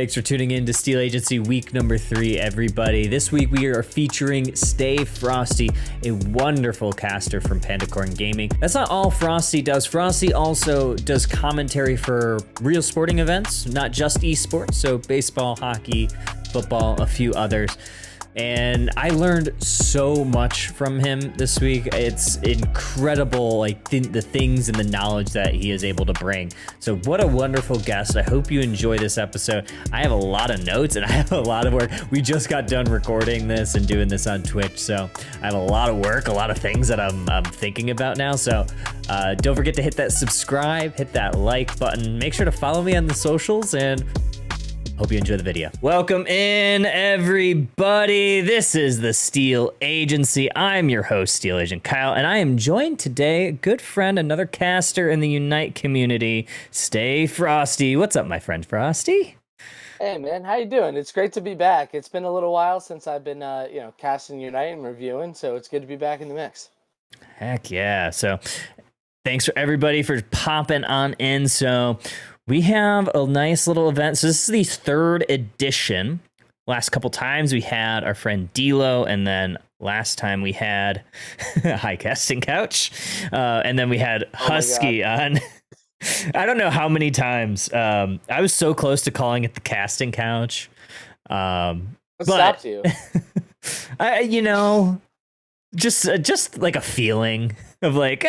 Thanks for tuning in to Steel Agency week number 3, everybody. This week we are featuring Stay Frosty, a wonderful caster from Pandicorn Gaming. That's not all Frosty does. Frosty also does commentary for real sporting events, not just esports, so baseball, hockey, football, a few others. And I learned so much from him this week. It's incredible, like the things and the knowledge that he is able to bring. So what a wonderful guest. I hope you enjoy this episode. I have a lot of notes and I have a lot of work. We just got done recording this and doing this on Twitch. So I have a lot of work, a lot of things that I'm thinking about now. So don't forget to hit that subscribe, hit that like button. Make sure to follow me on the socials, and hope you enjoy the video. Welcome in, everybody. This is the Steel Agency. I'm your host, SteelAgentKyle, and I am joined today, a good friend, another caster in the Unite community, Stay Frosty. What's up, my friend Frosty? Hey, man. How you doing? It's great to be back. It's been a little while since I've been, casting Unite and reviewing, so it's good to be back in the mix. Heck yeah. So thanks for everybody for popping on in. So we have a nice little event. So this is the 3rd edition. Last couple times we had our friend Dilo, and then last time we had High Casting Couch, and then we had Husky on. I don't know how many times. I was so close to calling it the Casting Couch. What stopped you? Just like a feeling of like,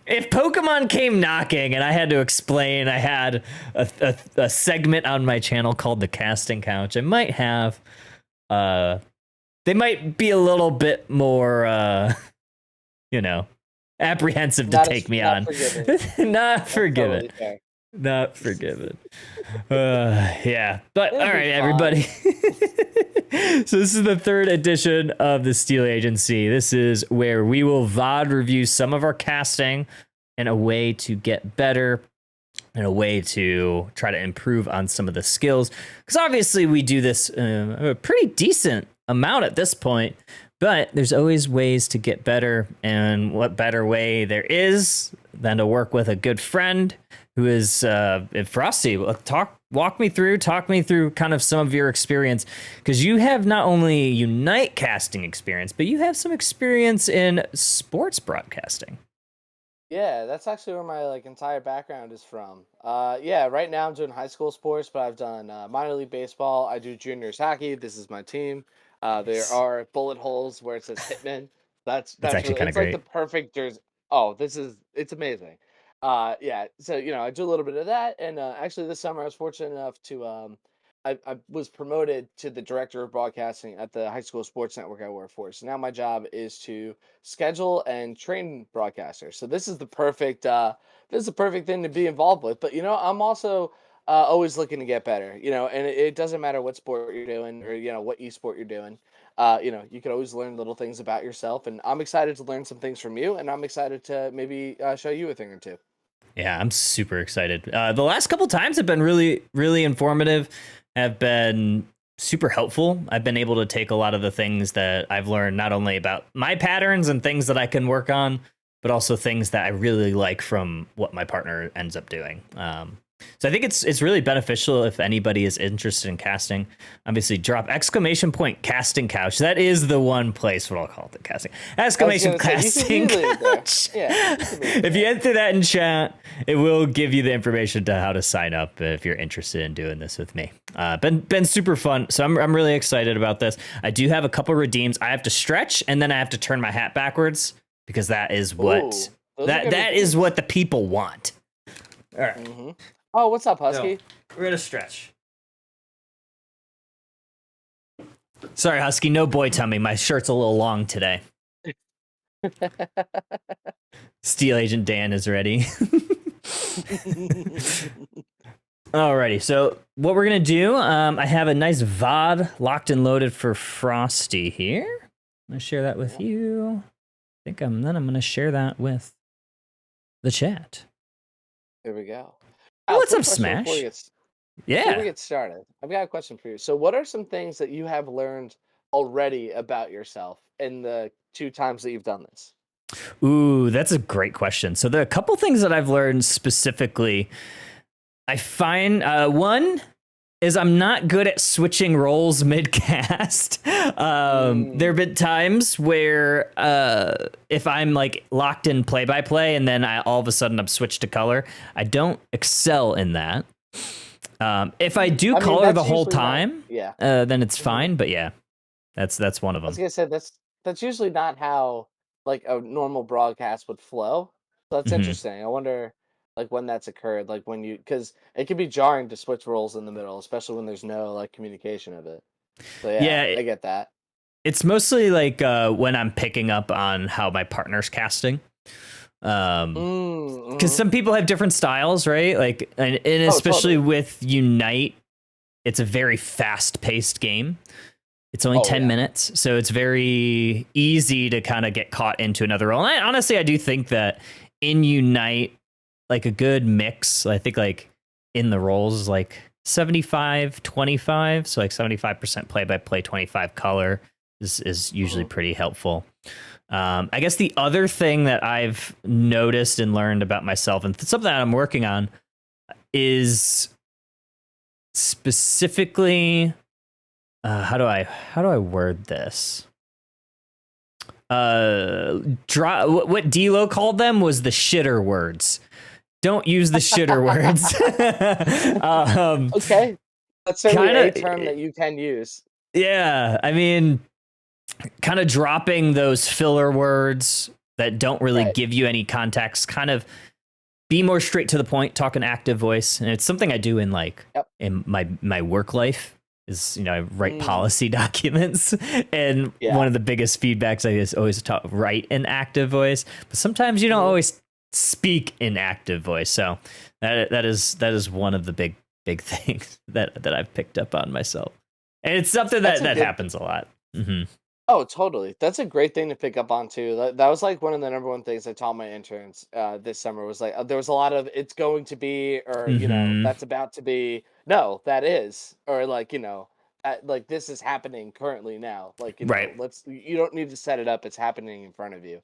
if Pokemon came knocking and I had to explain, I had a segment on my channel called the Casting Couch. I might have, they might be a little bit more, apprehensive to take me on. Not forgiven. Totally not forgiven. Yeah. But all right, everybody. So this is the 3rd edition of the Steel Agency. This is where we will VOD review some of our casting and a way to get better and a way to try to improve on some of the skills. Because obviously we do this a pretty decent amount at this point, but there's always ways to get better. And what better way there is than to work with a good friend who is Frosty. Talk me through kind of some of your experience, because you have not only Unite casting experience, but you have some experience in sports broadcasting. Yeah, that's actually where my entire background is from. Right now I'm doing high school sports, but I've done minor league baseball. I do juniors hockey. This is my team. There are bullet holes where it says Hitman. That's actually kind of great. Like the perfect jersey. Oh, it's amazing. So I do a little bit of that, and actually this summer I was fortunate enough to I was promoted to the director of broadcasting at the high school sports network I work for. So now my job is to schedule and train broadcasters. So this is the perfect thing to be involved with. But I'm also always looking to get better. And it doesn't matter what sport you're doing or what esport you're doing. You can always learn little things about yourself, and I'm excited to learn some things from you, and I'm excited to maybe show you a thing or two. Yeah, I'm super excited. The last couple times have been really, really informative, have been super helpful. I've been able to take a lot of the things that I've learned, not only about my patterns and things that I can work on, but also things that I really like from what my partner ends up doing. So I think it's really beneficial if anybody is interested in casting. Obviously, drop ! Casting Couch. That is the one place what I'll call it, the casting. ! Casting Couch. Yeah. If you enter that in chat, it will give you the information to how to sign up if you're interested in doing this with me. Been super fun. So I'm really excited about this. I do have a couple redeems. I have to stretch and then I have to turn my hat backwards, because that is what that is what the people want. All right. Mm-hmm. Oh, what's up, Husky? So, we're gonna stretch. Sorry, Husky, no boy tummy. My shirt's a little long today. Steel Agent Dan is ready. Alrighty, so what we're gonna do, I have a nice VOD locked and loaded for Frosty here. I'm gonna share that with you. I'm gonna share that with the chat. Here we go. What's up, Smash? Before we get started, I've got a question for you. So what are some things that you have learned already about yourself in the 2 times that you've done this? Ooh, that's a great question. So there are a couple things that I've learned specifically. I find one, is I'm not good at switching roles mid-cast. There have been times where if I'm like locked in play-by-play and then all of a sudden I'm switched to color, I don't excel in that. If I do color the whole time, then it's fine. But yeah, that's one of them. I was gonna say that's usually not how like a normal broadcast would flow. So that's interesting. I wonder like when that's occurred, like when you because it can be jarring to switch roles in the middle, especially when there's no like communication of it. So yeah, I get that. It's mostly like when I'm picking up on how my partner's casting. Because some people have different styles, right? Like, and especially with Unite, it's a very fast-paced game. It's only 10 minutes, so it's very easy to kind of get caught into another role. And honestly, I do think that in Unite, like a good mix, I think like in the roles is like 75-25, so like 75% play-by-play, 25 color is usually pretty helpful. I guess the other thing that I've noticed and learned about myself, and something that I'm working on, is specifically how do I word this? What D-Lo called them was the shitter words. Don't use the shitter words. Okay, that's certainly a term that you can use. Yeah, I mean, kind of dropping those filler words that don't really give you any context, kind of be more straight to the point, talk an active voice. And it's something I do in like in my work life is, you know, I write policy documents, and one of the biggest feedbacks I is always write in active voice, but sometimes you don't always speak in active voice. So that is one of the big things that I've picked up on myself. And it's something that happens a lot. Oh, totally. That's a great thing to pick up on too. That was like one of the number one things I taught my interns this summer was like there was a lot of it's going to be, or you know, that's about to be. No, that is, or like, you know, like this is happening currently now. Like, you know, you don't need to set it up. It's happening in front of you.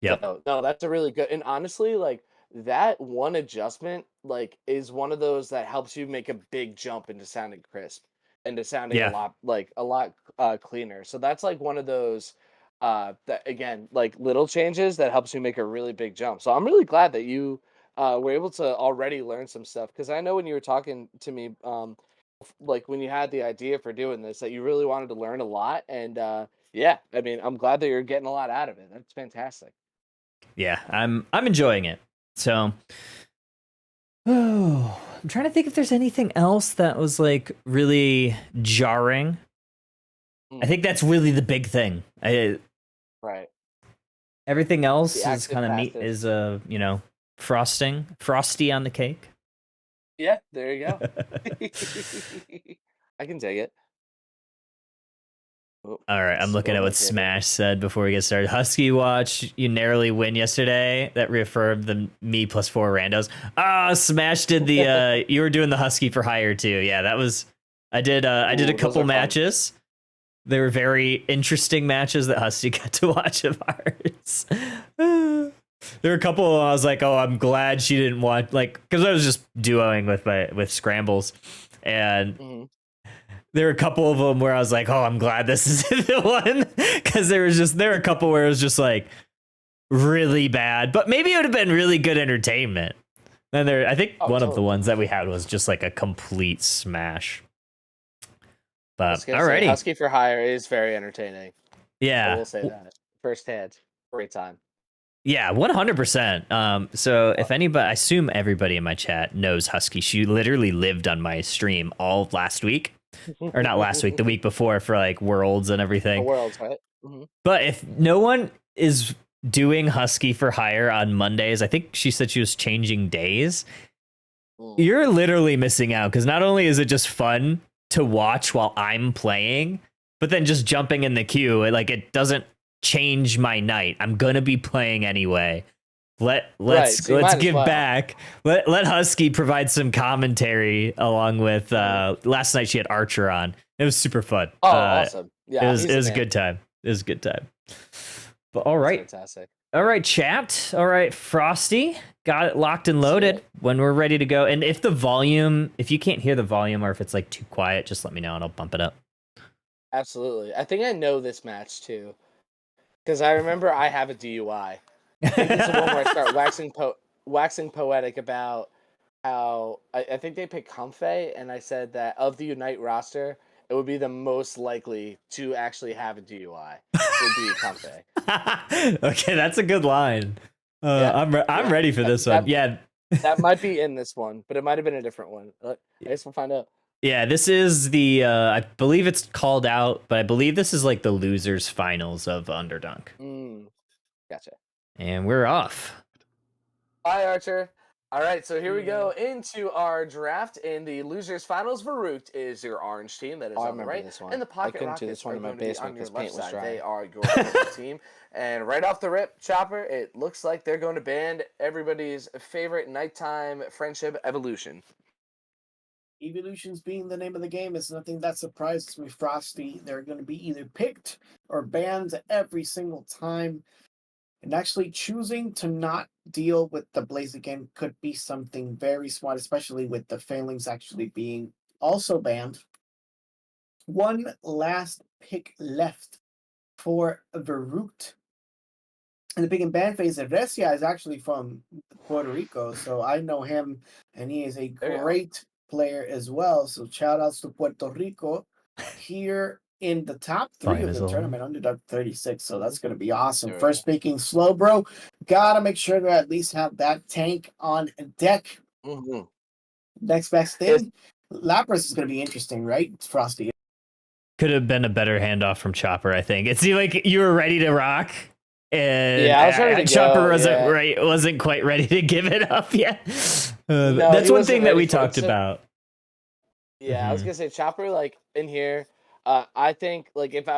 Yeah. So, no, that's a really good. And honestly, like that one adjustment, like, is one of those that helps you make a big jump into sounding crisp and to sounding a lot cleaner. So that's like one of those that again, like little changes that helps you make a really big jump. So I'm really glad that you were able to already learn some stuff, because I know when you were talking to me, like when you had the idea for doing this, that you really wanted to learn a lot. And yeah, I mean, I'm glad that you're getting a lot out of it. That's fantastic. Yeah, I'm enjoying it. So, I'm trying to think if there's anything else that was like really jarring. I think that's really the big thing. Right. Everything else is kind of neat. Is you know, frosty on the cake. Yeah, there you go. I can take it. All right, I'm looking at what Smash said before we get started. Husky watch, you narrowly win yesterday. That reaffirmed the me plus 4 randos. Smash did the you were doing the Husky for hire too. Yeah, that was I did a couple matches. They were very interesting matches that Husky got to watch of ours. There were a couple I was like, oh, I'm glad she didn't want, like, because I was just duoing with scrambles, and there were a couple of them where I was like, oh, I'm glad this is the one, because there were a couple where it was just like really bad, but maybe it would have been really good entertainment. And I think one of the ones that we had was just like a complete smash. But alrighty, Husky for hire is very entertaining. Yeah, I will say that firsthand. Great time. Yeah, 100%. So if anybody, I assume everybody in my chat knows Husky. She literally lived on my stream all of last week, or not last week, the week before, for like Worlds and everything. Worlds, right? But if no one is doing Husky for hire on Mondays, I think she said she was changing days. You're literally missing out, because not only is it just fun to watch while I'm playing, but then just jumping in the queue, it doesn't change my night. I'm gonna be playing anyway. Let's give back. Let Husky provide some commentary along with last night she had Archer on. It was super fun. Oh, awesome. Yeah, it was a good time. It was a good time. But all right. Fantastic. All right, chat. All right, Frosty. Got it locked and loaded when we're ready to go. And if you can't hear the volume or if it's like too quiet, just let me know and I'll bump it up. Absolutely. I think I know this match too, because I remember I have a DUI. I think this is the one where I start waxing poetic about how I think they picked Comfey, and I said that of the Unite roster, it would be the most likely to actually have a DUI would be Comfey. Okay, that's a good line. Yeah, I'm ready for this one. Yeah. That might be in this one, but it might have been a different one. I guess we'll find out. Yeah, this is the I believe it's called out, but I believe this is like the losers finals of Underdunk. Gotcha. And we're off. Hi, Archer. All right, so here we go into our draft. In the losers finals, Varuked is your orange team that is on the right, and the Pocket Rockets are going to be on your left side. They are your purple team. And right off the rip, Chopper, it looks like they're going to ban everybody's favorite nighttime friendship, Evolution. Evolutions being the name of the game is nothing that surprises me, Frosty. They're going to be either picked or banned every single time. And actually choosing to not deal with the Blaze again could be something very smart, especially with the failings actually being also banned. One last pick left for Varuked. In the pick and ban phase, Resia is actually from Puerto Rico, so I know him, and he is a great player as well. So shout outs to Puerto Rico here in the top 3 of the tournament, Underdog 36. So that's going to be awesome. First picking Slow Bro. Gotta make sure to at least have that tank on deck. Next best thing, Lapras is going to be interesting, right? It's Frosty. Could have been a better handoff from Chopper, I think. It seemed like you were ready to rock. And I was ready to Chopper go, wasn't quite ready to give it up yet. No, that's one thing that we talked about. Yeah, I was gonna say Chopper, like in here. I think like if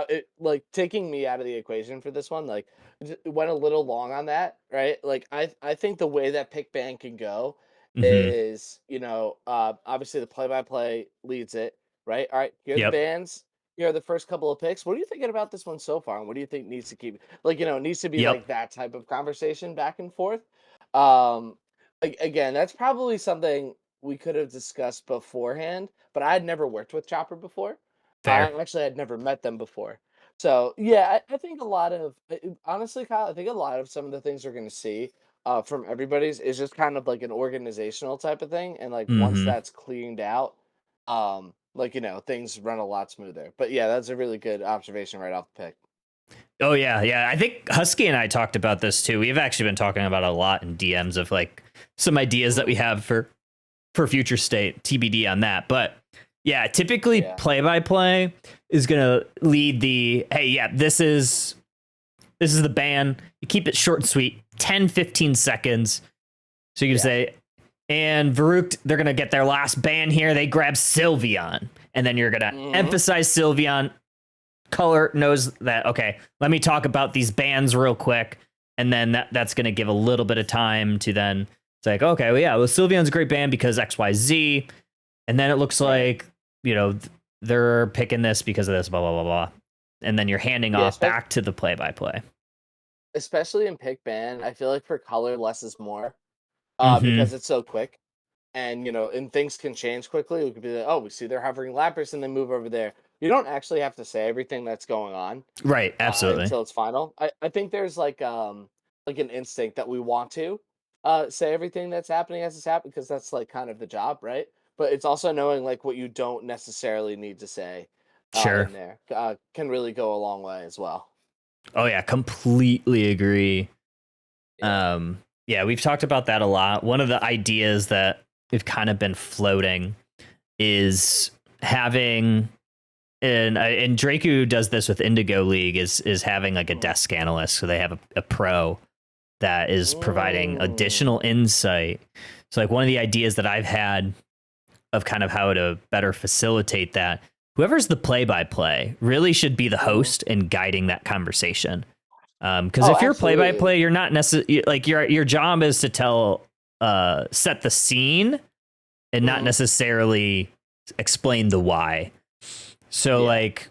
taking me out of the equation for this one, like went a little long on that, right? Like I think the way that pick ban can go is, obviously the play-by-play leads it, right? All right, here are the bans. Here are the first couple of picks. What are you thinking about this one so far? And what do you think needs to keep it needs to be like that type of conversation back and forth? Again, that's probably something we could have discussed beforehand, but I had never worked with Chopper before. Fair. I actually had never met them before. So yeah, I think a lot of honestly, Kyle, I think a lot of some of the things we're gonna see from everybody's is just kind of like an organizational type of thing, and like once that's cleaned out, things run a lot smoother. But yeah, that's a really good observation right off the pick. Oh yeah. I think Husky and I talked about this too. We've actually been talking about it a lot in DMs of like some ideas that we have for future state, TBD on that. But yeah, typically play-by-play is gonna lead the this is the ban. You keep it short and sweet, 10-15 seconds. So you can say, and Varuked, they're gonna get their last ban here. They grab Sylveon, and then you're gonna emphasize Sylveon. Color knows that, okay, let me talk about these bans real quick, and then that's going to give a little bit of time to then it's like, okay, well Sylveon's a great ban because XYZ, and then it looks like they're picking this because of this, blah blah blah blah, and then you're handing off back to the play-by-play. Especially in pick ban, I feel like for color less is more, because it's so quick. And and things can change quickly. We could be like, oh, we see they're hovering Lapras, and then move over there. You don't actually have to say everything that's going on, right? Absolutely, until it's final. I think there's like an instinct that we want to say everything that's happening as it's happening, because that's like kind of the job, right? But it's also knowing like what you don't necessarily need to say in there can really go a long way as well. Oh yeah, completely agree. Yeah, we've talked about that a lot. One of the ideas that we've kind of been floating is having, and Draku does this with Indigo League, is having like a desk analyst. So they have a pro that is providing additional insight. So like one of the ideas that I've had of kind of how to better facilitate that, whoever's the play-by-play really should be the host and guiding that conversation. Because if you're play-by-play, you're not necessarily like your job is to set the scene and not necessarily explain the why. So like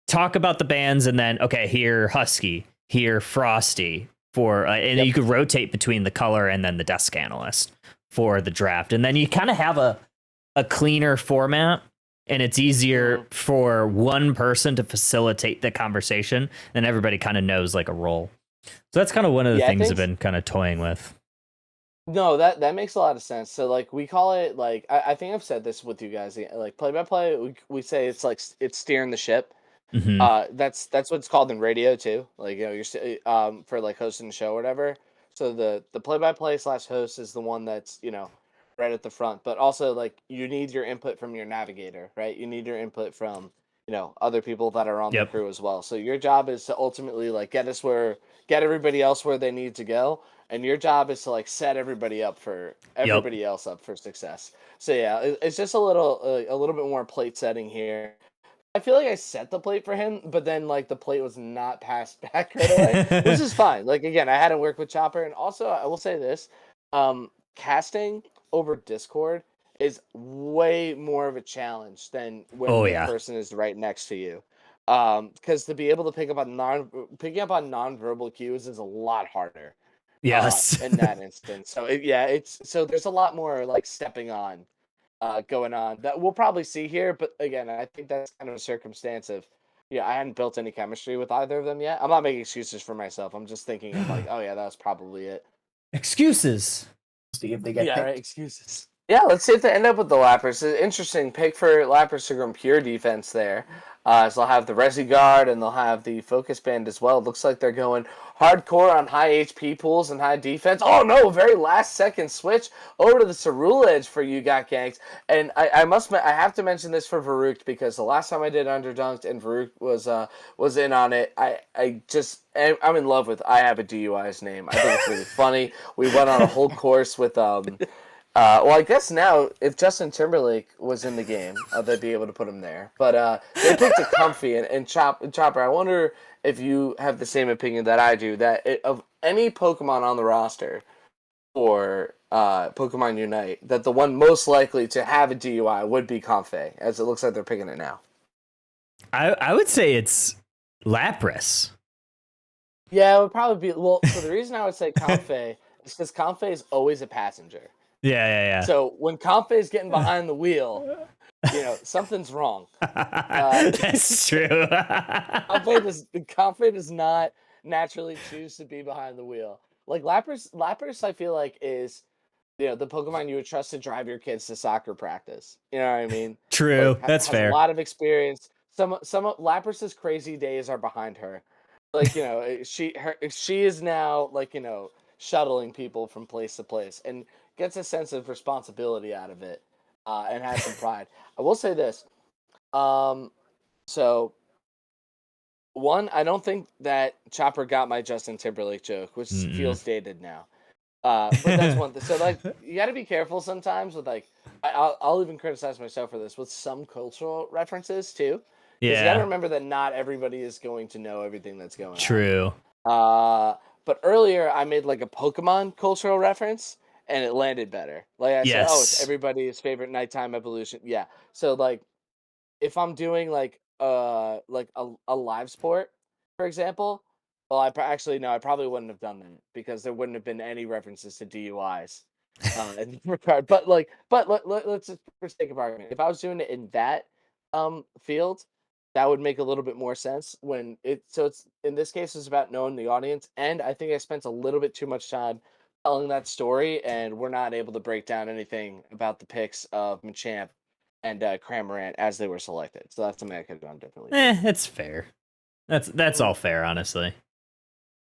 talk about the bands and then, okay, here Husky, here Frosty, for, and you could rotate between the color and then the desk analyst for the draft. And then you kind of have a cleaner format, and it's easier for one person to facilitate the conversation, and everybody kind of knows like a role. So that's kind of one of the things I've been kind of toying with. No, that makes a lot of sense. So like we call it like I think I've said this with you guys, like play by play. We say it's like it's steering the ship. That's what it's called in radio too. Like you're for like hosting the show or whatever. So the play by play / host is the one that's right at the front. But also like you need your input from your navigator, right? You need your input from other people that are on the crew as well. So your job is to ultimately like get everybody else where they need to go, and your job is to like set everybody else up for success. So yeah, it's just a little bit more plate setting here. I feel like I set the plate for him, but then like the plate was not passed back right away, which is fine. Like again, I hadn't worked with Chopper, and also I will say this: casting over Discord is way more of a challenge than when the person is right next to you. Because to be able to picking up on nonverbal cues is a lot harder. Yes. In that instance. So so there's a lot more like stepping on going on that we'll probably see here, but again, I think that's kind of a circumstance of I hadn't built any chemistry with either of them yet. I'm not making excuses for myself. I'm just thinking of like, oh yeah, that was probably it. Excuses. See if they get right, excuses. Yeah, let's see if they end up with the Lappers. Interesting pick for Lappers to go pure defense there. So they'll have the Resi Guard and they'll have the Focus Band as well. It looks like they're going hardcore on high HP pools and high defense. Oh no, very last second switch over to the Cerule Edge for you got ganks. And I have to mention this for Varuk, because the last time I did Underdunked and Varuk was in on it, I'm in love with I Have a DUI's name. I think it's really funny. We went on a whole course with well, I guess now, if Justin Timberlake was in the game, they'd be able to put him there. But they picked a Comfy, and Chopper, I wonder if you have the same opinion that I do, that of any Pokemon on the roster for Pokemon Unite, that the one most likely to have a DUI would be Comfy, as it looks like they're picking it now. I would say it's Lapras. Yeah, it would probably be. Well, so the reason I would say Comfy is because Comfy is always a passenger. Yeah. So when Comfy is getting behind the wheel, something's wrong. That's true. Comfy does not naturally choose to be behind the wheel. Like Lapras, I feel like is, the Pokemon you would trust to drive your kids to soccer practice. You know what I mean? True. Like, That's has fair. A lot of experience. Some of Lapras's crazy days are behind her. Like she is now like shuttling people from place to place and gets a sense of responsibility out of it, and has some pride. I will say this. So one, I don't think that Chopper got my Justin Timberlake joke, which feels dated now. But that's one thing. So like, you got to be careful sometimes with like, I'll even criticize myself for this with some cultural references too. Because you got to remember that not everybody is going to know everything that's going on. True. But earlier I made like a Pokemon cultural reference, and it landed better. Like I said, it's everybody's favorite nighttime evolution. Yeah. So like, if I'm doing like a live sport, for example, well, I probably wouldn't have done that, because there wouldn't have been any references to DUIs in the regard. But let's just, for sake of argument, if I was doing it in that field, that would make a little bit more sense. It's in this case, it's about knowing the audience, and I think I spent a little bit too much time telling that story, and we're not able to break down anything about the picks of Machamp and Cramorant as they were selected. So that's something I could have done differently. It's fair. That's all fair, honestly.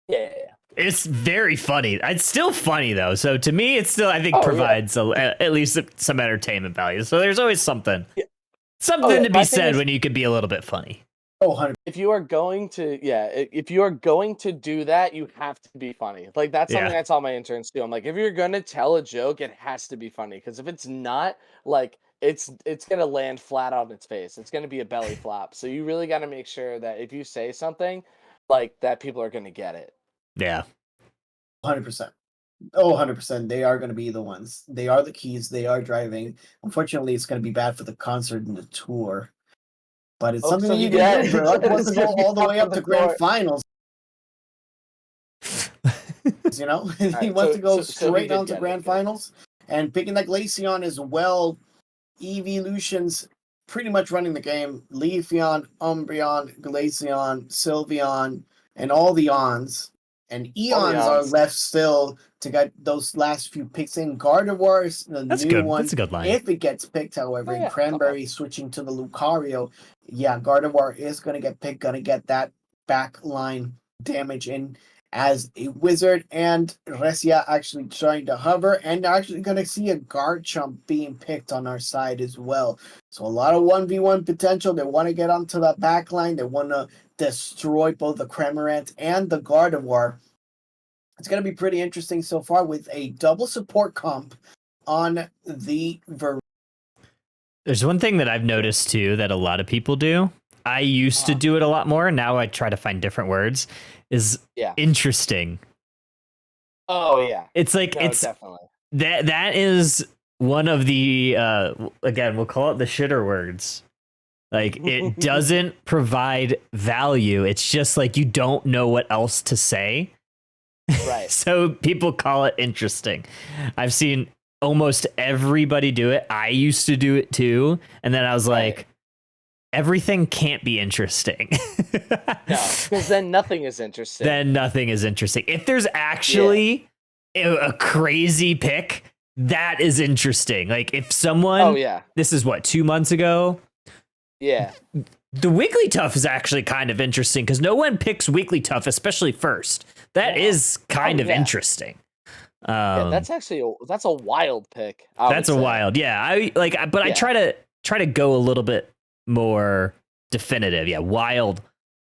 Yeah. It's very funny. It's still funny though. So to me, it still, I think, provides at least some entertainment value. So there's always something to be said when you could be a little bit funny. If you are going to do that, you have to be funny. Like that's something I tell my interns too. I'm like, if you're gonna tell a joke, it has to be funny, because if it's not, like it's gonna land flat on its face. It's gonna be a belly flop. So you really got to make sure that if you say something like that, people are gonna get it. Yeah. 100%. Oh, 100%. They are going to be the ones. They are the keys. They are driving. Unfortunately, it's going to be bad for the concert and the tour. But it's something that you can do. Luck wants to go all the way up to grand finals. You know, All he right, wants to go so he straight did on to get it. grand Good. finals, and picking that Glaceon as well. Evolutions pretty much running the game. Leafeon, Umbreon, Glaceon, Sylveon, and all the Ons. And All the Eons are ons. left still to get those last few picks in. Gardevoir is the That's new good. one. That's a good line. If it gets picked, however, Oh, and yeah, Cranberry switching to the Lucario, yeah, Gardevoir is going to get picked, going to get that back line damage in as a wizard, and Resia actually trying to hover, and actually going to see a Garchomp being picked on our side as well. So a lot of 1v1 potential. They want to get onto that back line. They want to destroy both the Cramorant and the Gardevoir. It's going to be pretty interesting so far with a double support comp on the There's one thing that I've noticed too that a lot of people do. I used to do it a lot more. Now I try to find different words. Is interesting. Oh yeah. It's like no, it's definitely that is one of the again, we'll call it the shitter words. Like it doesn't provide value. It's just like you don't know what else to say. Right. So people call it interesting. I've seen almost everybody do it. I used to do it too. And then I was like, everything can't be interesting. No, because then nothing is interesting. Then nothing is interesting. If there's actually a crazy pick, that is interesting. Like if someone, this is what, 2 months ago? Yeah. The Wigglytuff is actually kind of interesting because no one picks Wigglytuff, especially first. That is kind of interesting. That's actually that's a wild pick. That's a wild, but I try to go a little bit more definitive. Yeah, wild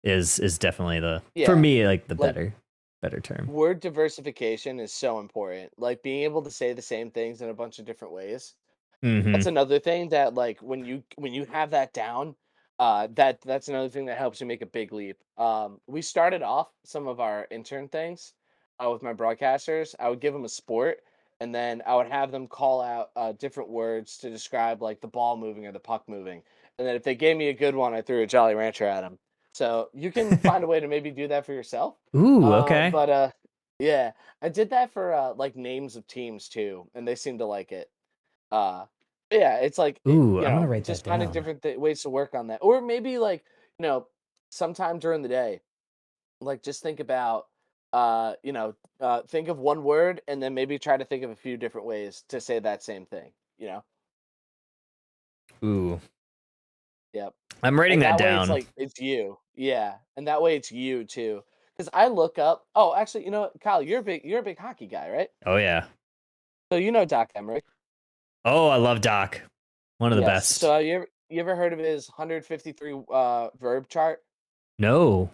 is definitely for me like the better term. Word diversification is so important. Like being able to say the same things in a bunch of different ways. That's another thing that like when you have that down, that's another thing that helps you make a big leap. We started off some of our intern things with my broadcasters. I would give them a sport, and then I would have them call out different words to describe like the ball moving or the puck moving. And then if they gave me a good one, I threw a Jolly Rancher at them. So you can find a way to maybe do that for yourself. Ooh, okay. But yeah, I did that for like names of teams too, and they seem to like it. Yeah, it's like I'm gonna write just that finding down. different ways to work on that, or maybe like sometime during the day, like just think about think of one word and then maybe try to think of a few different ways to say that same thing. Ooh. Yep. I'm writing And that way down. it's like it's you, yeah, and that way it's you too. Because I look up. Oh, actually, Kyle, you're a big hockey guy, right? Oh yeah. So Doc Emmerich. Oh, I love Doc. One of the best. So you ever heard of his 153 verb chart? No.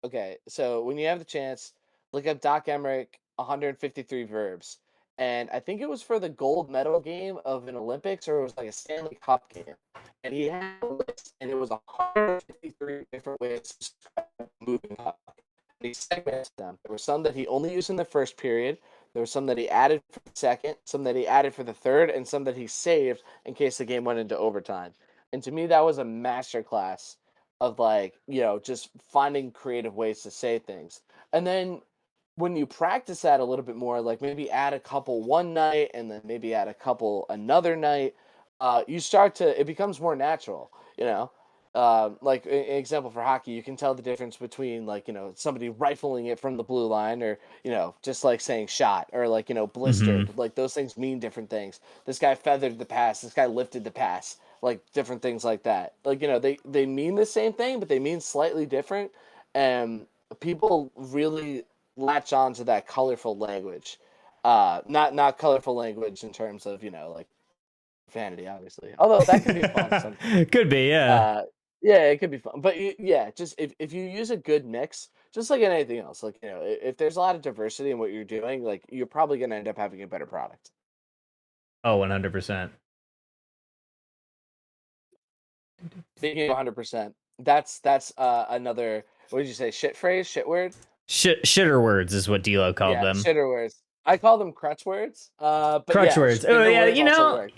Okay, so when you have the chance, look up Doc Emmerich 153 verbs. And I think it was for the gold medal game of an Olympics, or it was like a Stanley Cup game. And he had a list, and it was 153 different ways to describe moving puck. And he segmented them. There were some that he only used in the first period. There were some that he added for the second, some that he added for the third, and some that he saved in case the game went into overtime. And to me, that was a masterclass of like, just finding creative ways to say things. And then when you practice that a little bit more, like maybe add a couple one night and then maybe add a couple another night, it becomes more natural, like an example for hockey, you can tell the difference between like, somebody rifling it from the blue line or, just like saying shot or like, blistered, like those things mean different things. This guy feathered the pass. This guy lifted the pass. Like different things like that. Like, they mean the same thing, but they mean slightly different. And people really latch on to that colorful language. Not colorful language in terms of, like vanity, obviously. Although that can be fun sometimes. Could be, yeah. Yeah, it could be fun. But just if you use a good mix, just like in anything else, like, if there's a lot of diversity in what you're doing, like you're probably going to end up having a better product. Oh, 100%. Speaking of 100%, that's another, what did you say? Shit phrase, shit word? Shitter words is what D'Lo called them. Shitter words. I call them crutch words. But crutch words. Oh yeah, words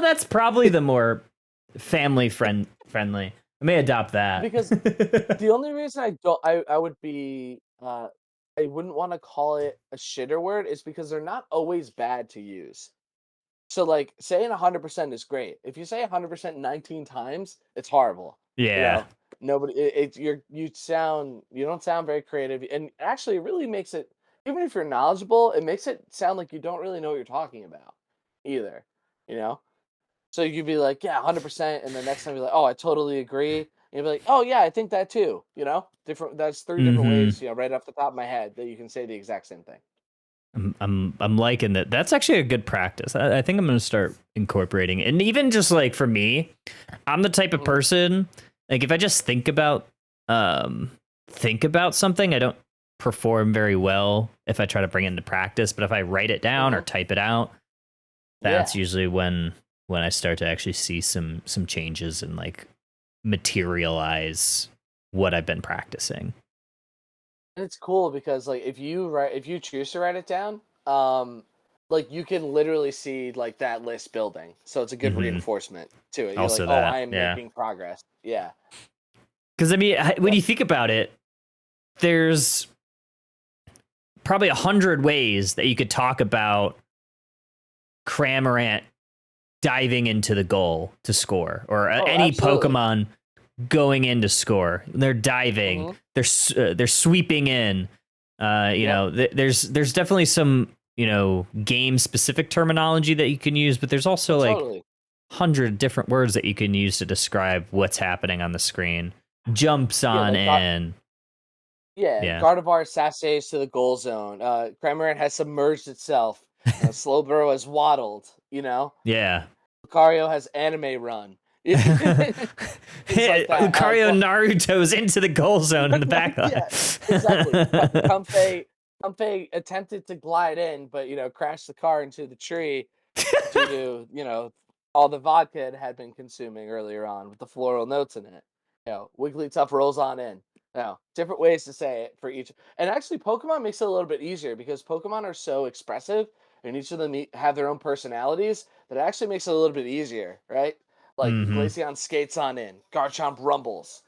that's probably the more family friendly. I may adopt that because the only reason I would be I wouldn't want to call it a shitter word is because they're not always bad to use. So like saying 100% is great. If you say 100% 19 times, it's horrible. You Yeah. know, nobody you don't sound very creative, and actually it really makes it, even if you're knowledgeable, it makes it sound like you don't really know what you're talking about either, you know? So you'd be like, yeah, 100%, and the next time you're like, oh, I totally agree. And you'd be like, oh yeah, I think that too. You know, that's three different Mm-hmm. ways, right off the top of my head, that you can say the exact same thing. I'm liking that. That's actually a good practice. I think I'm going to start incorporating it. And even just like for me, I'm the type of Mhm. person, like if I just think about something, I don't perform very well if I try to bring it into practice. But if I write it down or Mhm. type it out, that's Yeah. usually when I start to actually see some changes and like materialize what I've been practicing. And it's cool because like if you choose to write it down, like you can literally see like that list building. So it's a good Mm-hmm. reinforcement to it. You're like, Also oh, I that, am yeah. making progress. Yeah. Because I mean, when Yep. you think about it, there's probably 100 ways that you could talk about Cramorant diving into the goal to score, or Oh, any absolutely. Pokemon going in to score. They're diving. Mhm. They're sweeping in. Yep. There's definitely some game specific terminology that you can use, but there's Oh, also like totally. 100 different words that you can use to describe what's happening on the screen. Jumps Yeah, on like in. yeah, Yeah. Gardevoir sashays to the goal zone. Cramorant has submerged itself. Slowbro has waddled. Yeah. Lucario has anime run. Things like that. Lucario Naruto's into the goal zone in the back line. Yeah, exactly. Comfey attempted to glide in, but crashed the car into the tree due to all the vodka it had been consuming earlier on with the floral notes in it. Wigglytuff rolls on in. Different ways to say it for each. And actually, Pokemon makes it a little bit easier because Pokemon are so expressive and each of them have their own personalities that it actually makes it a little bit easier, right? Like Mm-hmm. Glaceon skates on in, Garchomp rumbles.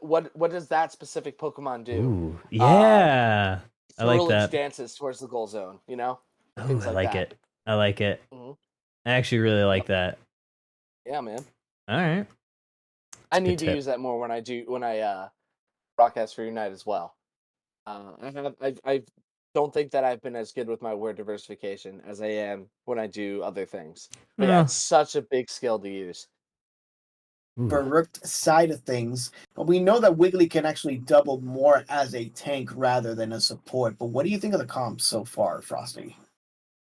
What does that specific Pokemon do? Ooh, Um, yeah. I like Swirlage that. dances towards the goal zone. Oh, Things I like like that. it. I like it. Mhm. I actually really like Yep. that. Yeah, man. All right. It's I a good need to tip. use that more when I broadcast for Unite as well. I don't think that I've been as good with my word diversification as I am when I do other things. But yeah, Oh, it's such a big skill to use. ooh. For Rooked side of things, but we know that Wiggly can actually double more as a tank rather than a support. But what do you think of the comps so far, Frosty?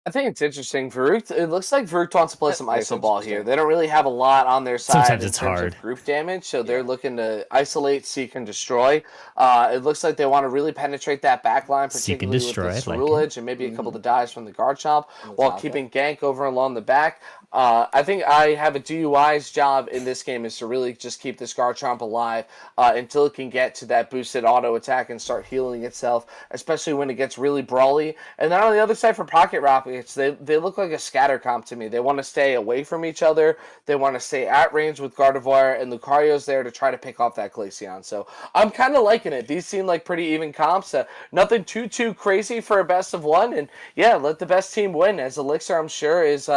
I think it's interesting. Varuk, it looks like Varuk wants to play some It's ISO ball here. interesting. They don't really have a lot on their side Sometimes in it's terms hard. of group damage, so they're Yeah. looking to isolate, seek, and destroy. It looks like they want to really penetrate that back line, Seek and particularly with the destroy. I like it. Cerulege and maybe a couple of dives from the Garchomp, On the while top, yeah. keeping Gank over along the back. I think I have a DUI's job in this game is to really just keep this Garchomp alive until it can get to that boosted auto attack and start healing itself, especially when it gets really brawly. And then on the other side for Pocket Rockets, they look like a scatter comp to me. They want to stay away from each other. They want to stay at range with Gardevoir, and Lucario's there to try to pick off that Glaceon. So I'm kind of liking it. These seem like pretty even comps. Nothing too crazy for a best of one. And yeah, let the best team win. As Elixir, I'm sure, is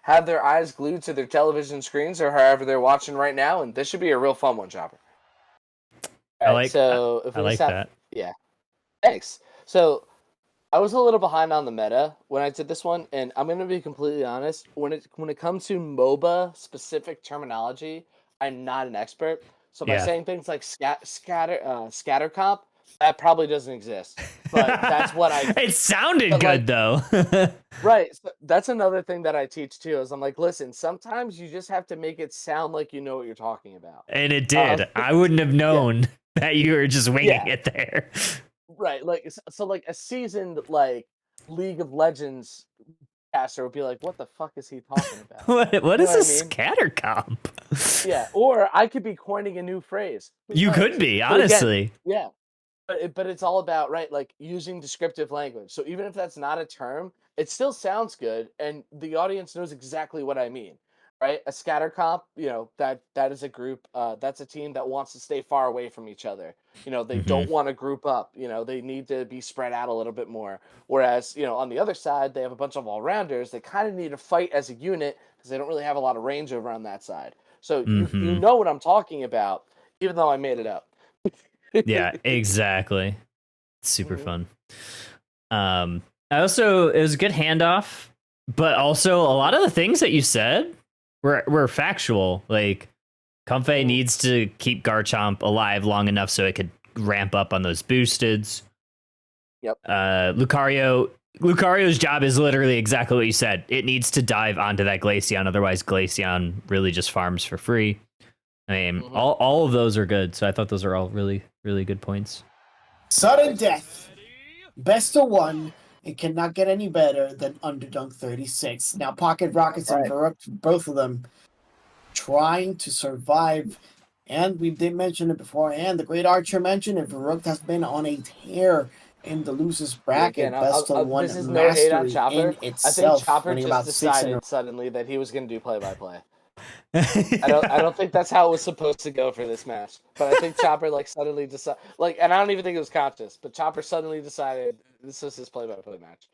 have their eyes glued to their television screens or however they're watching right now. And this should be a real fun one, Chopper. All I right, like. so if I we just like have, that. yeah, thanks. So I was a little behind on the meta when I did this one, and I'm gonna be completely honest. When it comes to MOBA specific terminology, I'm not an expert. So by Yeah. saying things like scatter comp, that probably doesn't exist. But that's what I. It sounded But like, good though. right, so that's another thing that I teach too. Is I'm like, listen, sometimes you just have to make it sound like you know what you're talking about. And it Um, did. I wouldn't have yeah, known that you were just winging yeah. it there. Right, like so like a seasoned like League of Legends caster would be like, "What the fuck is he talking about?" What You know is what I a mean? scatter comp? Yeah, or I could be coining a new phrase. Who You could knows? be, But again, honestly. yeah, but it's all about right, like using descriptive language. So even if that's not a term, it still sounds good, and the audience knows exactly what I mean. right? A scatter comp, that is a group. That's a team that wants to stay far away from each other. They Hmm. don't want to group up. They need to be spread out a little bit more. Whereas, on the other side, they have a bunch of all rounders. They kind of need to fight as a unit because they don't really have a lot of range over on that side. So you Hmm. know what I'm talking about, even though I made it up. Yeah, exactly. Super Mhm. fun. I also, it was a good handoff, but also a lot of the things that you said were factual. Like, Comfey Mhm. needs to keep Garchomp alive long enough so it could ramp up on those boosteds. Yep. Lucario's job is literally exactly what you said. It needs to dive onto that Glaceon, otherwise Glaceon really just farms for free. I mean, Mhm. all of those are good, so I thought those are all really, really good points. Sudden death. Best of one. It cannot get any better than Underdunk 36. Now, Pocket Rockets and Right. Varrock, both of them trying to survive. And we did mention it before, and the great Archer mentioned it. Varrock has been on a tear in the losers Yeah, again, bracket. Best of this is one no hate on mastery in Chopper. I think itself, Chopper winning just about 6 in a row. decided suddenly that he was going to do play-by-play. I don't think that's how it was supposed to go for this match. But I think Chopper suddenly decided and I don't even think it was conscious, but Chopper suddenly decided this was his play-by-play match.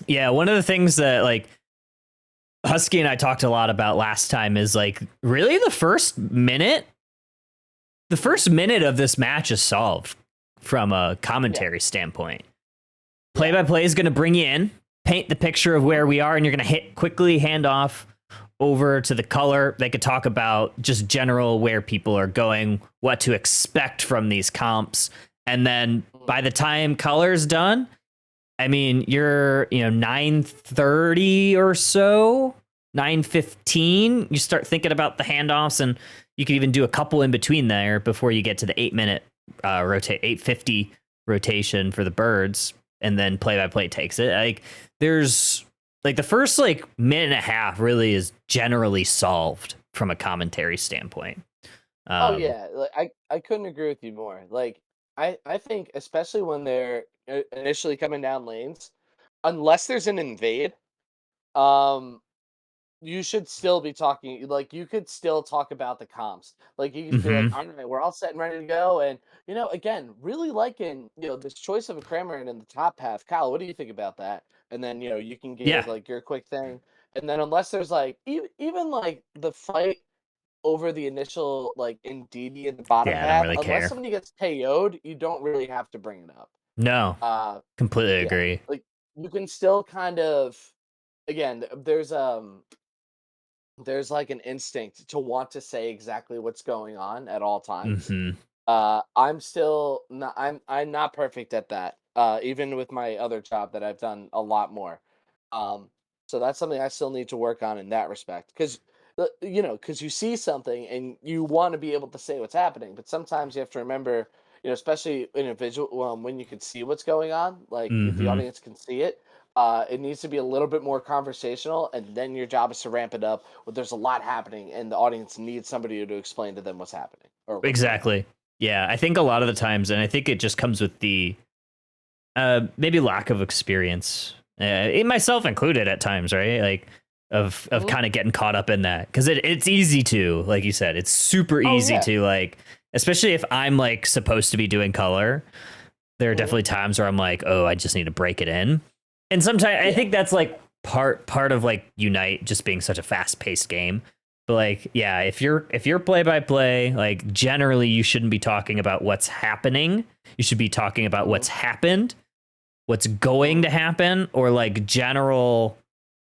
Yeah, one of the things that Husky and I talked a lot about last time is really the first minute of this match is solved from a commentary standpoint. Play by play is going to bring you in, paint the picture of where we are, and you're going to quickly hand off over to the color. They could talk about just general where people are going, what to expect from these comps, and then by the time color's done, I mean, you're 9:30 or so, 9:15. You start thinking about the handoffs, and you can even do a couple in between there before you get to the 8-minute 8:50 rotation for the birds, and then play by play takes it. There's the first minute and a half really is generally solved from a commentary standpoint. Oh yeah, I couldn't agree with you more. I think especially when they're initially coming down lanes, unless there's an invade, um you should still be talking. You could still talk about the comps. You could be like, Mm-hmm. all right, we're all set and ready to go. And again, really liking this choice of a Cramorant in the top path. Kyle, what do you think about that? And then you can give Yeah, your quick thing. And then unless there's even the fight over the initial Indeedee in the bottom yeah, I don't path, really unless care. somebody gets KO'd, you don't really have to bring it up. No, Uh, completely yeah, agree. you can still kind of again. There's an instinct to want to say exactly what's going on at all times. Mm-hmm. I'm still not I'm not perfect at that. Even with my other job that I've done a lot more. Um, so that's something I still need to work on in that respect. Because you see something and you want to be able to say what's happening, but sometimes you have to remember, especially in a visual, when you can see what's going on, if the Mm-hmm. audience can see it. It needs to be a little bit more conversational, and then your job is to ramp it up when there's a lot happening, and the audience needs somebody to explain to them what's happening or what's going on. Exactly. Yeah, I think a lot of the times, and I think it just comes with the maybe lack of experience, myself included at times, right? Of Mhm. kind of getting caught up in that because it's easy to, like you said, it's super Oh easy yeah. to especially if I'm supposed to be doing color. There are Mhm. definitely times where I'm like, oh, I just need to break it in, and sometimes I Yeah. think that's part of Unite just being such a fast paced game. But yeah, if you're play by play, generally you shouldn't be talking about what's happening. You should be talking about Mhm. what's happened, what's going Mhm. to happen, or general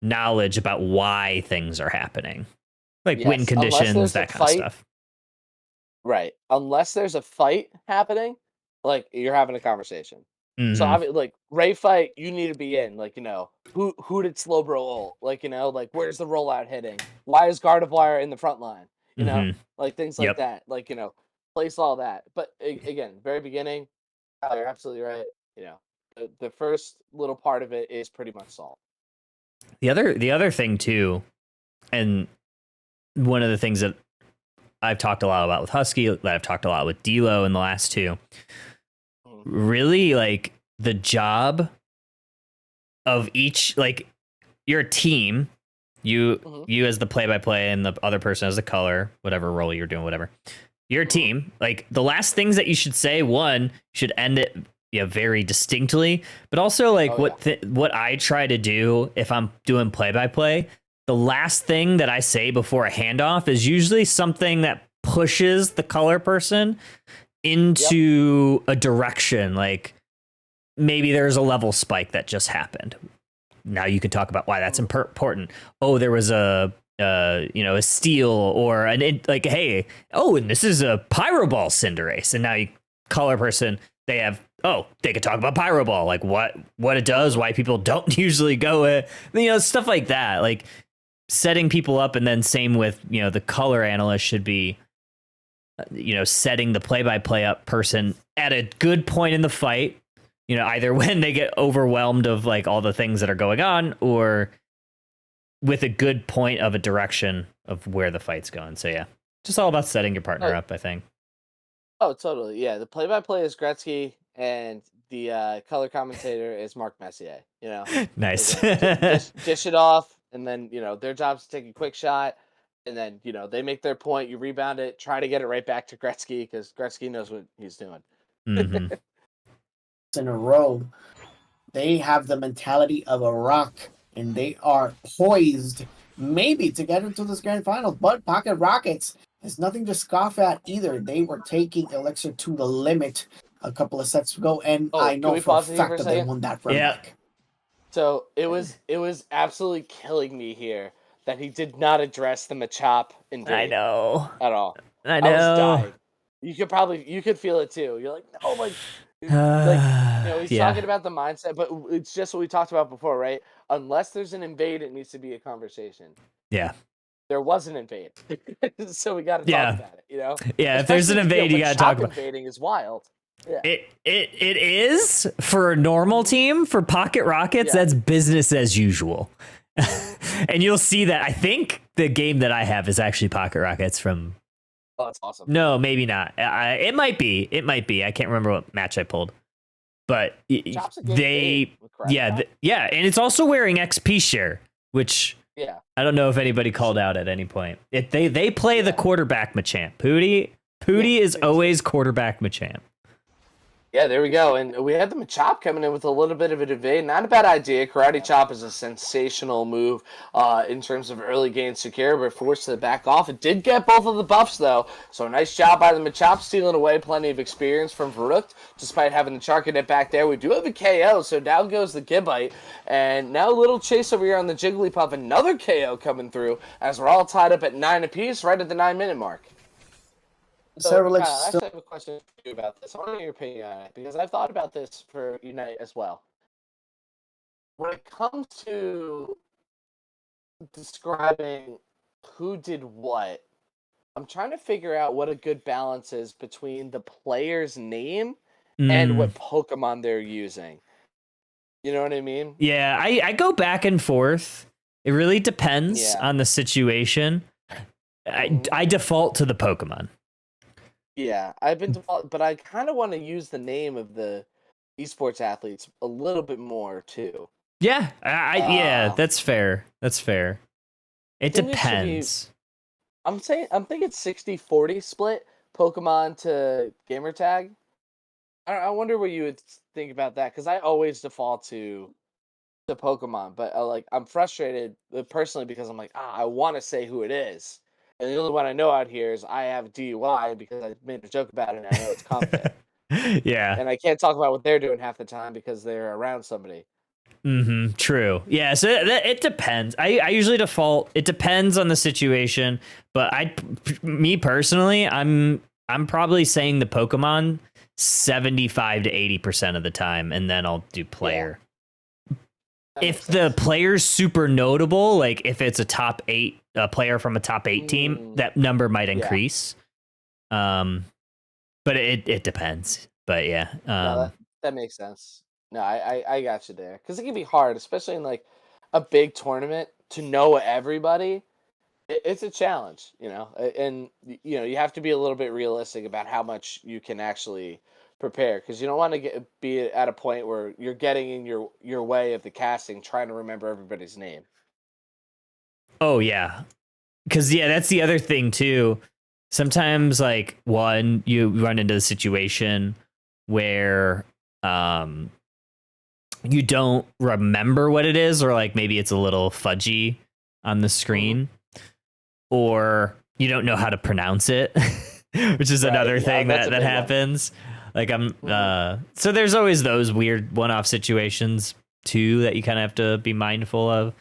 knowledge about why things are happening, like win Yes. Unless conditions, there's a that kind of fight, stuff. right? Unless there's a fight happening, you're having a conversation. So Hmm. I mean, Ray fight, you need to be in. Who did Slowbro ult? Where's the rollout hitting? Why is Gardevoir in the front line? Hmm. Things like Yep. that. Place all that. But again, very beginning, Kyle, you're absolutely right. You know, the first little part of it is pretty much solved. The other thing too, and one of the things that I've talked a lot about with Husky, that I've talked a lot with D'Lo in the last two, Mhm. really the job of each, you're a team, You as the play-by-play and the other person as the color, whatever role you're doing, whatever. Your team, like the last things that you should say, one, should end it very distinctly, but also like what I try to do if I'm doing play-by-play, the last thing that I say before a handoff is usually something that pushes the color person into a direction. Like maybe there's a level spike that just happened. Now you can talk about why that's important. Oh, there was a steal or like, hey, and this is a pyro ball Cinderace. And now you color person, they could talk about pyro ball, like what it does, why people don't usually go it, stuff like that. Like setting people up, and then same with, the color analyst should be, setting the play-by-play up person at a good point in the fight, either when they get overwhelmed of like all the things that are going on, or with a good point of a direction of where the fight's going. So yeah, just all about setting your partner up, I think. Oh, totally. Yeah, the play-by-play is Gretzky, and the color commentator is Mark Messier. Nice. Dish it off, and then their job's to take a quick shot, and then they make their point. You rebound it, try to get it right back to Gretzky, because Gretzky knows what he's doing. Mm-hmm. In a row, they have the mentality of a rock, and they are poised maybe to get into this grand final. But Pocket Rockets is nothing to scoff at either. They were taking Elixir to the limit a couple of sets ago, and I know for a fact that they won that run back. So it was absolutely killing me here that he did not address the Machop invade. I know. At all. I know. I was dying. You could feel it too. You're like, no, like he's talking about the mindset, but it's just what we talked about before, right? Unless there's an invade, it needs to be a conversation. Yeah. There was an invade, so we got to talk about it. Yeah, especially if there's an invade, you got to talk about. Invading is wild. Yeah. It is for a normal team. For Pocket Rockets, that's business as usual. And you'll see that. I think the game that I have is actually Pocket Rockets from. Oh, that's awesome. No, maybe not. It might be. I can't remember what match I pulled. But and it's also wearing XP share, which I don't know if anybody called out at any point. They play the quarterback Machamp. Pooty is always quarterback Machamp. Yeah, there we go. And we had the Machop coming in with a little bit of an evade. Not a bad idea. Karate Chop is a sensational move in terms of early game secure, but forced to back off. It did get both of the buffs, though. So nice job by the Machop, stealing away plenty of experience from Varuk, despite having the Charcadet back there. We do have a KO, so down goes the Gibbite. And now a little chase over here on the Jigglypuff. Another KO coming through as we're all tied up at 9 apiece, right at the 9-minute mark. So, I actually have a question for you about this. I want to get your opinion on it, because I've thought about this for Unite as well. When it comes to describing who did what, I'm trying to figure out what a good balance is between the player's name and what Pokemon they're using. You know what I mean? Yeah, I go back and forth. It really depends on the situation. I default to the Pokemon. Yeah, I've been default, but I kind of want to use the name of the esports athletes a little bit more too. Yeah, that's fair. That's fair. It depends. I'm thinking 60-40 split Pokemon to gamertag. I wonder what you would think about that, because I always default to Pokemon, but I'm frustrated personally because I'm like, I want to say who it is. And the only one I know out here is I have DUI because I made a joke about it and I know it's confident. Yeah. And I can't talk about what they're doing half the time because they're around somebody. Mm-hmm. True. Yeah. So it depends. I usually default. It depends on the situation, but me personally, I'm probably saying the Pokemon 75 to 80% of the time, and then I'll do player. Yeah. If the player's super notable, like if it's a top 8, a player from a top 8 team, that number might increase. But it depends. But yeah. No, that makes sense. No, I got you there. Because it can be hard, especially in like a big tournament, to know everybody. It's a challenge, and you have to be a little bit realistic about how much you can actually prepare, because you don't want to be at a point where you're getting in your way of the casting, trying to remember everybody's name. Oh yeah. Cause yeah, that's the other thing too. Sometimes like you run into the situation where you don't remember what it is, or like maybe it's a little fudgy on the screen, or you don't know how to pronounce it, which is another thing that happens. Like so there's always those weird one-off situations too that you kind of have to be mindful of.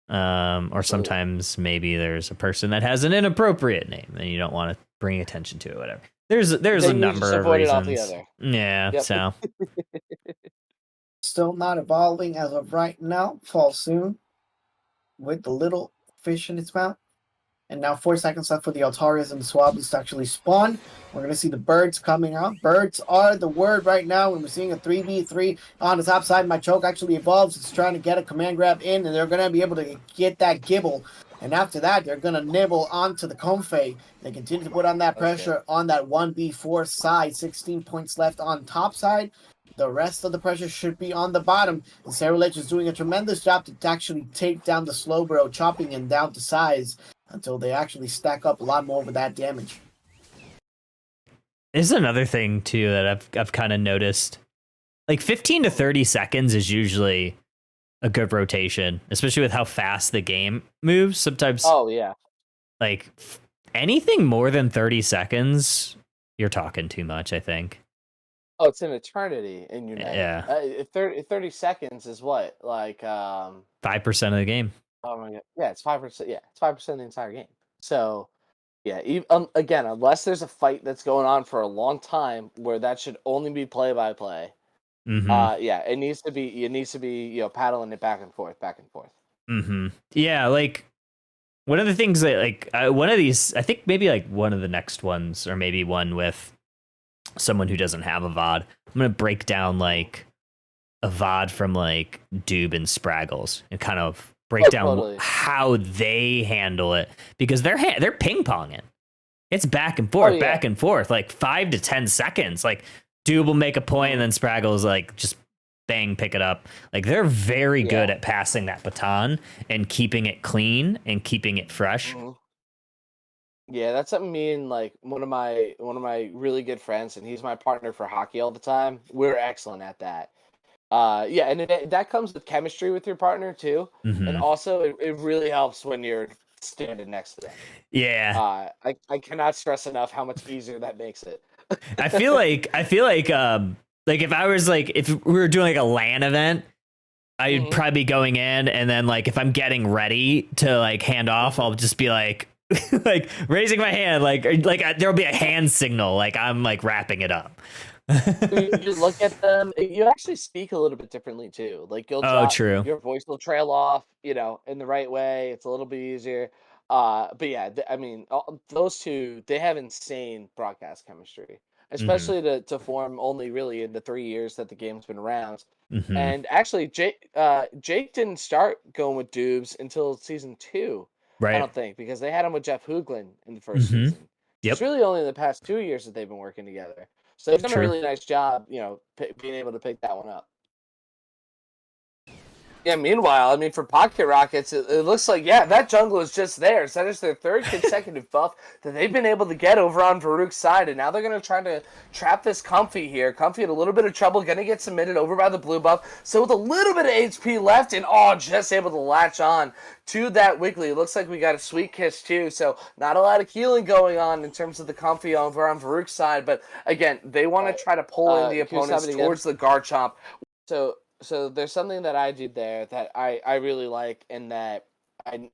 Or sometimes maybe there's a person that has an inappropriate name and you don't want to bring attention to it, whatever. There's a number of reasons. Yeah, yep. So still not evolving as of right now. Fall soon with the little fish in its mouth. And now 4 seconds left for the Altarias and the Swabbles to actually spawn. We're going to see the birds coming out. Birds are the word right now, and we're seeing a 3v3 on the top side. My choke actually evolves. It's trying to get a command grab in, and they're going to be able to get that gibble. And after that, they're going to nibble onto the Comfey. They continue to put on that pressure on that 1v4 side. 16 points left on top side. The rest of the pressure should be on the bottom. And SteelAgency is doing a tremendous job to actually take down the Slowbro, chopping him down to size until they actually stack up a lot more with that damage. There's another thing too that I've kind of noticed. Like 15 to 30 seconds is usually a good rotation, especially with how fast the game moves. Sometimes like anything more than 30 seconds, you're talking too much, I think. Oh, it's an eternity in Unite. Yeah. 30 seconds is what? Like 5% of the game. Oh my god. Yeah, it's 5%. Yeah, it's 5% of the entire game. So yeah, again, unless there's a fight that's going on for a long time where that should only be play by play. Yeah, it needs to be paddling it back and forth. Yeah, like one of the things that like one of these, I think maybe like one of the next ones, or maybe one with someone who doesn't have a VOD. I'm gonna break down like a VOD from like Doob and Spraggles and kind of break down how they handle it, because they're ping ponging. It's back and forth, back and forth, like 5 to 10 seconds. Like Doob will make a point and then Spraggles like just bang, pick it up. Like they're very good at passing that baton and keeping it clean and keeping it fresh. Yeah, that's something me and like one of my really good friends, and he's my partner for hockey all the time. We're excellent at that. Yeah, and that comes with chemistry with your partner too, and also it really helps when you're standing next to them. Yeah. I cannot stress enough how much easier that makes it. I feel like if I was like, if we were doing like a LAN event, I'd probably be going in, and then like if I'm getting ready to like hand off, I'll just be like like raising my hand, like there'll be a hand signal, like I'm like wrapping it up. You look at them, you actually speak a little bit differently too. Like true. Your voice will trail off, in the right way. It's a little bit easier. But yeah, I mean, those two, they have insane broadcast chemistry, especially to form only really in the 3 years that the game's been around. And actually, Jake didn't start going with Doobs until season 2. Right. I don't think, because they had him with Jeff Hooglin in the first season. It's really only in the past 2 years that they've been working together. So they've done a really nice job, being able to pick that one up. Yeah, meanwhile, I mean, for Pocket Rockets, it looks like, that jungle is just theirs. That is their third consecutive buff that they've been able to get over on Farouk's side, and now they're going to try to trap this Comfy here. Comfy in a little bit of trouble, going to get submitted over by the blue buff. So with a little bit of HP left, and just able to latch on to that Wiggly. It looks like we got a Sweet Kiss too, so not a lot of healing going on in terms of the Comfy over on Farouk's side, but again, they want to try to pull in the opponents towards the guard chomp. So there's something that I did there that I really like, and that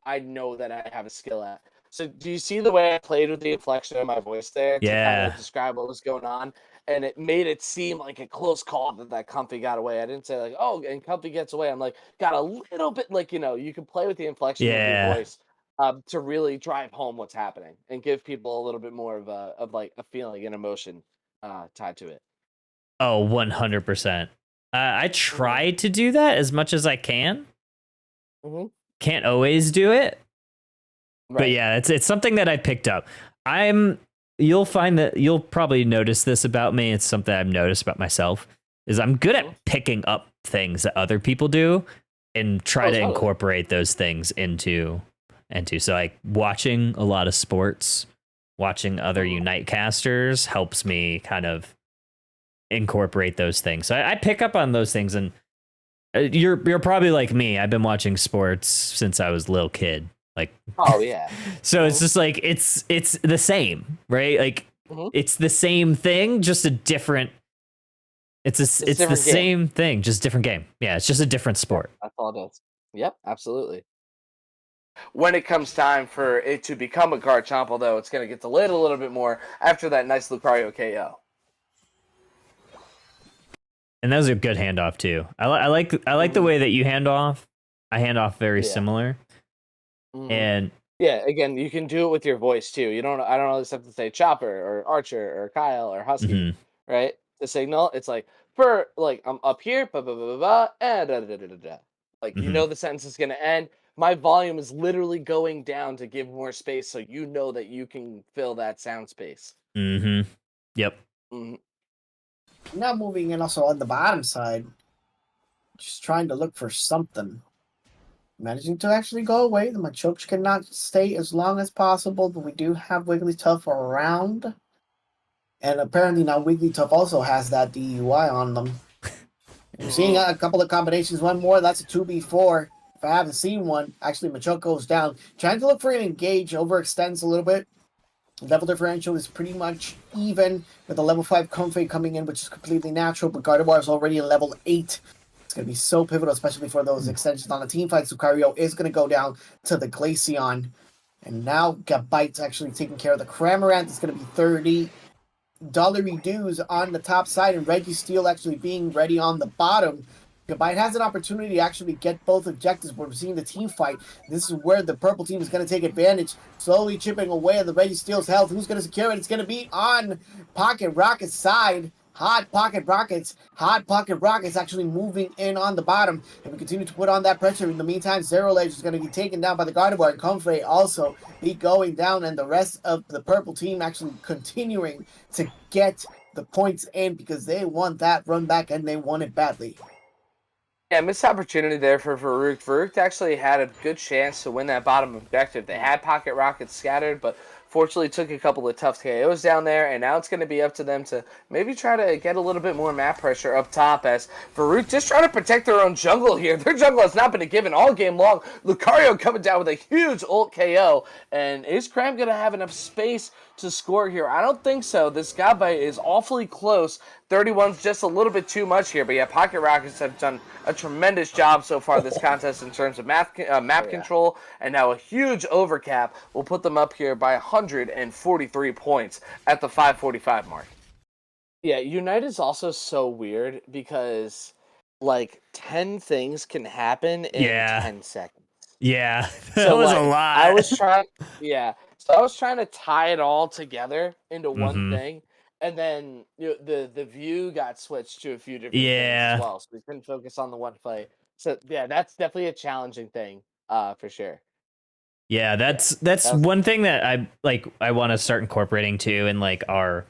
I know that I have a skill at. So do you see the way I played with the inflection of my voice there to kind of describe what was going on? And it made it seem like a close call that Comfy got away. I didn't say like, oh, and Comfy gets away. I'm like, got a little bit like, you can play with the inflection of your voice to really drive home what's happening and give people a little bit more of a feeling and emotion tied to it. Oh, 100%. I try to do that as much as I can. Can't always do it. Right. But yeah, it's something that I picked up. You'll find that you'll probably notice this about me. It's something I've noticed about myself, is I'm good at picking up things that other people do and try to incorporate those things into into. So like watching a lot of sports, watching other Unite casters helps me kind of incorporate those things. So I pick up on those things, and you're probably like me. I've been watching sports since I was a little kid. Like, oh yeah. So it's just like it's the same, right? Like it's the same thing, just a different. It's the same thing, just different game. Yeah, it's just a different sport. That's all it is. Yep, absolutely. When it comes time for it to become a Garchomp, though, it's going to get delayed a little bit more after that nice Lucario KO. And that was a good handoff too. I like the way that you hand off. I hand off very similar. And yeah, again, you can do it with your voice too. I don't always have to say Chopper or Archer or Kyle or Husky, right? The signal, it's like I'm up here, blah blah blah blah, and da da da da da. Like you know the sentence is gonna end. My volume is literally going down to give more space, so you know that you can fill that sound space. Yep. Now moving in also on the bottom side, just trying to look for something. Managing to actually go away. The Machoke cannot stay as long as possible, but we do have Wigglytuff around. And apparently now Wigglytuff also has that DUI on them. We're seeing a couple of combinations. One more, that's a 2v4. If I haven't seen one, actually Machoke goes down. Trying to look for an engage, overextends a little bit. Level differential is pretty much even with a level 5 Comfey coming in, which is completely natural, but Gardevoir is already a level 8. It's going to be so pivotal, especially for those extensions on the team fight. Lucario is going to go down to the Glaceon. And now Gabite's actually taking care of the Cramorant. It's going to be $30 dues on the top side, and Registeel actually being ready on the bottom. Gabite has an opportunity to actually get both objectives, but we're seeing the team fight. This is where the purple team is going to take advantage, slowly chipping away at the Registeel's health. Who's going to secure it? It's going to be on Pocket Rocket's side. Hot Pocket Rockets actually moving in on the bottom. And we continue to put on that pressure. In the meantime, Zero Ledge is going to be taken down by the Gardevoir, and Comfrey also be going down, and the rest of the purple team actually continuing to get the points in because they want that run back, and they want it badly. Yeah, missed opportunity there for Farouk. Farouk actually had a good chance to win that bottom objective. They had Pocket Rockets scattered, but fortunately took a couple of tough KOs down there, and now it's going to be up to them to maybe try to get a little bit more map pressure up top as Farouk just trying to protect their own jungle here. Their jungle has not been given all game long. Lucario coming down with a huge ult KO, and is Cram going to have enough space to score here? I don't think so. This Gabite is awfully close. 31's just a little bit too much here, but yeah, Pocket Rockets have done a tremendous job so far this contest in terms of map control, and now a huge overcap will put them up here by 143 points at the 545 mark. Yeah, Unite is also so weird because like 10 things can happen in 10 seconds. Yeah, that was a lot. I was trying to tie it all together into one thing. And then the view got switched to a few different things as well, so we couldn't focus on the one fight. So yeah, that's definitely a challenging thing, for sure. Yeah, that's one thing that I want to start incorporating too in like our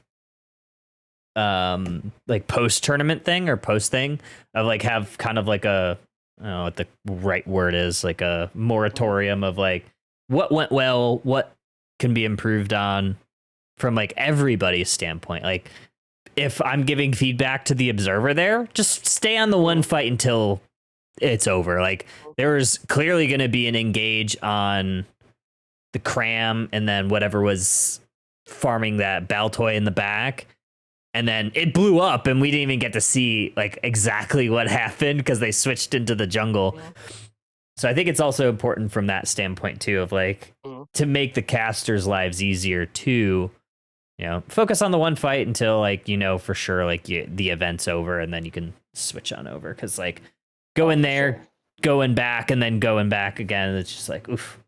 like post tournament thing or post thing of like have kind of like a, I don't know what the right word is, like a moratorium of like what went well, what can be improved on from like everybody's standpoint. Like if I'm giving feedback to the observer there, just stay on the one fight until it's over. Like there's clearly going to be an engage on the Cram and then whatever was farming that Baltoy in the back. And then it blew up and we didn't even get to see like exactly what happened because they switched into the jungle. So I think it's also important from that standpoint too, of like to make the casters' lives easier too. You know, focus on the one fight until like, you know, for sure, like the event's over and then you can switch on over. Cause like going there, going back and then going back again. It's just like, oof.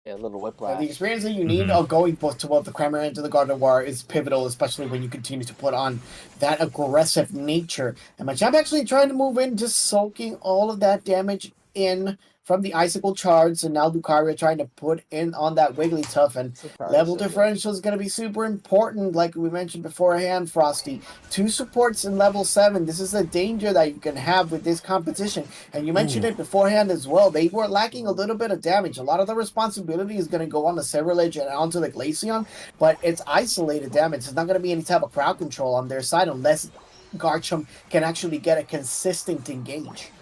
Yeah, a little whiplash. The experience that you need of going both to both the Cramorant and to the Gardevoir is pivotal, especially when you continue to put on that aggressive nature. And Machamp actually trying to move in, just soaking all of that damage in from the Icicle Charge, and now Lucario trying to put in on that Wigglytuff, and level differential is going to be super important, like we mentioned beforehand, Frosty. 2 supports in level 7, this is a danger that you can have with this competition, and you mentioned it beforehand as well. They were lacking a little bit of damage. A lot of the responsibility is going to go on the Cerulege and onto the Glaceon, but it's isolated damage. It's not going to be any type of crowd control on their side unless Garchomp can actually get a consistent engage.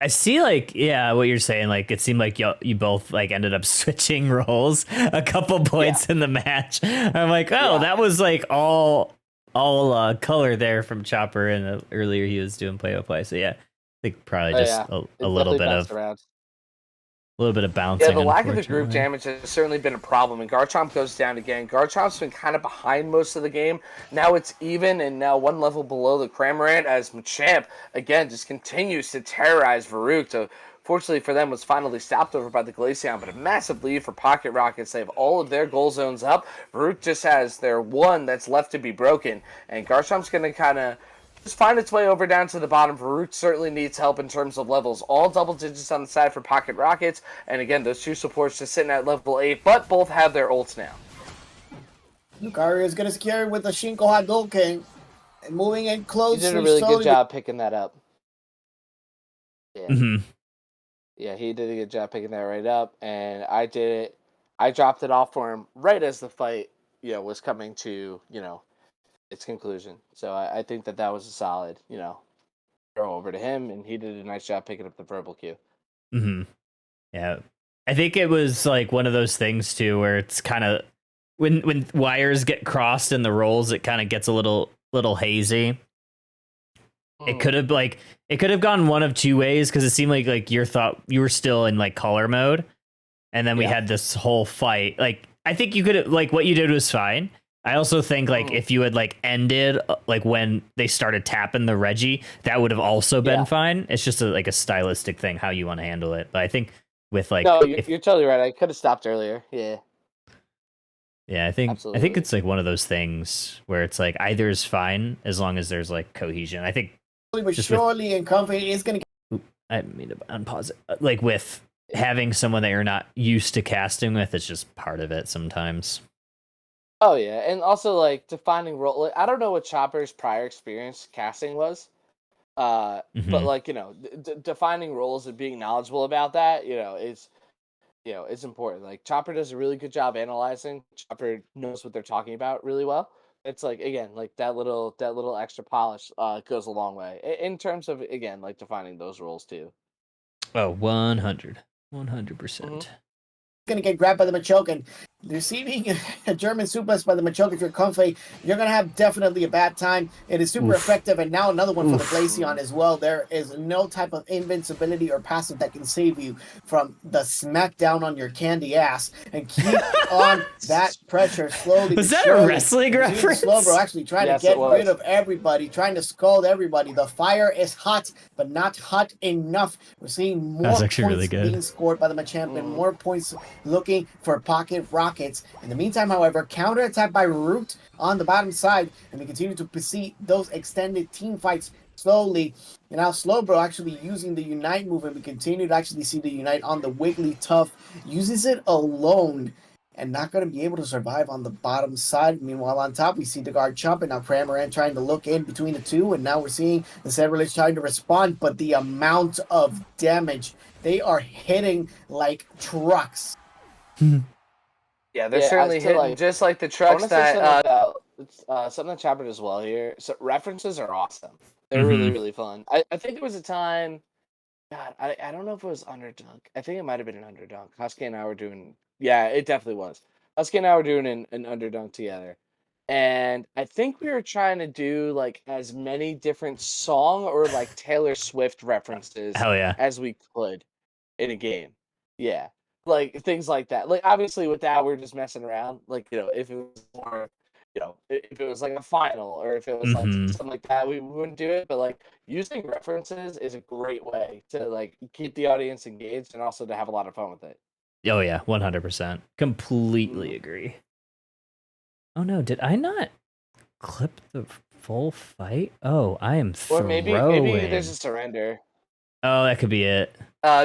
I see, like, yeah, what you're saying. Like, it seemed like you both like ended up switching roles a couple points in the match. I'm like, oh, that was like all color there from Chopper, and earlier he was doing play-by-play. So yeah, I think probably just a little bit of bouncing. Yeah, the lack of the group damage has certainly been a problem, and Garchomp goes down again. Garchomp's been kind of behind most of the game. Now it's even, and now 1 level below the Cramorant, as Machamp, again, just continues to terrorize Varuk. So, fortunately for them, was finally stopped over by the Glaceon, but a massive lead for Pocket Rockets. They have all of their goal zones up. Varuk just has their 1 that's left to be broken, and Garchomp's going to kind of just find its way over down to the bottom. Varuk certainly needs help in terms of levels. All double digits on the side for Pocket Rockets. And again, those 2 supports just sitting at level 8, but both have their ults now. Lucario is going to secure with the Shinko Hadouken. And moving in closely. He did a really good job picking that up. Yeah. Mm-hmm. Yeah, he did a good job picking that right up. And I did it. I dropped it off for him right as the fight, was coming to, its conclusion. So I think that was a solid, throw over to him, and he did a nice job picking up the verbal cue. Mm-hmm. Yeah, I think it was like one of those things too, where it's kind of when wires get crossed in the rolls, it kind of gets a little hazy. It could have gone one of 2 ways, because it seemed like you were still in like color mode, and then we had this whole fight. Like, I think you could, like, what you did was fine. I also think, like, if you had, like, ended, like, when they started tapping the Reggie, that would have also been fine. It's just, a stylistic thing, how you want to handle it. But I think with, like... No, you're totally right. I could have stopped earlier. Yeah. Yeah, I think it's, like, one of those things where it's, like, either is fine as long as there's, like, cohesion. I think... But surely and Comfy is going to... I didn't mean to unpause it. Like, with having someone that you're not used to casting with, it's just part of it sometimes. Oh, yeah. And also, like, defining role. Like, I don't know what Chopper's prior experience casting was. But, like, defining roles and being knowledgeable about that, is, it's important. Like, Chopper does a really good job analyzing. Chopper knows what they're talking about really well. It's like, again, like that little extra polish goes a long way in terms of, again, like defining those roles too. Oh, 100%. Going to get grabbed by the Machoke, and receiving a German suplex by the Machoke, if you're Comfy, you're going to have definitely a bad time. It is super effective, and now another one for the Glaceon as well. There is no type of invincibility or passive that can save you from the smackdown on your candy ass, and keep on that pressure slowly. Was that a wrestling reference? Slowbro actually trying to get rid of everybody, trying to scold everybody. The fire is hot, but not hot enough. We're seeing more points really being scored by the Machamp, and more points looking for Pocket Rockets. In the meantime, however, counterattack by Root on the bottom side, and we continue to see those extended team fights slowly. And now Slowbro actually using the Unite move, and we continue to actually see the Unite on the Wigglytuff. Uses it alone and not going to be able to survive on the bottom side. Meanwhile, on top, we see the Garchomp, and now Cramorant trying to look in between the two, and now we're seeing the Cerulege trying to respond, but the amount of damage, they are hitting like trucks. Yeah, they're certainly hitting just like the trucks that something that Chopper does well here. So references are awesome. They're really, really fun. I think there was a time, God, I don't know if it was Underdunk. I think it might have been an Underdunk. Husky and I were doing, yeah, it definitely was. Husky and I were doing an Underdunk together. And I think we were trying to do like as many different song or like Taylor Swift references as we could in a game. Yeah. Like things like that. Like obviously with that we're just messing around. Like, if it was more, if it was like a final or if it was like something like that, we wouldn't do it. But like using references is a great way to like keep the audience engaged and also to have a lot of fun with it. Oh yeah, 100%. Completely agree. Oh no, did I not clip the full fight? Oh, I am throwing. Or maybe there's a surrender. Oh, that could be it.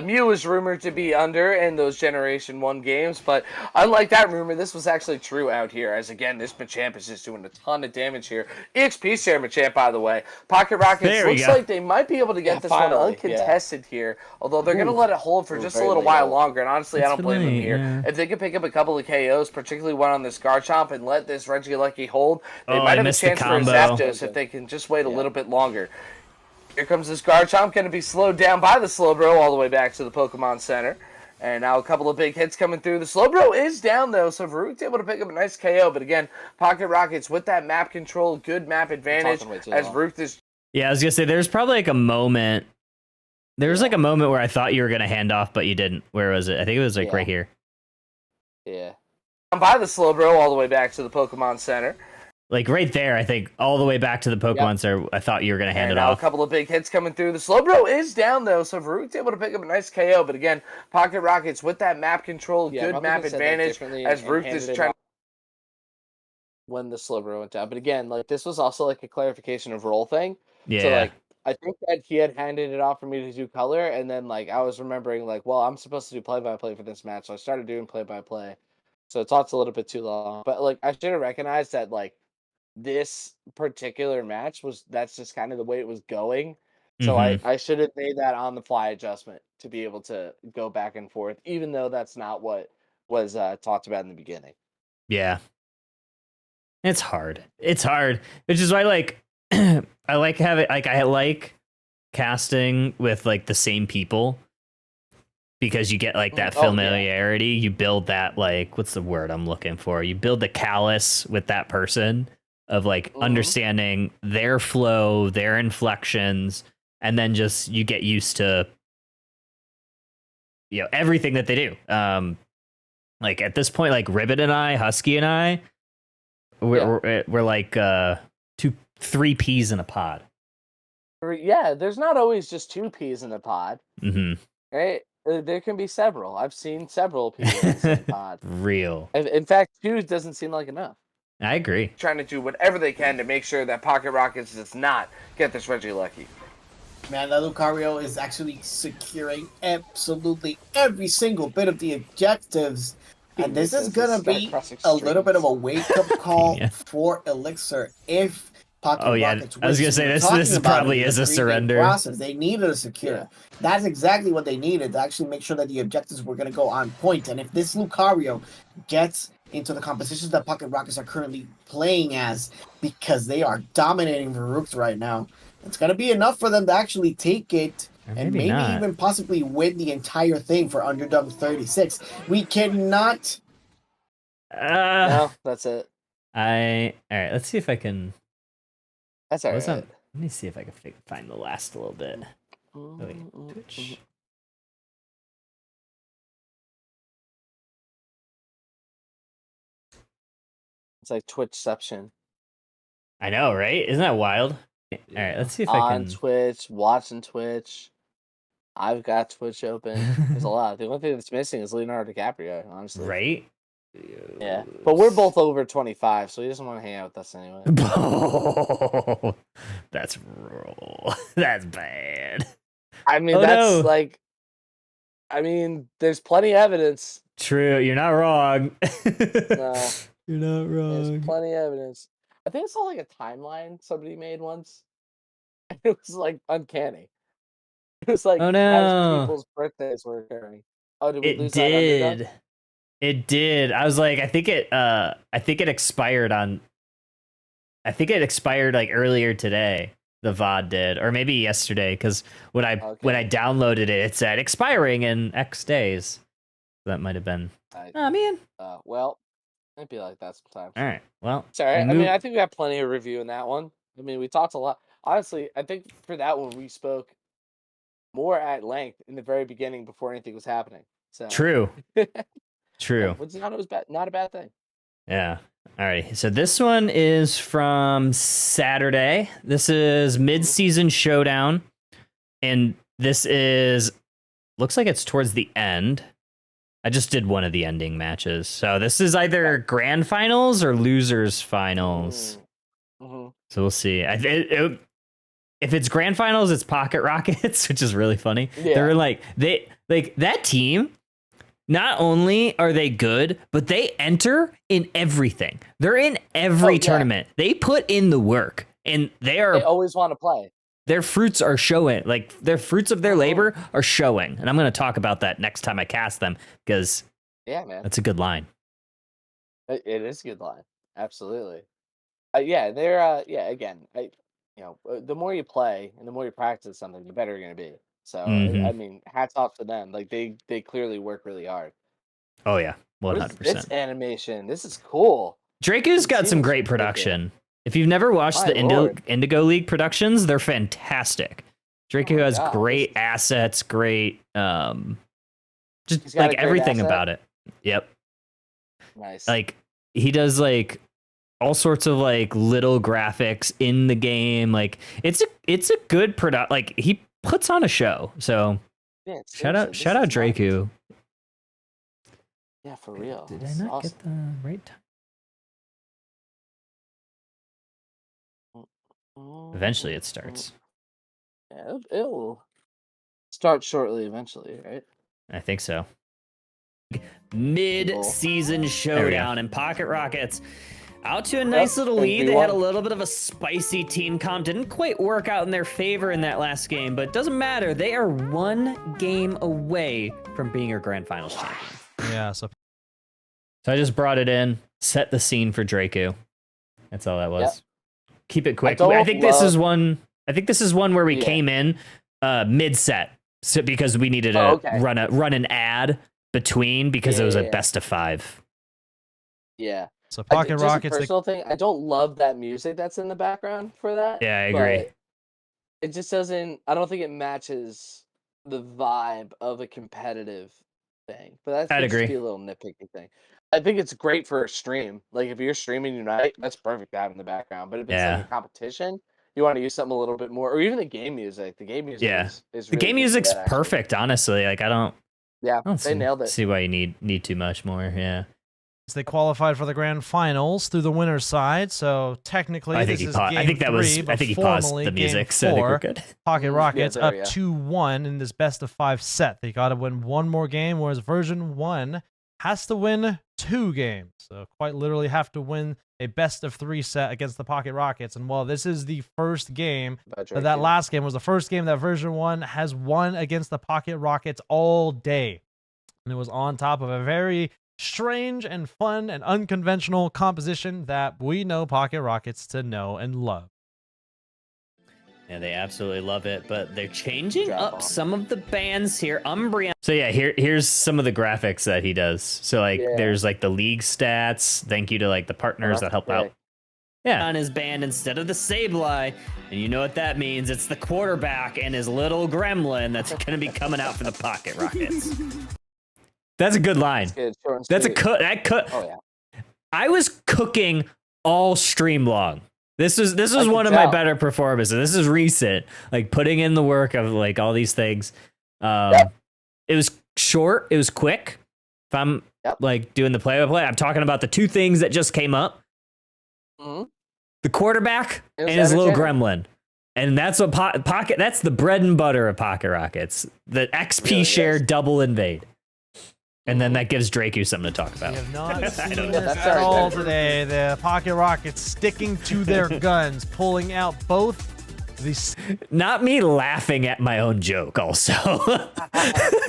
Mew was rumored to be under in those Generation 1 games, but unlike that rumor, this was actually true out here, as again, this Machamp is just doing a ton of damage here. EXP share Machamp, by the way. Pocket Rockets looks like they might be able to get this finally, one uncontested here, although they're going to let it hold for just a little while longer, and honestly, I don't blame them here. Yeah. If they can pick up a couple of KOs, particularly one on this Garchomp, and let this Regieleki hold, they might have a chance for a Zapdos if they can just wait a little bit longer. Here comes this Garchomp, going to be slowed down by the Slowbro all the way back to the Pokemon Center. And now a couple of big hits coming through. The Slowbro is down, though, so Farouk's able to pick up a nice KO. But again, Pocket Rockets with that map control, good map advantage, as Farouk is... Yeah, I was going to say, there's probably like a moment... There was like a moment where I thought you were going to hand off, but you didn't. Where was it? I think it was like right here. Yeah. By the Slowbro all the way back to the Pokemon Center. Like right there, I think, all the way back to the Pokemon Center, I thought you were going to hand it off. A couple of big hits coming through. The Slowbro is down, though, so Farouk's able to pick up a nice KO. But again, Pocket Rockets with that map control, good map advantage, as Farouk is trying... When the Slowbro went down. But again, like, this was also like a clarification of role thing. Yeah. So, like, I think that he had handed it off for me to do color, and then, like, I was remembering, like, well, I'm supposed to do play-by-play for this match, so I started doing play-by-play. So it talks a little bit too long. But, like, I should have recognized that, like, this particular match that's just kind of the way it was going. So I should have made that on the fly adjustment to be able to go back and forth, even though that's not what was talked about in the beginning. Yeah. It's hard. It's hard. Which is why like I like casting with like the same people, because you get like that familiarity. You build that, like, what's the word I'm looking for? You build the callus with that person of like understanding their flow, their inflections, and then just you get used to, you know, everything that they do. Like at this point, like Ribbit and I, Husky and I, we're like 3 peas in a pod. Yeah, there's not always just 2 peas in a pod. Right? There can be several. I've seen several peas in the same pod. Real. In fact, 2 doesn't seem like enough. I agree. Trying to do whatever they can to make sure that Pocket Rockets does not get this Regieleki. Man, that Lucario is actually securing absolutely every single bit of the objectives. And this is going to be a little bit of a wake-up call for Elixir if Pocket Rockets wins. I was going to say, this probably is a surrender. Process. They needed a secure. That's exactly what they needed to actually make sure that the objectives were going to go on point. And if this Lucario gets into the compositions that Pocket Rockets are currently playing as, because they are dominating Farouk's right now, it's going to be enough for them to actually take it and maybe even possibly win the entire thing for Underdog 36. We cannot... No, that's it. All right, let's see if I can... That's all right. Let me see if I can find the last little bit. Oh, wait, Twitch. It's like Twitchception. I know, right? Isn't that wild? All right, let's see if I can... On Twitch, watching Twitch. I've got Twitch open. There's a lot. The only thing that's missing is Leonardo DiCaprio, honestly. Right? Yeah. But we're both over 25, so he doesn't want to hang out with us anyway. Oh, that's rural. That's bad. I mean, like... I mean, there's plenty of evidence. True, you're not wrong. No. You're not wrong. There's plenty of evidence. I think I saw like a timeline somebody made once. It was like uncanny. It was like, oh no, as people's birthdays were occurring. Oh, did we lose that? That it did. I was like, I think it expired on. I think it expired like earlier today. The VOD did, or maybe yesterday, because when I downloaded it, it said expiring in X days. That might have been. Oh man. Well, it'd be like that sometimes. All right. Well, sorry. I mean, I think we got plenty of review in that one. I mean, we talked a lot. Honestly, I think for that one we spoke more at length in the very beginning before anything was happening. So true. True. Which not a bad thing. Yeah. All right. So this one is from Saturday. This is mid-season showdown, and this looks like it's towards the end. I just did one of the ending matches, so this is either grand finals or losers finals. So we'll see. if it's grand finals, it's Pocket Rockets, which is really funny. Yeah. They're like that team. Not only are they good, but they enter in everything. They're in every tournament. They put in the work, and they always want to play. Their fruits are showing. Like their fruits of their labor are showing, and I'm going to talk about that next time I cast them because man, that's a good line. It is a good line. Absolutely. They're again, the more you play and the more you practice something, the better you're going to be. So I mean, hats off to them. Like they clearly work really hard. Oh yeah, 100%. What is this animation? This is cool. Draku's got some great production. If you've never watched the Indigo League productions, they're fantastic. Draku has great assets, great just like everything about it. Yep. Nice. Like he does like all sorts of like little graphics in the game. Like it's a good product. Like he puts on a show. So shout out Draku. Yeah, for real. Did I not get the right time? Eventually it starts. Yeah, it'll start shortly eventually, right? I think so. Mid-season showdown and Pocket Rockets out to a nice little lead. They had a little bit of a spicy team comp. Didn't quite work out in their favor in that last game, but it doesn't matter. They are one game away from being your grand finals champion. Yeah, so I just brought it in, set the scene for Draku. That's all that was. Yep. Keep it quick. I think this is one where we came in mid-set, so because we needed to run an ad between because it was a best of 5. Yeah. So Pocket Rockets. A personal thing. I don't love that music that's in the background for that. Yeah, I agree. It just doesn't. I don't think it matches the vibe of a competitive thing. But that's just be a little nitpicky thing. I think it's great for a stream. Like if you're streaming Unite, that's perfect to have in the background. But if it's like a competition, you want to use something a little bit more, or even the game music. The game music is really the game music's perfect. Honestly, like I don't they nailed it. See why you need too much more. Yeah. They qualified for the grand finals through the winner's side, so technically this is game 3, I think he paused the music, so I think we're good. Pocket Rockets up 2-1 in this best of 5 set. They got to win one more game, whereas version 1 has to win 2 games. So quite literally have to win a best of 3 set against the Pocket Rockets. And while this is the first game, that last game was the first game that version 1 has won against the Pocket Rockets all day. And it was on top of a very strange and fun and unconventional composition that we know Pocket Rockets to know and love. Yeah, they absolutely love it, but they're changing up some of the bands here. Umbreon. So yeah, here's some of the graphics that he does. So like there's like the league stats. Thank you to like the partners that help out. Yeah. On his band instead of the Sableye. And you know what that means. It's the quarterback and his little gremlin that's going to be coming out for the Pocket Rockets. That's a good line. That's a cut. Oh yeah. I was cooking all stream long. This was one of my better performances. This is recent. Like putting in the work of like all these things. It was short. It was quick. If I'm like doing the play-by-play, I'm talking about the 2 things that just came up. The quarterback and his little gremlin. And that's what Pocket. That's the bread and butter of Pocket Rockets. The XP share double invade. And then that gives Draku something to talk about. We have not seen this at all today. The Pocket Rockets sticking to their guns, pulling out both these. Not me laughing at my own joke, also. I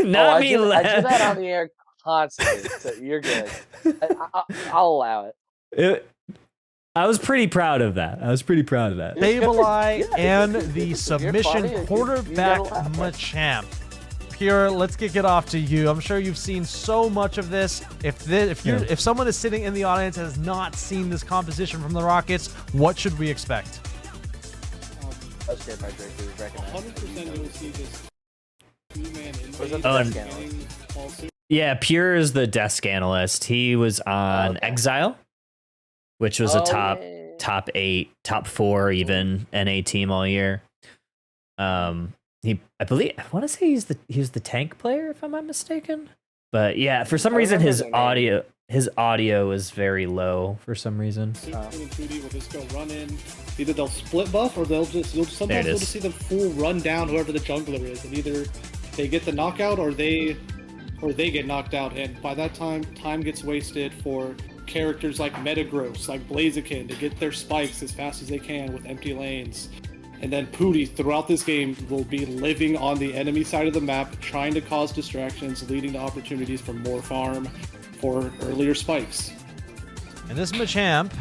do that on the air constantly, so you're good. I'll allow it. I was pretty proud of that. Sableye and the submission quarterback Machamp. Pure, let's kick it off to you. I'm sure you've seen so much of this. If someone is sitting in the audience and has not seen this composition from the Rockets, what should we expect? 100% you'll see this 2-man yeah, Pure is the desk analyst. He was on Exile, which was a top 8, top 4 even NA team all year. I want to say he was the tank player, if I'm not mistaken. But yeah, for some reason his audio His audio is very low for some reason. And Fruity will just go run in. Either they'll split buff or you'll sometimes you'll just see them full run down whoever the jungler is, and either they get the knockout or they get knocked out, and by that time gets wasted for characters like Metagross, like Blaziken, to get their spikes as fast as they can with empty lanes. And then Pooty throughout this game will be living on the enemy side of the map, trying to cause distractions, leading to opportunities for more farm for earlier spikes. And this Machamp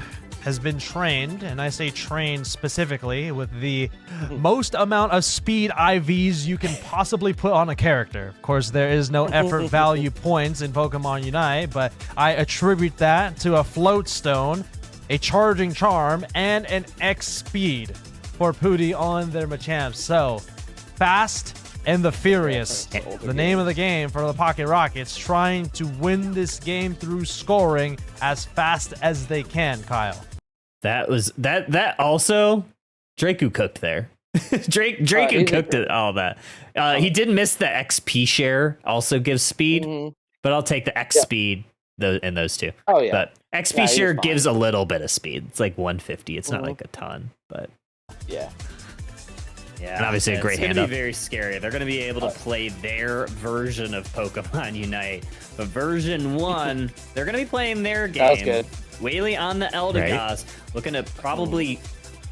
has been trained, and I say trained specifically, with the most amount of speed IVs you can possibly put on a character. Of course, there is no effort value points in Pokemon Unite, but I attribute that to a Float Stone, a Charging Charm, and an X speed for Pooty on their Machamp. So, Fast and the Furious, the name of the game for the Pocket Rockets, trying to win this game through scoring as fast as they can, Kyle. That was that also Draku cooked there. Draku cooked it, all that. He did miss the XP share, also gives speed, but I'll take the X speed in those two. Oh yeah. But XP share gives a little bit of speed. It's like 150. It's not like a ton, but yeah. Yeah, and obviously a great hand up. It's going to be very scary. They're going to be able to play their version of Pokemon Unite. But version 1, they're going to be playing their game. That was good. Whaley on the Eldegoss, looking to probably,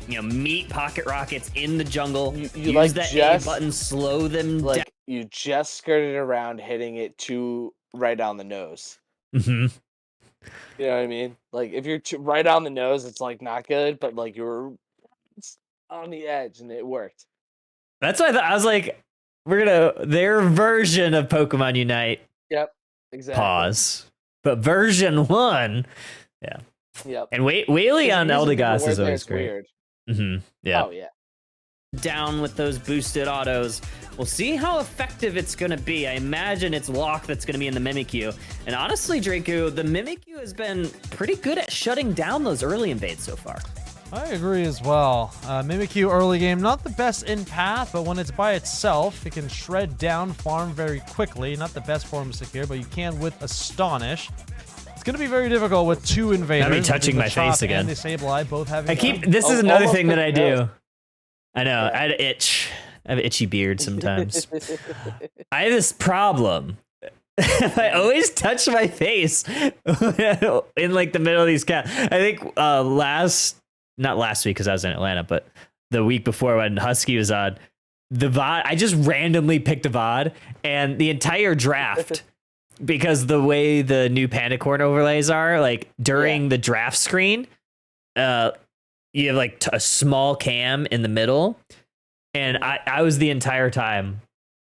meet Pocket Rockets in the jungle. You use like that just, A button, slow them down. like you just skirted around hitting it right on the nose. Mm-hmm. You know what I mean? Like if you're right on the nose, it's like not good, but like you're on the edge and it worked. That's why I was like, their version of Pokemon Unite. Yep, exactly. Pause. But version 1, yeah. Yep. And Whaley on Eldegoss is always great. Weird. Mm-hmm. Yeah. Oh yeah. Down with those boosted autos. We'll see how effective it's going to be. I imagine it's Lock that's going to be in the Mimikyu. And honestly, Draco, the Mimikyu has been pretty good at shutting down those early invades so far. I agree as well. Mimikyu early game, not the best in path, but when it's by itself, it can shred down farm very quickly. Not the best form to secure, but you can with Astonish. It's going to be very difficult with two invaders. I'll be touching my face again. And the Sableye both having. This is another thing that I do. I know. I had an itch. I have an itchy beard sometimes. I have this problem. I always touch my face in like the middle of these cats. I think not last week because I was in Atlanta, but the week before when Husky was on, the VOD, I just randomly picked a VOD, and the entire draft, because the way the new Pandicorn overlays are, like during the draft screen, you have like a small cam in the middle, and I was the entire time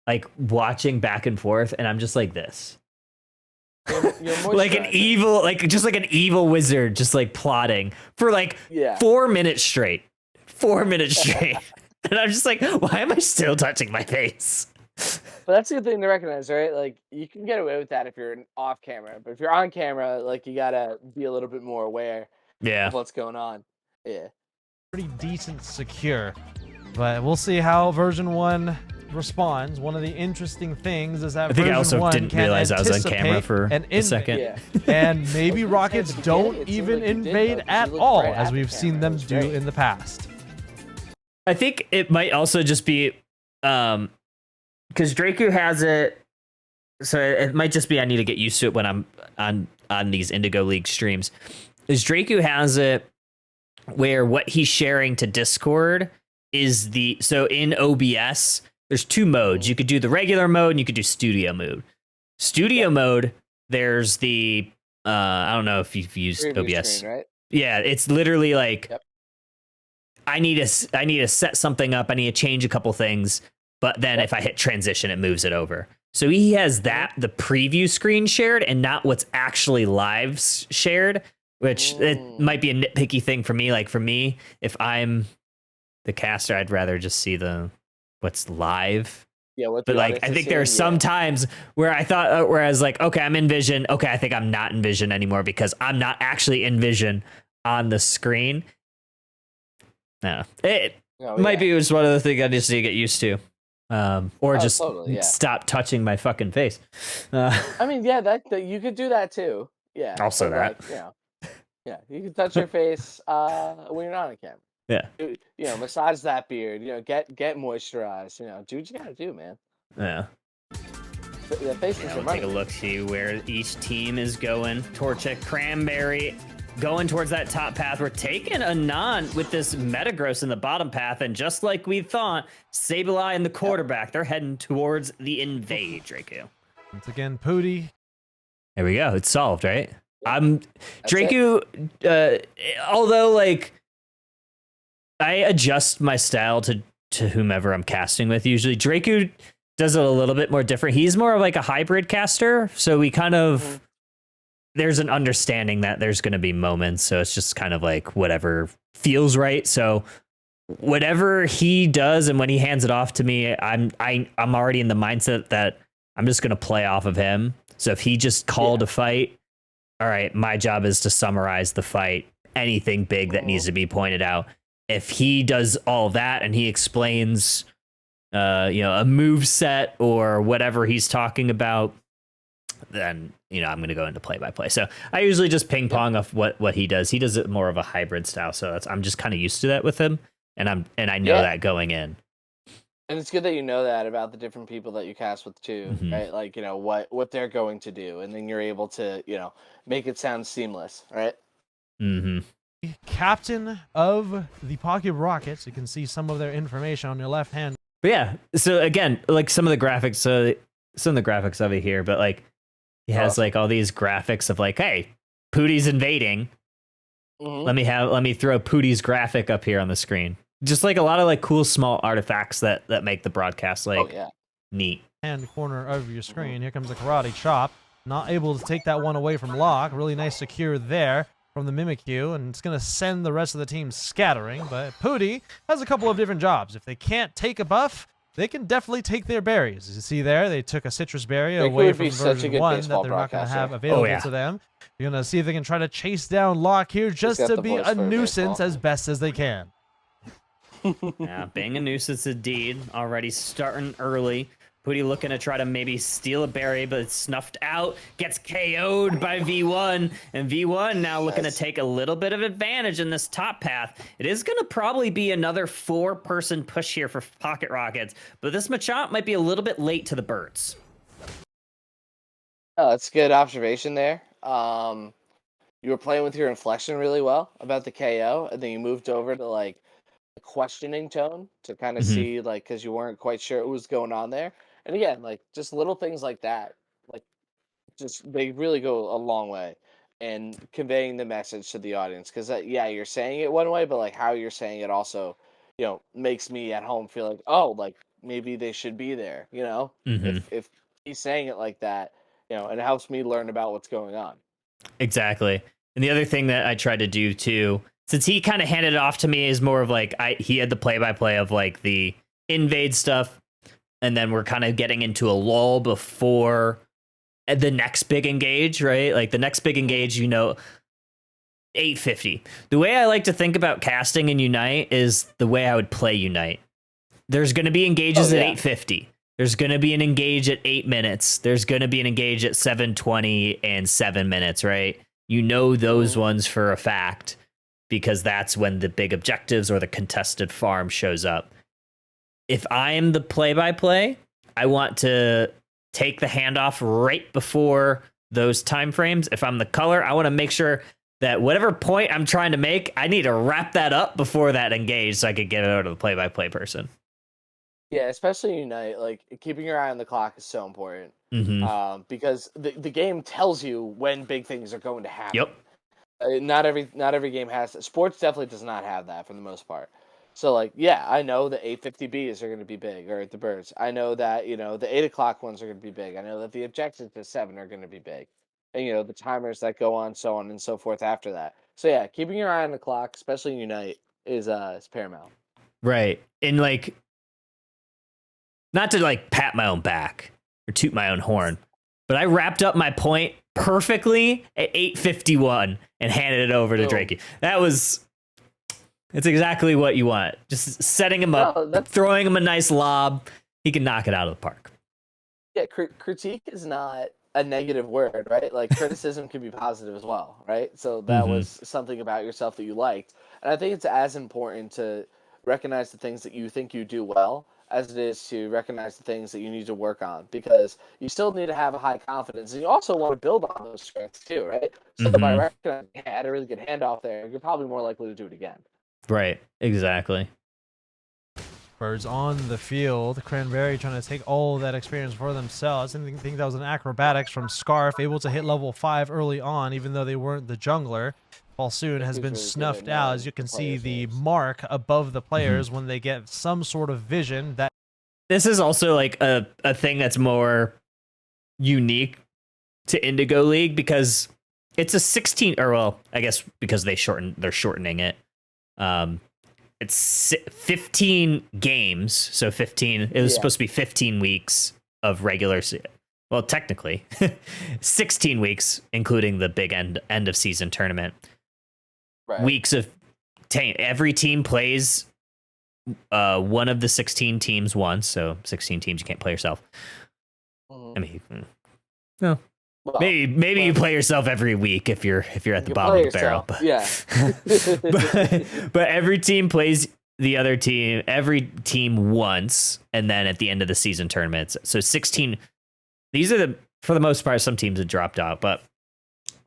like watching back and forth, and I'm just like this. You're like an evil wizard, just like plotting for like 4 minutes straight. 4 minutes straight. And I'm just like, why am I still touching my face? But that's the good thing to recognize, right? Like you can get away with that if you're off camera, but if you're on camera, like you gotta be a little bit more aware of what's going on. Yeah. Pretty decent secure. But we'll see how version 1 responds. One of the interesting things is that I think I also 1 didn't realize I was on camera for a second. Yeah. And maybe Rockets don't even invade at all, as we've seen them do in the past. I think it might also just be because Draku has it, so it might just be I need to get used to it when I'm on these Indigo League streams. Is Draku has it where what he's sharing to Discord is so in OBS there's 2 modes. You could do the regular mode and you could do studio mode. Studio mode, there's the I don't know if you've used OBS. Screen, right? Yeah, it's literally like I need to set something up. I need to change a couple things, but then if I hit transition, it moves it over. So he has the preview screen shared and not what's actually live shared, which it might be a nitpicky thing for me. Like for me, if I'm the caster, I'd rather just see what's live. Yeah, but like I think there are some times where I thought, where I was like, okay, I'm in vision. Okay, I think I'm not in vision anymore because I'm not actually in vision on the screen. No, it might be just one of the things I just need to get used to, or stop touching my fucking face. I mean, that you could do that too. Yeah. Also but, that. like, yeah, you can touch your face when you're not on camera. Yeah. Massage that beard. Get moisturized. Do what you gotta do, man. Yeah. The face is your We'll money. take a look, see where each team is going. Torchic, Cranberry, going towards that top path. We're taking Anand with this Metagross in the bottom path, and just like we thought, Sableye and the quarterback, they're heading towards the invade, Draco. Once again, Pooty. There we go. It's solved, right? That's Draco, although like I adjust my style to whomever I'm casting with. Usually Draco does it a little bit more different. He's more of like a hybrid caster, so we kind of there's an understanding that there's going to be moments, so it's just kind of like whatever feels right. So whatever he does and when he hands it off to me, I'm already in the mindset that I'm just going to play off of him. So if he just called a fight, all right, my job is to summarize the fight, anything big that needs to be pointed out. If he does all that and he explains a move set or whatever he's talking about, then I'm going to go into play-by-play. So I usually just ping pong off what he does. He does it more of a hybrid style, so I'm just kind of used to that with him, and I know that going in. And it's good that you know that about the different people that you cast with too, right? Like what they're going to do, and then you're able to make it sound seamless, right? Captain of the Pocket Rockets. You can see some of their information on your left hand. But yeah, so again, like some of the graphics, some of the graphics of it here, but like he has like all these graphics of like, hey, Pootie's invading. Let me throw Pootie's graphic up here on the screen. Just like a lot of like cool small artifacts that make the broadcast like neat. Hand corner of your screen. Here comes a karate chop. Not able to take that one away from Locke. Really nice secure there from the Mimikyu, and it's going to send the rest of the team scattering, but Pooty has a couple of different jobs. If they can't take a buff, they can definitely take their berries. As you see there, they took a citrus berry away from version 1 that they're not going to have available to them. You're going to see if they can try to chase down Locke here just to be a nuisance as best as they can. Yeah, being a nuisance indeed. Already starting early. Pooty looking to try to maybe steal a berry, but it's snuffed out. Gets KO'd by V1. And V1 now looking to take a little bit of advantage in this top path. It is going to probably be another 4-person push here for Pocket Rockets. But this Machop might be a little bit late to the birds. Oh, that's a good observation there. You were playing with your inflection really well about the KO, and then you moved over to like a questioning tone to kind of see like because you weren't quite sure what was going on there. And again, like just little things like that, like just they really go a long way in conveying the message to the audience. Because you're saying it one way, but like how you're saying it also, makes me at home feel like, oh, like maybe they should be there. If he's saying it like that, and it helps me learn about what's going on. Exactly. And the other thing that I tried to do too, since he kind of handed it off to me, is more of like he had the play-by-play of like the invade stuff. And then we're kind of getting into a lull before the next big engage, right? Like the next big engage, 850. The way I like to think about casting in Unite is the way I would play Unite. There's going to be engages at 850. There's going to be an engage at 8 minutes. There's going to be an engage at 720 and 7 minutes, right? Those ones for a fact because that's when the big objectives or the contested farm shows up. If I am the play-by-play, I want to take the handoff right before those time frames. If I'm the color, I want to make sure that whatever point I'm trying to make, I need to wrap that up before that engage so I could get it out of the play-by-play person. Yeah, especially Unite, like keeping your eye on the clock is so important because the game tells you when big things are going to happen. Yep. Not every game has that. Sports definitely does not have that for the most part. So, like, I know the 850Bs are going to be big, or the birds. I know that, the 8 o'clock ones are going to be big. I know that the objectives to 7 are going to be big. And, the timers that go on and so forth after that. So, keeping your eye on the clock, especially Unite, is paramount. Right. And, like, not to, like, pat my own back or toot my own horn, but I wrapped up my point perfectly at 851 and handed it over to Drakey. It's exactly what you want. Just setting him up, throwing him a nice lob. He can knock it out of the park. Yeah, critique is not a negative word, right? Like criticism can be positive as well, right? So that was something about yourself that you liked. And I think it's as important to recognize the things that you think you do well as it is to recognize the things that you need to work on, because you still need to have a high confidence, and you also want to build on those strengths too, right? So by recognizing, hey, I had a really good handoff there, you're probably more likely to do it again. Right, exactly. Birds on the field. Cranberry trying to take all that experience for themselves. I didn't think that was an acrobatics from Scarf, able to hit level 5 early on, even though they weren't the jungler. Falsoon has been snuffed out. As you can see, the mark above the players when they get some sort of vision. That this is also like a thing that's more unique to Indigo League, because it's a 16, or well, I guess because they're shortening it. It's 15 games, so 15. It was supposed to be 15 weeks of regular. Well, technically, 16 weeks, including the big end of season tournament. Right. Weeks of every team plays one of the 16 teams once, so 16 teams. You can't play yourself. I mean, no. Well, maybe you play yourself every week if you're at the bottom of the barrel. But, yeah. but every team plays the other team, every team once, and then at the end of the season tournaments. So 16. These are for the most part, some teams have dropped out, but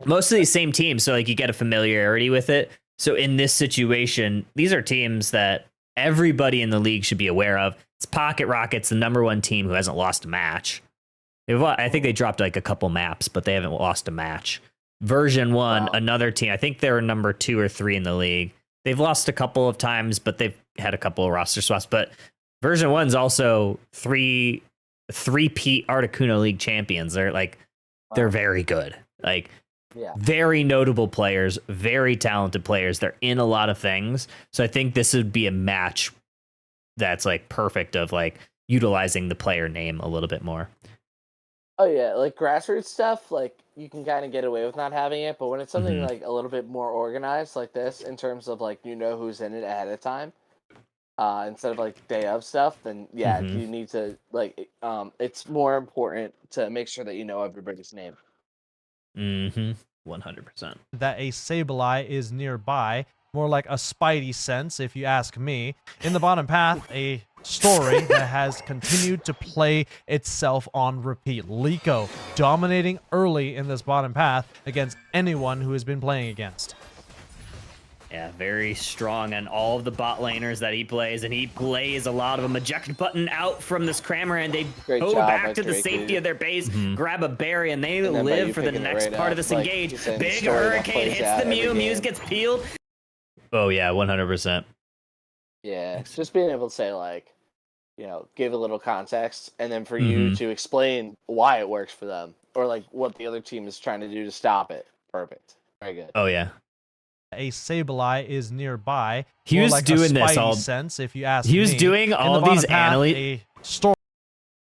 most of these same teams. So like you get a familiarity with it. So in this situation, these are teams that everybody in the league should be aware of. It's Pocket Rockets, the #1 team who hasn't lost a match. I think they dropped like a couple maps, but they haven't lost a match. Version 1, another team. I think they're number 2 or 3 in the league. They've lost a couple of times, but they've had a couple of roster swaps. But Version 1's also three-peat Articuno League champions. They're very good. Like, very notable players, very talented players. They're in a lot of things. So I think this would be a match that's like perfect of like utilizing the player name a little bit more. Oh yeah, like grassroots stuff, like you can kind of get away with not having it, but when it's something like a little bit more organized like this, in terms of like who's in it ahead of time, instead of like day of stuff, then you need to like it's more important to make sure that you know everybody's name. 100%. That a Sableye is nearby, more like a Spidey sense, if you ask me. In the bottom path, a story that has continued to play itself on repeat. Liko dominating early in this bottom path against anyone who has been playing against. Yeah, very strong on all of the bot laners that he plays, and he plays a lot of them. Eject button out from this Crammer, and they go back to the safety of their base, grab a berry, and they live for the next part of this engage. Big Hurricane hits the Mew, Muse gets peeled. Oh yeah, 100%. Yeah, it's just being able to say like, give a little context, and then for you to explain why it works for them, or like what the other team is trying to do to stop it. Perfect. Very good. Oh yeah. A Sableye is nearby. He was like doing this all sense, if you ask He was me. doing all these analogies.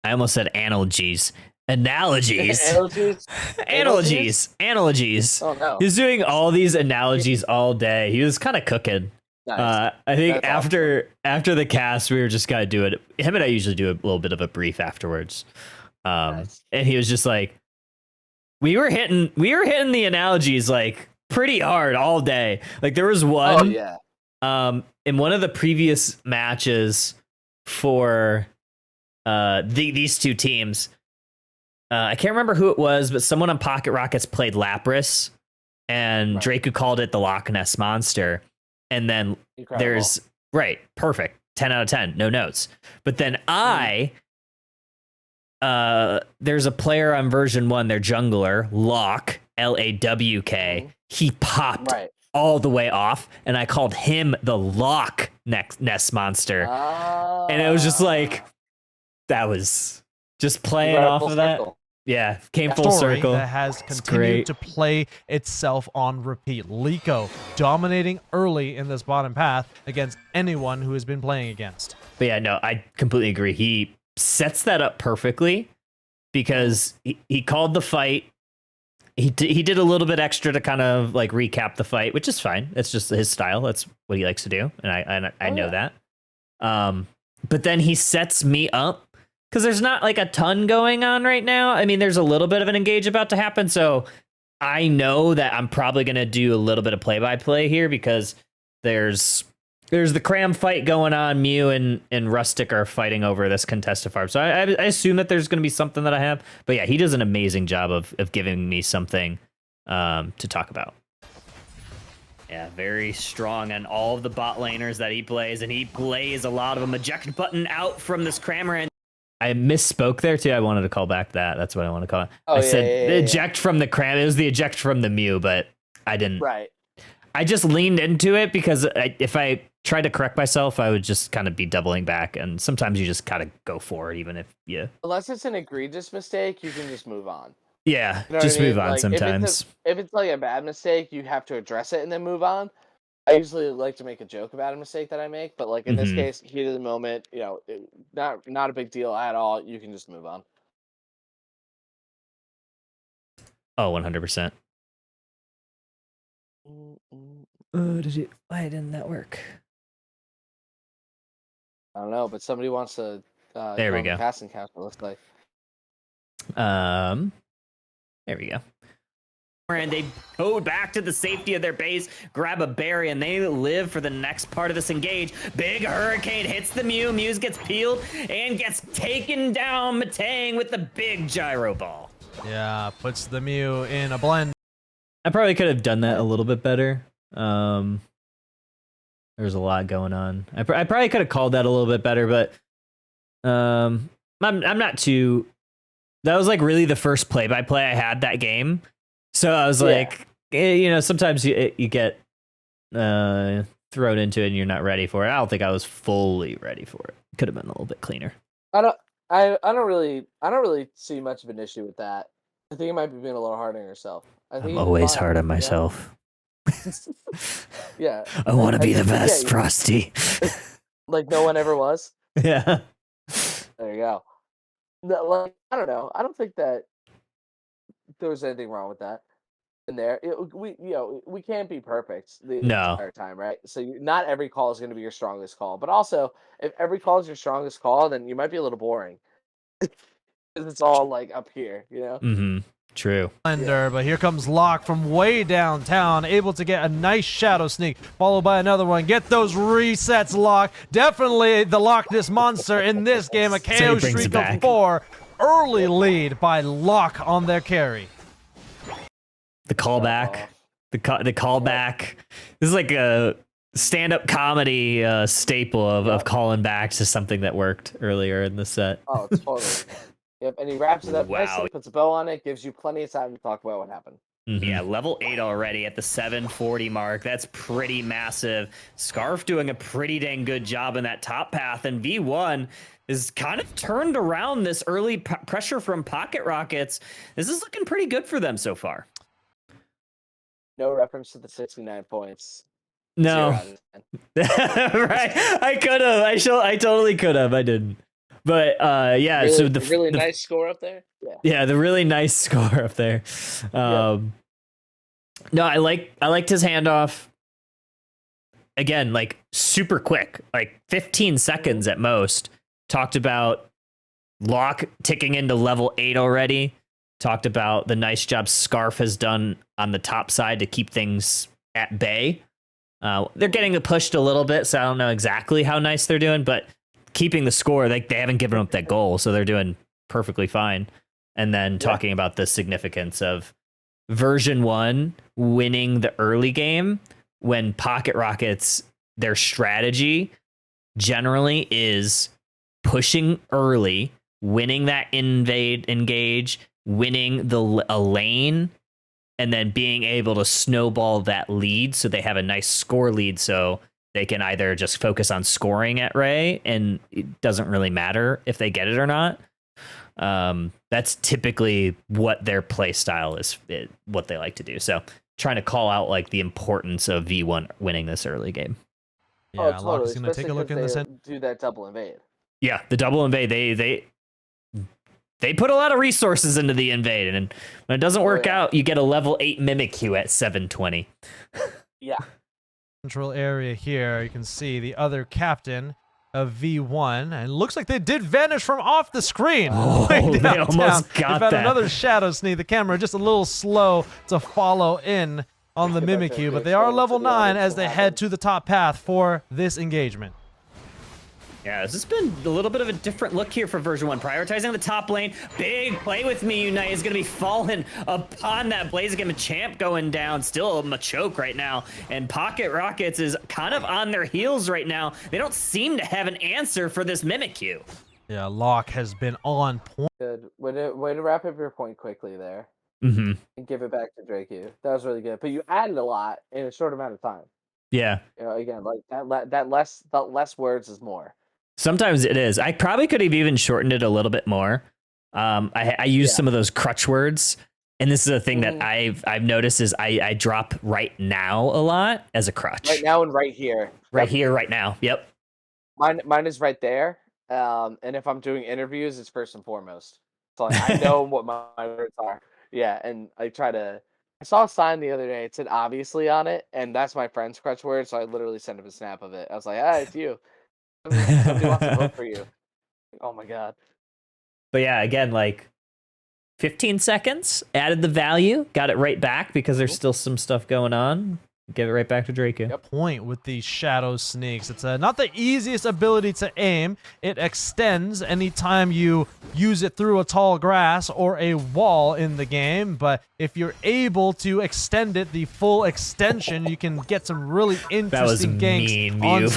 I almost said analogies. Analogies. Analogies. Oh no. He was doing all these analogies all day. He was kind of cooking. Nice. I think after the cast, we were just gonna do it. Him and I usually do a little bit of a brief afterwards. Nice. And he was just like, we were hitting the analogies like pretty hard all day. Like there was one. Oh yeah. In one of the previous matches for these two teams, I can't remember who it was, but someone on Pocket Rockets played Lapras, and Draco called it the Loch Ness Monster. And then there's perfect, 10 out of 10, no notes. But then there's a player on version 1, their jungler, Lawk, Lawk. He popped all the way off, and I called him the Loch Ness Monster. And it was just like, that was just playing off of that. Yeah, came full circle. That has continued to play itself on repeat. Liko dominating early in this bottom path against anyone who has been playing against. But yeah, no, I completely agree. He sets that up perfectly because he called the fight. He did a little bit extra to kind of like recap the fight, which is fine. That's just his style. That's what he likes to do, and I know that. But then he sets me up, because there's not like a ton going on right now. I mean, there's a little bit of an engage about to happen, so I know that I'm probably going to do a little bit of play-by-play here because there's the cram fight going on. Mew and Rustic are fighting over this contested farm. So I assume that there's going to be something that I have. But yeah, he does an amazing job of giving me something to talk about. Yeah, very strong on all of the bot laners that he plays. And he plays a lot of them. Eject button out from this Crammer. And I misspoke there too. I wanted to call back that. That's what I want to call it. I said the eject from the Cram. It was the eject from the Mew, but I didn't. Right. I just leaned into it because if I tried to correct myself, I would just kind of be doubling back. And sometimes you just kind of go for it, even if you... Unless it's an egregious mistake, you can just move on. Yeah, you know just move on like, sometimes. If it's like a bad mistake, you have to address it and then move on. I usually like to make a joke about a mistake that I make, but like in this case, heat of the moment, not a big deal at all. You can just move on. Oh, 100%. Why didn't that work? I don't know, but somebody wants to. There we go. Casting couch. It looks like. There we go. And they go back to the safety of their base, grab a berry, and they live for the next part of this engage. Big Hurricane hits the Mew. Mew gets peeled and gets taken down. Matang with the big gyro ball. Yeah, puts the Mew in a blend. I probably could have done that a little bit better. There's a lot going on. I probably could have called that a little bit better, but I'm not too... That was like really the first play-by-play I had that game. So I was like, sometimes you get thrown into it and you're not ready for it. I don't think I was fully ready for it. Could have been a little bit cleaner. I don't really see much of an issue with that. I think you might be being a little hard on yourself. I'm always hard on myself. Yeah. I want to be the best, Frosty. Like no one ever was. Yeah. There you go. Like, I don't know. I don't think that there was anything wrong with that in there. We can't be perfect the entire time, right? So not every call is going to be your strongest call, but also if every call is your strongest call, then you might be a little boring. It's all like up here, Mm-hmm. True. But here comes Locke from way downtown, able to get a nice shadow sneak, followed by another one. Get those resets, Locke. Definitely the Loch Ness monster in this game. A KO streak of 4. Early lead by Locke on their carry. The callback. The callback. This is like a stand-up comedy staple of calling back to something that worked earlier in the set. Oh, totally. Yep, and he wraps it up nicely, puts a bow on it, gives you plenty of time to talk about what happened. Mm-hmm. Yeah, level 8 already at the 740 mark. That's pretty massive. Scarf doing a pretty dang good job in that top path, and V1 is kind of turned around this early pressure from Pocket Rockets. This is looking pretty good for them so far. No reference to the 69 points. No. Right. I could have. I totally could have. I didn't. But yeah, really, so the nice score up there. Yeah, the really nice score up there. No, I liked his handoff. Again, like super quick, like 15 seconds at most. Talked about Locke ticking into level 8 already. Talked about the nice job Scarf has done on the top side to keep things at bay. They're getting pushed a little bit, so I don't know exactly how nice they're doing, but keeping the score, like they haven't given up that goal, so they're doing perfectly fine. And then talking about the significance of version 1 winning the early game when Pocket Rockets, their strategy generally is pushing early, winning that engage, winning a lane, and then being able to snowball that lead so they have a nice score lead, so they can either just focus on scoring at Ray, and it doesn't really matter if they get it or not. That's typically what their play style is, what they like to do. So trying to call out like the importance of V1 winning this early game. Yeah, totally. Locke is going to take a look in this. Do that double invade. Yeah, the double invade. They put a lot of resources into the invade, and when it doesn't work out, you get a level 8 Mimikyu at 720. Yeah. Central area here, you can see the other captain of V1, and looks like they did vanish from off the screen. Oh, they almost got that. another shadow sneak. The camera just a little slow to follow in on the Mimikyu, but they are level 9 as they head to the top path for this engagement. Yeah, this has been a little bit of a different look here for version 1. Prioritizing the top lane. Big play with me, Unite is going to be falling upon that Blaziken Machamp going down. Still a Machoke right now. And Pocket Rockets is kind of on their heels right now. They don't seem to have an answer for this Mimikyu. Yeah, Locke has been on point. Good. Way to wrap up your point quickly there. Mm-hmm. And give it back to Draku. That was really good. But you added a lot in a short amount of time. Yeah. You know, again, like that less words is more. Sometimes it is. I probably could have even shortened it a little bit more. I use some of those crutch words, and this is a thing that I've noticed is I drop right now a lot as a crutch. Right now and right here. Right here, right now. Yep. Mine is right there. And if I'm doing interviews, it's first and foremost. So like, I know what my words are. Yeah, and I saw a sign the other day. It said obviously on it, and that's my friend's crutch word. So I literally sent him a snap of it. I was like, it's you. Somebody wants to vote for you. Oh my god. But yeah, again, like 15 seconds, added the value, got it right back because there's still some stuff going on. Give it right back to Draku. Yep. Point with the shadow sneaks. It's not the easiest ability to aim. It extends anytime you use it through a tall grass or a wall in the game. But if you're able to extend it, the full extension, you can get some really interesting ganks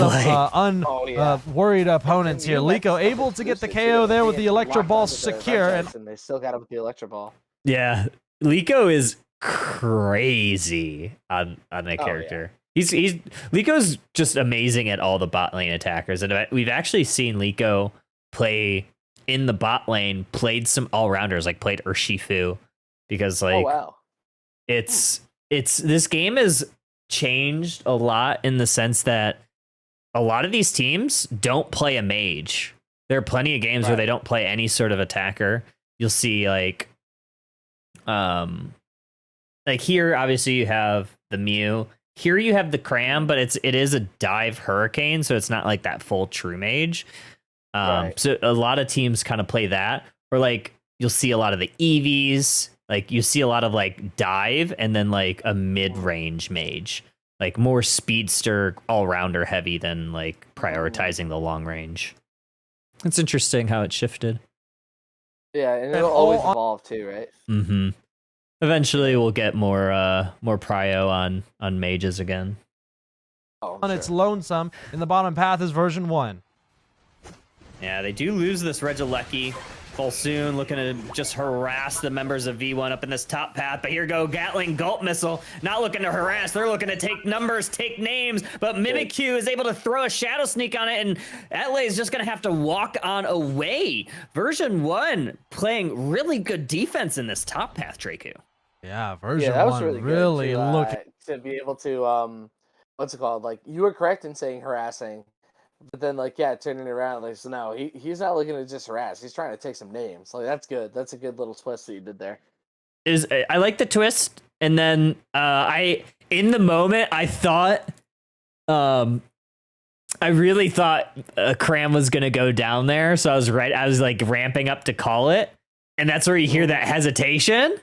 on some worried opponents here. Liko able to get the KO there with the Electro Ball secure. And they still got it with the Electro Ball. Yeah, Liko is crazy on that character. He's Liko's just amazing at all the bot lane attackers, and we've actually seen Liko play in the bot lane, played some all-rounders, like played Urshifu, because like it's this game has changed a lot in the sense that a lot of these teams don't play a mage. There are plenty of games where they don't play any sort of attacker. You'll see like here, obviously you have the Mew. Here you have the Cram, but it is a dive Hurricane, so it's not like that full true mage. So a lot of teams kind of play that, or like you'll see a lot of the EVs. Like you see a lot of like dive and then like a mid-range mage, like more speedster, all-rounder heavy than like prioritizing the long range. It's interesting how it shifted. Yeah, and it'll always evolve too, right? Mm-hmm. Eventually, we'll get more prio on mages again. On its lonesome, in the bottom path is version 1. Yeah, they do lose this Regieleki. Volsoon looking to just harass the members of V1 up in this top path, but here go Gatling Gulp Missile, not looking to harass, they're looking to take numbers, take names, but Mimikyu is able to throw a Shadow Sneak on it, and Atlay is just going to have to walk on away. Version 1 playing really good defense in this top path, Draku. Yeah, version that was 1 really really good to be able to, what's it called? Like, you were correct in saying harassing. But then, like, turning it around, like, so no, he's not looking to just harass. He's trying to take some names. Like, that's good. That's a good little twist that you did there. I like the twist, and then in the moment, I thought, I really thought Cram was gonna go down there, so I was like ramping up to call it, and that's where you hear that hesitation,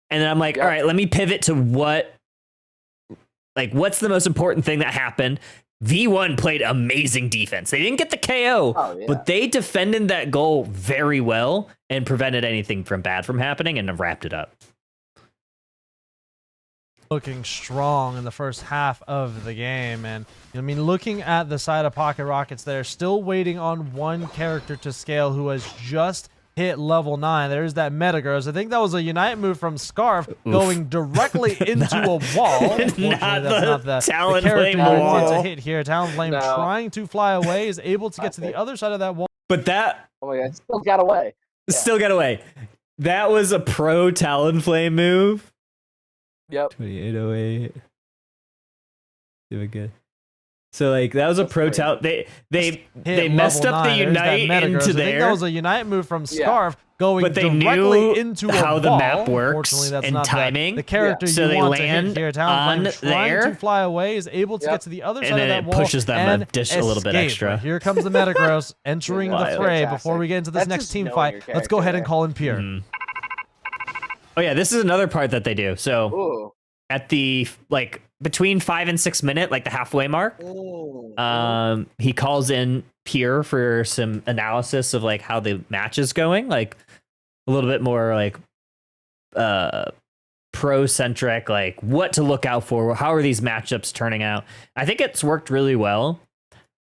and then I'm like, all right, let me pivot to what's the most important thing that happened. V1 played amazing defense. They didn't get the KO, but they defended that goal very well and prevented anything bad from happening and wrapped it up. Looking strong in the first half of the game, and I mean, looking at the side of Pocket Rockets, they're still waiting on one character to scale who has just hit level 9. There's that Metagross. I think that was a Unite move from Scarf going directly into a wall. Not the character you wall. want to hit here. Talonflame trying to fly away is able to get to the other side of that wall. But that still got away. Still got away. That was a pro Talonflame move. Yep. 2808. Doing good. So like that was a That's pro great. tell. They Hit messed level up the 9. There's that Unite Metagross. into I think that there. was a Unite move from Yeah. Scarf going But they directly knew into how a the ball. map works Unfortunately, that's and not timing. the character So you they want to land hit here. Talonflame on trying there. to fly away is able to Yep. get to the other And side of then that it wall pushes them a and little bit escape. extra. But here comes the Metagross entering the Wild. fray. Fantastic. Before we get into this That's next just team knowing fight, your let's go character ahead and there. call in Pierre. Mhm. Oh yeah, this is another part that they do. So Ooh. at the like between 5 and 6 minute, like the halfway mark, Ooh. he calls in Pierre for some analysis of like how the match is going, like a little bit more like pro centric, like what to look out for, how are these matchups turning out. I think it's worked really well.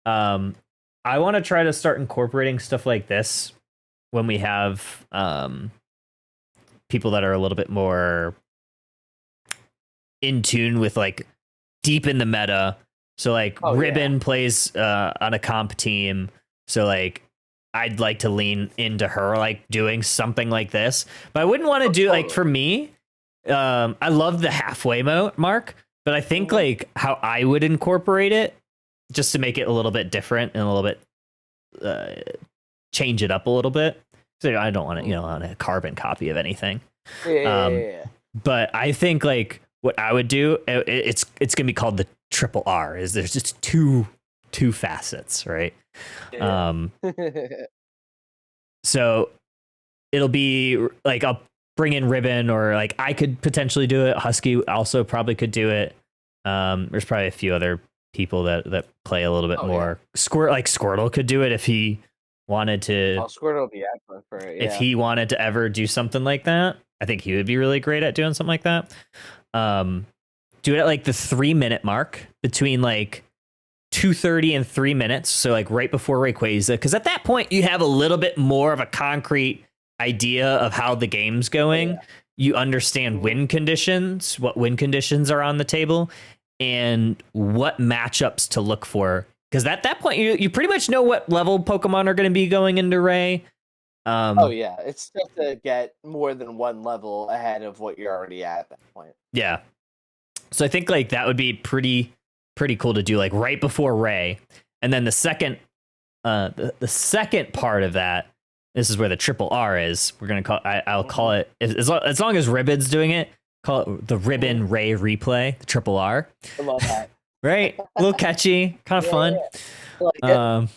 I want to try to start incorporating stuff like this when we have people that are a little bit more in tune with like deep in the meta. So like Ribbon plays on a comp team. So like I'd like to lean into her like doing something like this. But I wouldn't want to do like, for me, I love the halfway mark, but I think like how I would incorporate it just to make it a little bit different and a little bit change it up a little bit. So I don't want to, on a carbon copy of anything. Yeah. But I think like what I would do, it's gonna be called the triple R. Is there's just two facets, right? Yeah. So it'll be like I'll bring in Ribbon, or like I could potentially do it. Husky also probably could do it. There's probably a few other people that play a little bit more. Squirtle could do it if he wanted to. Squirtle will be excellent for it. Yeah. If he wanted to ever do something like that, I think he would be really great at doing something like that. Do it at like the 3 minute mark, between like 2:30 and 3 minutes. So like right before Rayquaza, because at that point you have a little bit more of a concrete idea of how the game's going. Yeah. You understand win conditions, what win conditions are on the table, and what matchups to look for. Because at that point you pretty much know what level Pokemon are going to be going into Ray. It's tough to get more than one level ahead of what you're already at that point. Yeah. So I think like that would be pretty cool to do like right before Ray. And then the second the second part of that, this is where the triple R is. We're going to call I'll call it, as long as Ribbon's doing it, call it the Ribbon Ray replay, the triple R. I love that. Right? A little catchy, kind of fun. Yeah.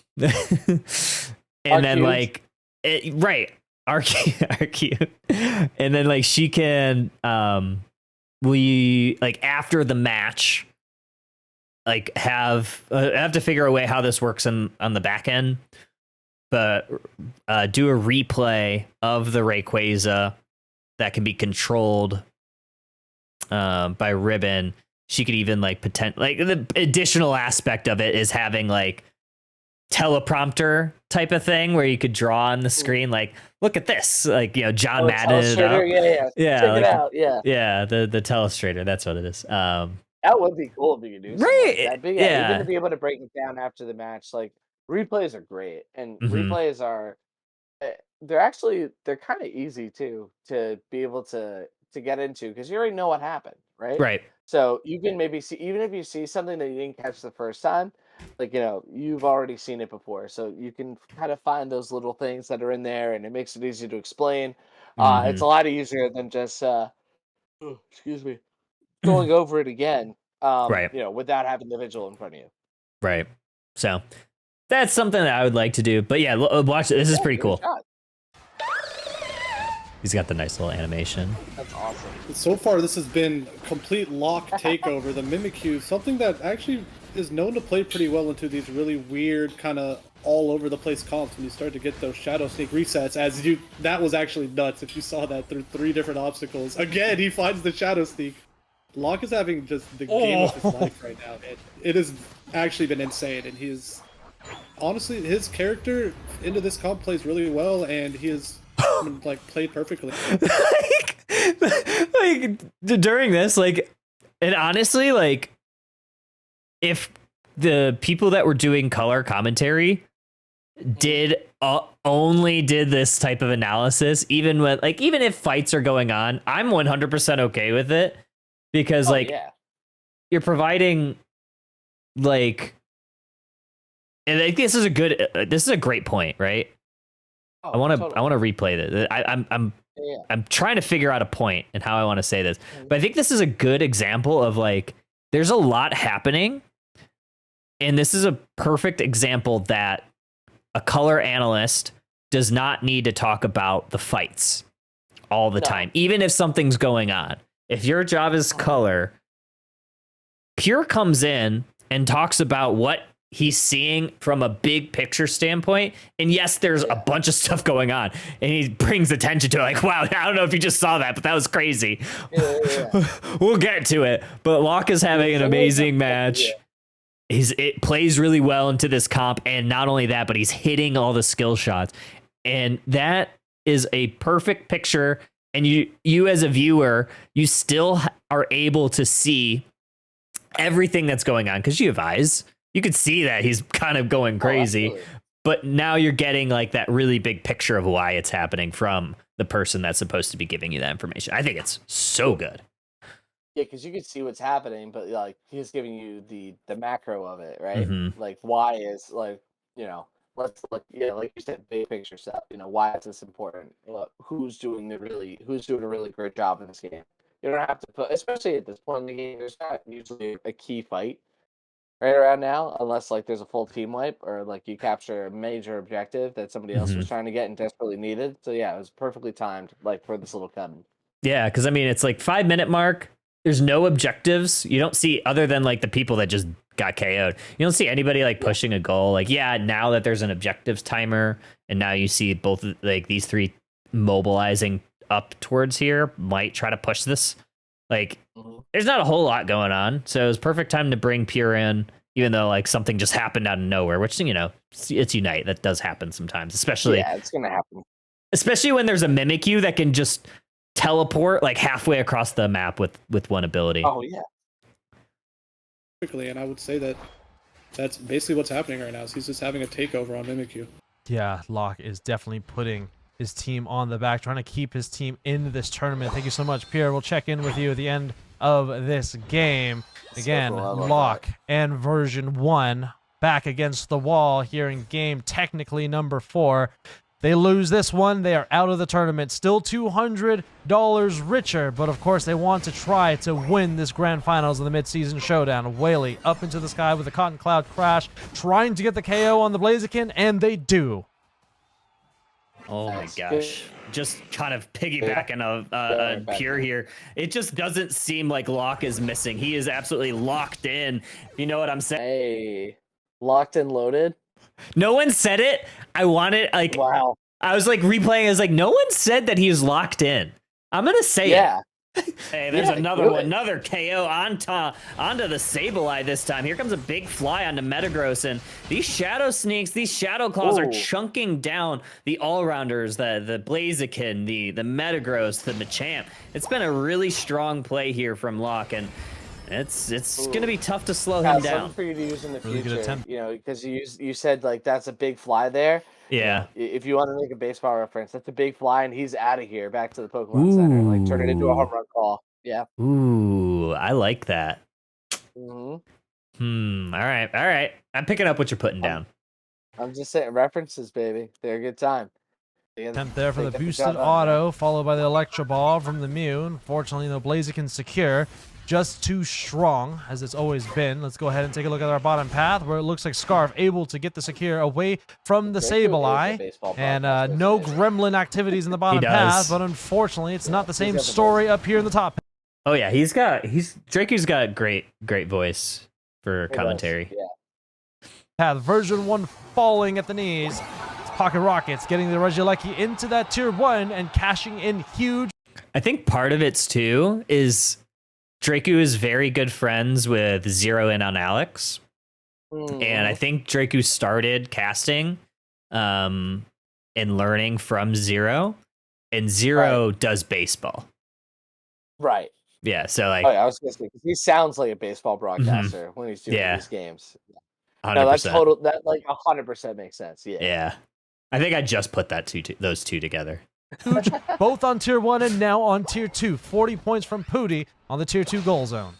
And then like RQ. And then like she can we like after the match like have to figure a way how this works on the back end, but do a replay of the Rayquaza that can be controlled by Ribbon. She could even like the additional aspect of it is having like teleprompter type of thing where you could draw on the screen, like, look at this, like, John Madden it up. Yeah. Check it out. Yeah. Yeah, the telestrator, that's what it is. That would be cool if you could do something right. like that. But even to be able to break it down after the match, like replays are great, and replays are they're kind of easy too to be able to get into, because you already know what happened, right? Right. So you can maybe see, even if you see something that you didn't catch the first time, like, you've already seen it before. So you can kind of find those little things that are in there, and it makes it easy to explain. It's a lot easier than just, excuse me, going over it again, right. without having the visual in front of you. Right. So that's something that I would like to do. But yeah, watch it. This is pretty cool. He's got the nice little animation. That's awesome. So far, this has been a complete lock takeover. The Mimikyu, something that actually is known to play pretty well into these really weird, kind of all over the place comps when you start to get those Shadow Sneak resets. That was actually nuts if you saw that through 3 different obstacles. Again, he finds the Shadow Sneak. Locke is having just the game of his life right now. It has actually been insane, and he's honestly, his character into this comp plays really well, and he is like played perfectly. like during this, like, and honestly, like, if the people that were doing color commentary only did this type of analysis, even if fights are going on, I'm 100% okay with it, because you're providing like And I think this is a great point, right? Oh, I want to totally. replay this. Yeah. I'm trying to figure out a point and how I want to say this, but I think this is a good example of like there's a lot happening, and this is a perfect example that a color analyst does not need to talk about the fights all the time, even if something's going on. If your job is color, Pure comes in and talks about what he's seeing from a big picture standpoint. And yes, there's a bunch of stuff going on, and he brings attention to it. Like, wow, I don't know if you just saw that, but that was crazy. We'll get to it. But Locke is having an amazing match. It plays really well into this comp. And not only that, but he's hitting all the skill shots. And that is a perfect picture. And you as a viewer, you still are able to see everything that's going on because you have eyes. You could see that he's kind of going crazy, but now you're getting like that really big picture of why it's happening from the person that's supposed to be giving you that information. I think it's so good. Yeah, because you can see what's happening, but like he's giving you the macro of it, right? Mm-hmm. Like why is like let's look, like you said, big picture stuff. Why is this important? Who's doing a really great job in this game? You don't have to put, especially at this point in the game, there's not usually a key fight right around now, unless like there's a full team wipe or like you capture a major objective that somebody else was trying to get and desperately needed. So yeah, it was perfectly timed, like for this little cut. Yeah, because I mean, it's like 5-minute mark. There's no objectives. You don't see, other than like the people that just got KO'd. You don't see anybody like pushing a goal. Like, yeah, now that there's an objectives timer, and now you see both like these three mobilizing up towards here, might try to push this. Like, there's not a whole lot going on, so it was perfect time to bring Pure in, even though like something just happened out of nowhere, which it's Unite. That does happen sometimes, especially it's gonna happen. Especially when there's a Mimikyu that can just teleport like halfway across the map with one ability. Oh yeah. Quickly, and I would say that that's basically what's happening right now. Is he's just having a takeover on Mimikyu. Yeah, Locke is definitely putting his team on the back, trying to keep his team in this tournament. Thank you so much, Pierre. We'll check in with you at the end of this game. Again, Locke and version 1 back against the wall here in game technically number 4. They lose this one, they are out of the tournament. Still $200 richer, but of course they want to try to win this grand finals of the mid-season showdown. Whaley up into the sky with a Cotton Cloud crash, trying to get the KO on the Blaziken, and they do. Oh my gosh. Just kind of piggybacking of Pure here. It just doesn't seem like Locke is missing. He is absolutely locked in. You know what I'm saying? Hey, locked and loaded. No one said it. I wanted like, wow. I was like replaying. I was like, no one said that he was locked in. I'm going to say it. Hey, there's another KO onto the Sableye this time. Here comes a big fly onto Metagross, and these Shadow Sneaks, these Shadow Claws are chunking down the all-rounders, the Blaziken, the Metagross, the Machamp. It's been a really strong play here from Locke, and it's going to be tough to slow him down. Something for you to use in the Really future, good attempt. because you said like that's a big fly there. Yeah. If you want to make a baseball reference, that's a big fly, and he's out of here, back to the Pokemon Center. Like, turn it into a home run call. Yeah. Ooh, I like that. All right. I'm picking up what you're putting down. I'm just saying, references, baby. They're a good time. Attempt there for the boosted auto, followed by the Electro Ball from the Mew. Unfortunately, no Blaziken secure. Just too strong, as it's always been. Let's go ahead and take a look at our bottom path, where it looks like Scarf able to get the secure away from the Sableye. And no gremlin activities in the bottom path, but unfortunately, it's not the same story up here in the top. Oh yeah, Dracu's got great voice for commentary. Yeah. Path version 1 falling at the knees. It's Pocket Rockets getting the Regieleki into that tier 1 and cashing in huge. I think part of it's too is Dracu is very good friends with Zero in on Alex. And I think Dracu started casting and learning from Zero, and Zero does baseball. Right. Yeah, so like I was gonna say, 'cause he sounds like a baseball broadcaster when he's doing these games. 100%. No, that's total. That like 100% makes sense. Yeah. Yeah. I think I just put those two together. Huge, both on tier 1 and now on tier 2. 40 points from Pooty on the tier 2 goal zone.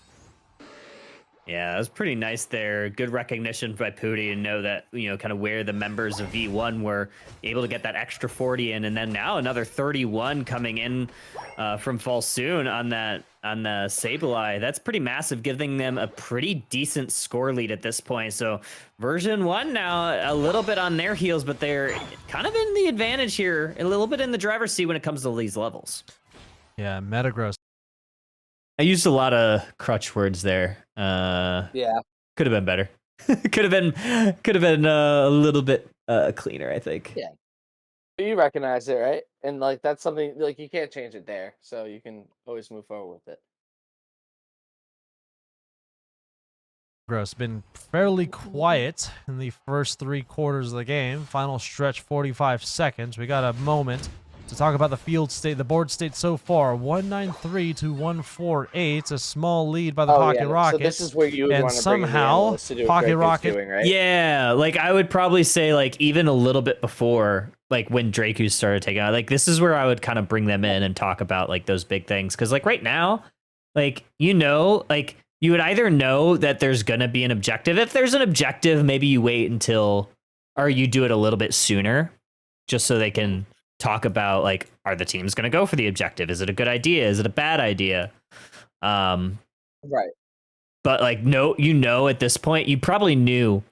Yeah, that was pretty nice there. Good recognition by Pooty to know that, kind of where the members of V1 were able to get that extra 40 in. And then now another 31 coming in from Falsoon on the Sableye. That's pretty massive, giving them a pretty decent score lead at this point. So version 1 now a little bit on their heels, but they're kind of in the advantage here, a little bit in the driver's seat when it comes to these levels. Yeah, Metagross. I used a lot of crutch words there. Yeah. Could have been better. could have been a little bit cleaner, I think. Yeah. But you recognize it, right? And like that's something like you can't change it there, so you can always move forward with it. Gross been fairly quiet in the first 3 quarters of the game. Final stretch 45 seconds. We got a moment to talk about the field state, the board state so far. 193 to 148, a small lead by the Pocket Rockets. So this is where you would and want to somehow bring in Pocket Rocket, doing, right? Yeah, like I would probably say like even a little bit before, like when Draku started taking out, like this is where I would kind of bring them in and talk about like those big things. Cause like right now, like, like you would either know that there's going to be an objective. If there's an objective, maybe you wait until, or you do it a little bit sooner just so they can talk about like, are the teams going to go for the objective? Is it a good idea? Is it a bad idea? Right. But like, no, at this point, you probably knew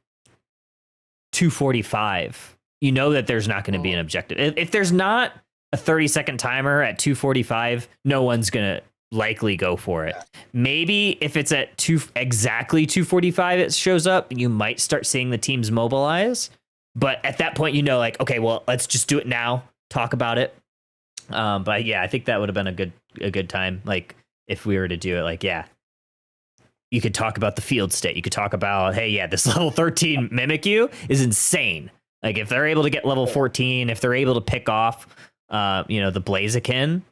245. You know that there's not going to be an objective. If there's not a 30-second timer at 245, no one's going to likely go for it. Yeah. Maybe if it's at exactly 245, it shows up, you might start seeing the teams mobilize. But at that point, like, okay, well, let's just do it now. Talk about it. But yeah, I think that would have been a good time. Like if we were to do it, like, yeah, you could talk about the field state. You could talk about, hey, yeah, this level 13 Mimikyu is insane. Like if they're able to get level 14, if they're able to pick off, the Blaziken,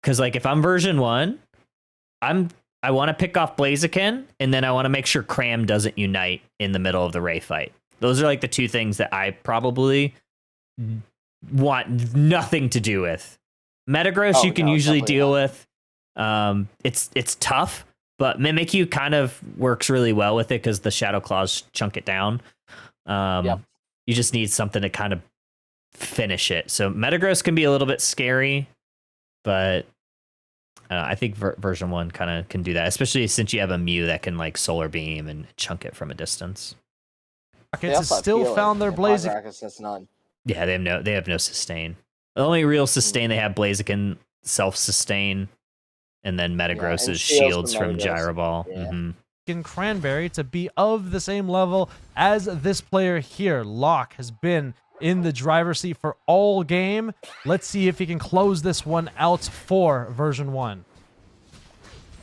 because like if I'm version 1, I want to pick off Blaziken, and then I want to make sure Cram doesn't unite in the middle of the Ray fight. Those are like the 2 things that I probably want nothing to do with. Metagross you can usually deal with. It's tough, but Mimikyu kind of works really well with it because the Shadow Claws chunk it down. You just need something to kind of finish it. So Metagross can be a little bit scary, but I think version 1 kind of can do that, especially since you have a Mew that can like Solar Beam and chunk it from a distance. Rockets has still found their Blaziken. That's none. Yeah, they have no sustain. The only real sustain they have Blaziken self-sustain, and then Metagross's shields from Gyro Ball. Yeah. In Cranberry to be of the same level as this player here. Locke has been in the driver's seat for all game. Let's see if he can close this one out for version 1.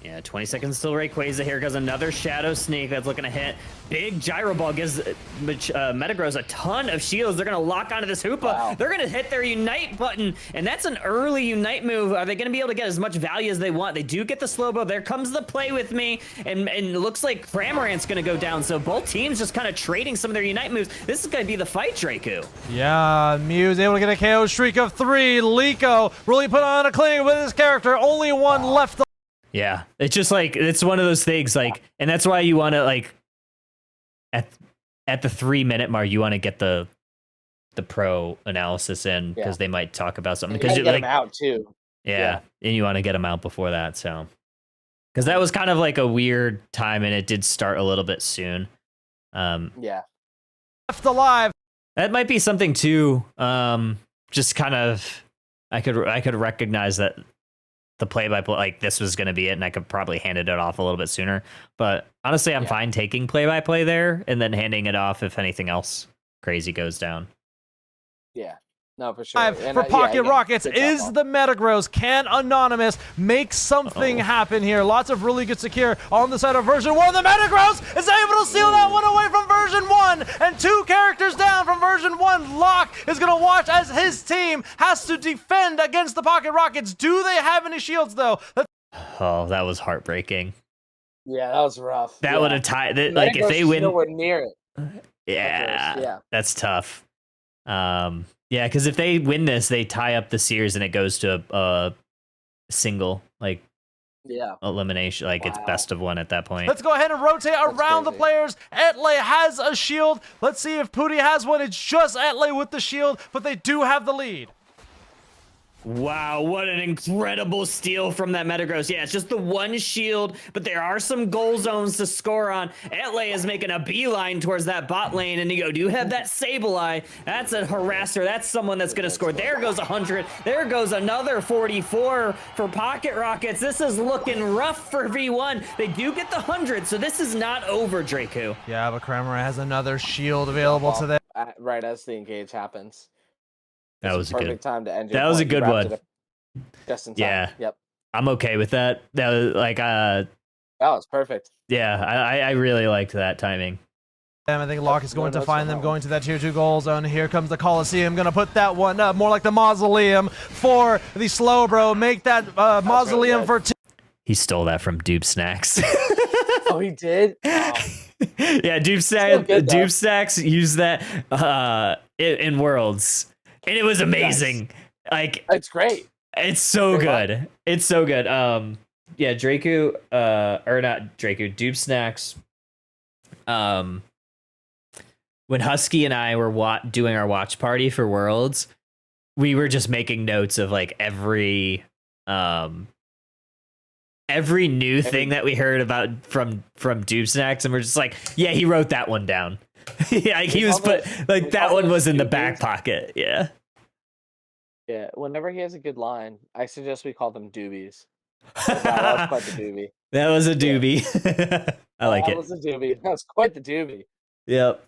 Yeah, 20 seconds till Rayquaza. Here goes another Shadow Sneak that's looking to hit. Big Gyro Ball gives Metagross a ton of shields. They're going to lock onto this Hoopa. Wow. They're going to hit their Unite button, and that's an early Unite move. Are they going to be able to get as much value as they want? They do get the Slowbo. There comes the play with me, and it looks like Cramorant's going to go down, so both teams just kind of trading some of their Unite moves. This is going to be the fight, Draku. Yeah, Mew's able to get a KO streak of 3. Liko really put on a clinic with his character. Only one left. Yeah, it's just like, it's one of those things, like, and that's why you want to, like, at the 3-minute mark, you want to get the pro analysis in, because they might talk about something. Because you get them out too. Yeah, and you want to get them out before that, so. Because that was kind of like a weird time, and it did start a little bit soon. Yeah. Left alive. That might be something too. Just kind of, I could recognize that the play-by-play, like this was going to be it, and I could probably handed it off a little bit sooner. But honestly, I'm fine taking play-by-play there and then handing it off if anything else crazy goes down. Yeah, no, for sure. For Pocket Rockets is the Metagross. Can Anonymous make something happen here? Lots of really good secure on the side of version 1. The Metagross is able to steal that one away from version 1, and 2 characters down from version 1. Locke is going to watch as his team has to defend against the Pocket Rockets. Do they have any shields, though? Oh, that was heartbreaking. Yeah, that was rough. That would have tied. Like if they win, nowhere near it. Yeah, that's tough. Yeah, because if they win this, they tie up the series and it goes to a single. Like elimination. Like it's best of one at that point. Let's go ahead and rotate around the players. Etley has a shield. Let's see if Pooty has one. It's just Etley with the shield, but they do have the lead. Wow, what an incredible steal from that Metagross. Yeah, it's just the one shield, but there are some goal zones to score on. Etley is making a beeline towards that bot lane, and you do have that Sableye. That's a harasser. That's someone that's going to score. There goes 100. There goes another 44 for Pocket Rockets. This is looking rough for V1. They do get the 100, so this is not over, Draco. Yeah, but Kramer has another shield available to them. Right as the engage happens. That was a perfect good time to end. That was a good one. Just in time. Yeah. Yep. I'm okay with that. That was like that was perfect. Yeah, I really liked that timing. I think Locke is going to find them going to that tier 2 goal zone. Here comes the Coliseum. Going to put that one up more like the Mausoleum for the slow bro. Make that Mausoleum for 2. He stole that from Dupe Snacks. Oh, he did? Wow. Yeah, Dupe Snacks used that in Worlds. And it was amazing. Yes. Like it's great. It's so good. It's so good. Yeah, Draco, or not Draco, Dupe Snacks. When Husky and I were doing our watch party for Worlds, we were just making notes of like every new thing that we heard about from Dupe Snacks, and we're just like, yeah, he wrote that one down. Yeah, he was that one was in the back pocket. Yeah. Yeah. Whenever he has a good line, I suggest we call them doobies. That was quite the doobie. That was a doobie. Yeah. I like it. That was a doobie. That was quite the doobie. Yep.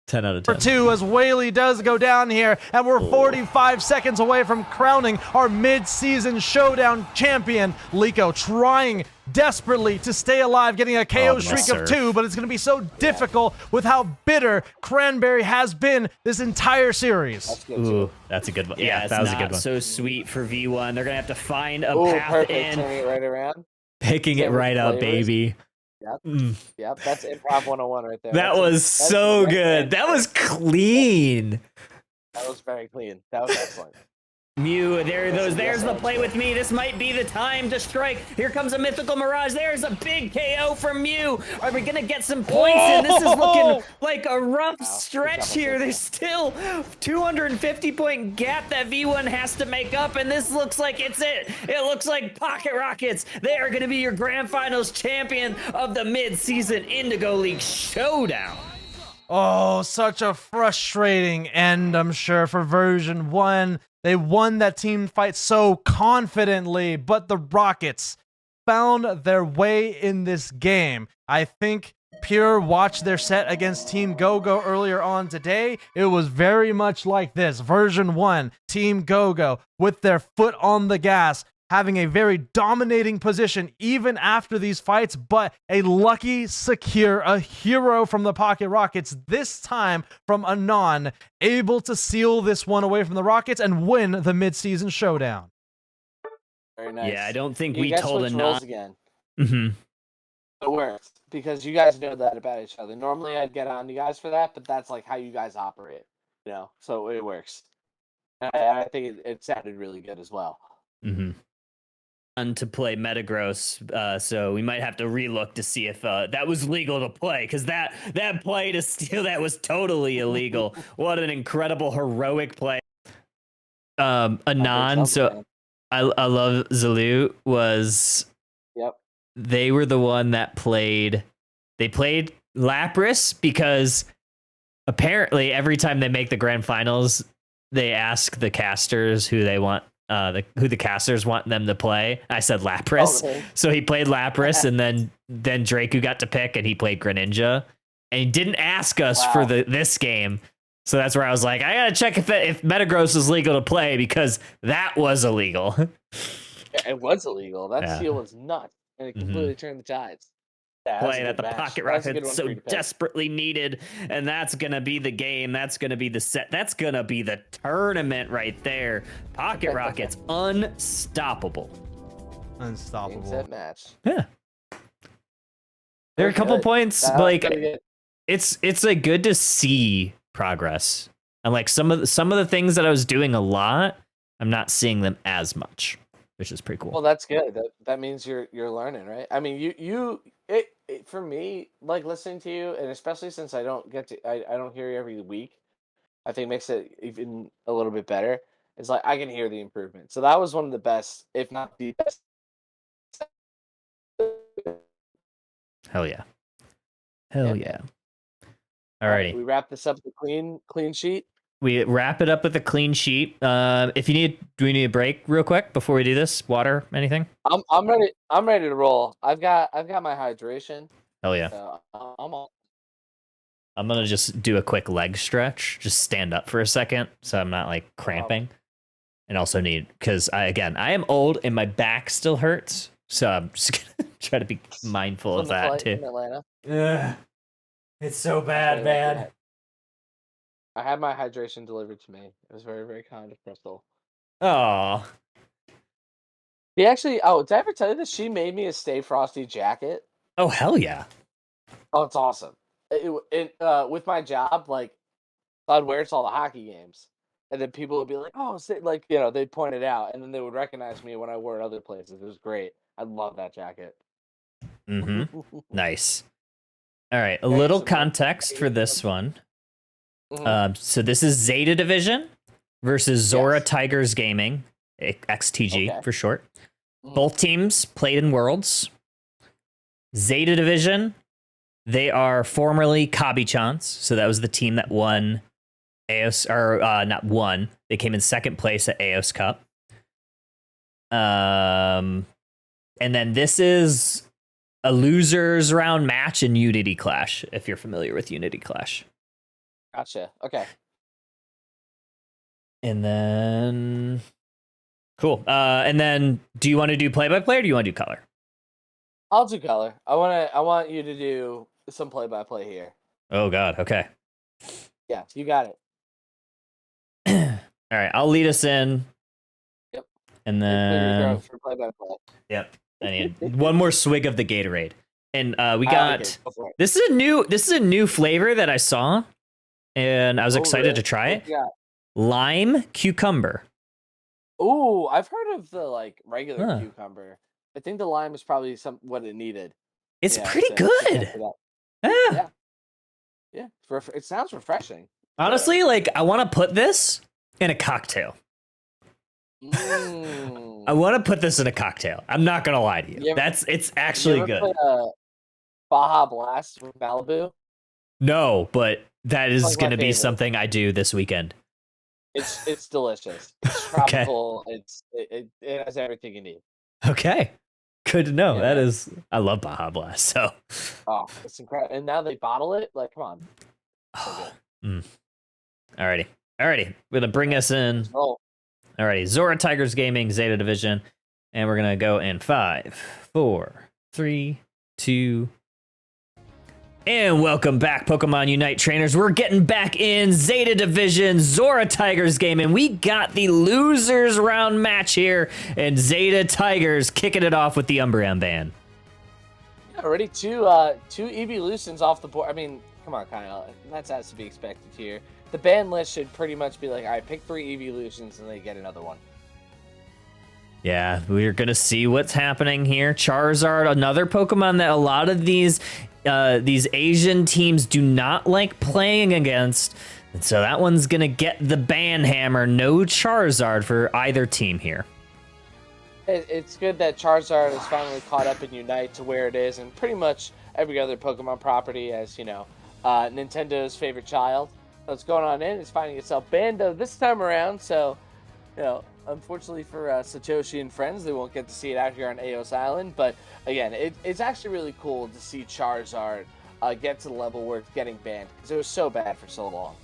10 out of 10. For 2 as Whaley does go down here, and we're 45 seconds away from crowning our mid-season showdown champion. Liko trying desperately to stay alive, getting a KO streak of 2, but it's going to be so difficult with how bitter Cranberry has been this entire series. Ooh, that's a good one. Yeah, that was a good one. So sweet for V1. They're going to have to find a path in. Turning it right around. Picking it right up, baby. Yep. Yep, that's improv 101 right there. That was so good. That was clean. That was very clean. That was excellent. Mew, there's the play with me. This might be the time to strike. Here comes a mythical mirage. There's a big KO from Mew. Are we gonna get some points in? This is looking like a rough stretch here. There's still 250 point gap that V1 has to make up, and this looks like it's it. It looks like Pocket Rockets. They are gonna be your grand finals champion of the mid-season Indigo League Showdown. Oh, such a frustrating end, I'm sure, for version 1. They won that team fight so confidently, but the Rockets found their way in this game. I think Pure watched their set against Team GoGo earlier on today. It was very much like this. Version 1, Team GoGo, with their foot on the gas, having a very dominating position even after these fights, but a lucky secure, a hero from the Pocket Rockets, this time from Anon, able to seal this one away from the Rockets and win the mid-season showdown. Very nice. Yeah, I don't think we told Anon. Again. Mm-hmm. It works, because you guys know that about each other. Normally I'd get on you guys for that, but that's like how you guys operate, so it works. And I think it sounded really good as well. Mm-hmm. To play Metagross, so we might have to relook to see if that was legal to play, because that play to steal that was totally illegal. What an incredible heroic play. Anon, so I love Zalu was. Yep. They were the one that played. They played Lapras because apparently every time they make the grand finals, they ask the casters who they want. Who the casters want them to play. I said Lapras. Okay. So he played Lapras, and then Draco got to pick, and he played Greninja. And he didn't ask us for this game. So that's where I was like, I gotta check if Metagross is legal to play, because that was illegal. Yeah, it was illegal. That steal was nuts, and it completely turned the tides. Yeah, playing at the Pocket Rockets so desperately needed, and that's gonna be the game. That's gonna be the set. That's gonna be the tournament right there. Pocket Rockets unstoppable. Unstoppable. Set match. Yeah. There are a couple points, but like it's like good to see progress, and like some of the things that I was doing a lot, I'm not seeing them as much. which is pretty cool. Well, that's good. That means you're learning, right? I mean, it for me, like listening to you, and especially since I don't hear you every week, I think makes it even a little bit better. It's like I can hear the improvement. So that was one of the best, if not the best. Hell yeah. Hell yeah. Alright, Alrighty. we wrap this up with a clean sheet. We wrap it up with a clean sheet. If you need, do we need a break real quick before we do this? Water, anything? I'm ready. I'm ready to roll. I've got my hydration. Hell yeah. So I'm all. I'm gonna just do a quick leg stretch. Just stand up for a second, so I'm not like cramping. And also need, because I am old and my back still hurts, so I'm just gonna try to be mindful of that too. In Atlanta. Ugh, it's so bad, man. I had my hydration delivered to me. It was very, very kind of Crystal. Oh. He actually. Oh, did I ever tell you this? She made me a Stay Frosty jacket. Oh hell yeah. Oh, it's awesome. With my job, like I'd wear it to all the hockey games, and then people would be like, "Oh, like they'd point it out, and then they would recognize me when I wore it other places." It was great. I love that jacket. Mm-hmm. Nice. All right, a little context for this one. So this is Zeta Division versus Zora Tigers Gaming, XTG for short. Both teams played in Worlds. Zeta Division, they are formerly Kabi-chans, so that was the team that won AOS, or not won. They came in second place at AOS Cup. And then this is a losers round match in Unity Clash, if you're familiar with Unity Clash. Gotcha. Okay. And then, cool. And then, do you want to do play-by-play or do you want to do color? I'll do color. I want you to do some play-by-play here. Oh God. Okay. Yeah, you got it. All right, I'll lead us in. Yep. And then for play-by-play. Yep. I need one more swig of the Gatorade. And we got this is a new flavor that I saw, and I was excited to try it. Lime cucumber. Ooh, I've heard of the regular cucumber. I think the lime is probably what it needed. It's pretty good. Yeah. Yeah. It sounds refreshing. Honestly, I want to put this in a cocktail. I want to put this in a cocktail. I'm not gonna lie to you. It's actually good. Baja Blast from Malibu? No, but that is gonna be something I do this weekend. It's delicious. It's tropical. It has everything you need. Okay. Good to know. Yeah, I love Baja Blast, so. Oh, it's incredible. And now they bottle it? Come on. Alrighty. We're gonna bring us in. Roll. Alrighty, Zora Tigers Gaming, Zeta Division. And we're gonna go in 5, 4, 3, 2. And welcome back, Pokemon Unite trainers. We're getting back in Zeta Division, Zora Tigers Gaming. We got the losers round match here, and Zeta Tigers kicking it off with the Umbreon ban. Yeah, already two evolutions off the board. I mean, come on, Kyle. That has to be expected here. The ban list should pretty much be like, all right, pick 3 evolutions and they get another one. Yeah, we're going to see what's happening here. Charizard, another Pokemon that a lot of these Asian teams do not like playing against. And so that one's going to get the ban hammer. No Charizard for either team here. It's good that Charizard is finally caught up in Unite to where it is, and pretty much every other Pokemon property as, Nintendo's favorite child. What's going on it's finding itself banned this time around, so, unfortunately for Satoshi and friends, they won't get to see it out here on Eos Island, but again, it's actually really cool to see Charizard get to the level where it's getting banned, because it was so bad for so long.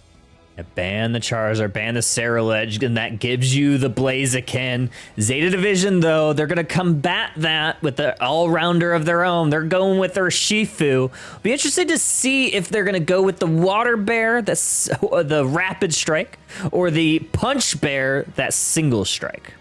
Ban the Charizard, ban the Ceruledge, and that gives you the Blaziken. Zeta Division, though, they're going to combat that with the all-rounder of their own. They're going with their Shifu. Be interested to see if they're going to go with the Water Bear, that's the Rapid Strike, or the Punch Bear, that Single Strike.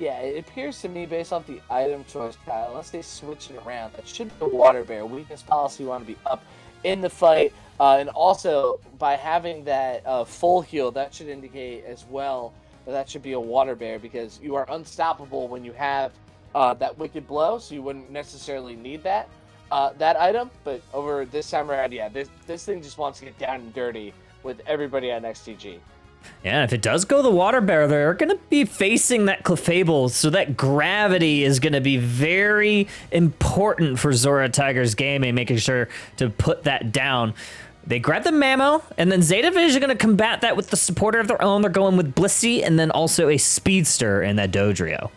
Yeah, it appears to me, based off the item choice, Kyle, unless they switch it around, that should be the Water Bear. Weakness policy, you want to be up in the fight. And also, by having that full heal, that should indicate as well that should be a water bear, because you are unstoppable when you have that wicked blow, so you wouldn't necessarily need that item. But over this time around, yeah, this thing just wants to get down and dirty with everybody on XTG. Yeah, if it does go the water bear, they're going to be facing that Clefable, so that gravity is going to be very important for Zora Tigers Gaming, making sure to put that down. They grab the Mamo, and then Zeta Vision are going to combat that with the supporter of their own. They're going with Blissey, and then also a Speedster in that Dodrio.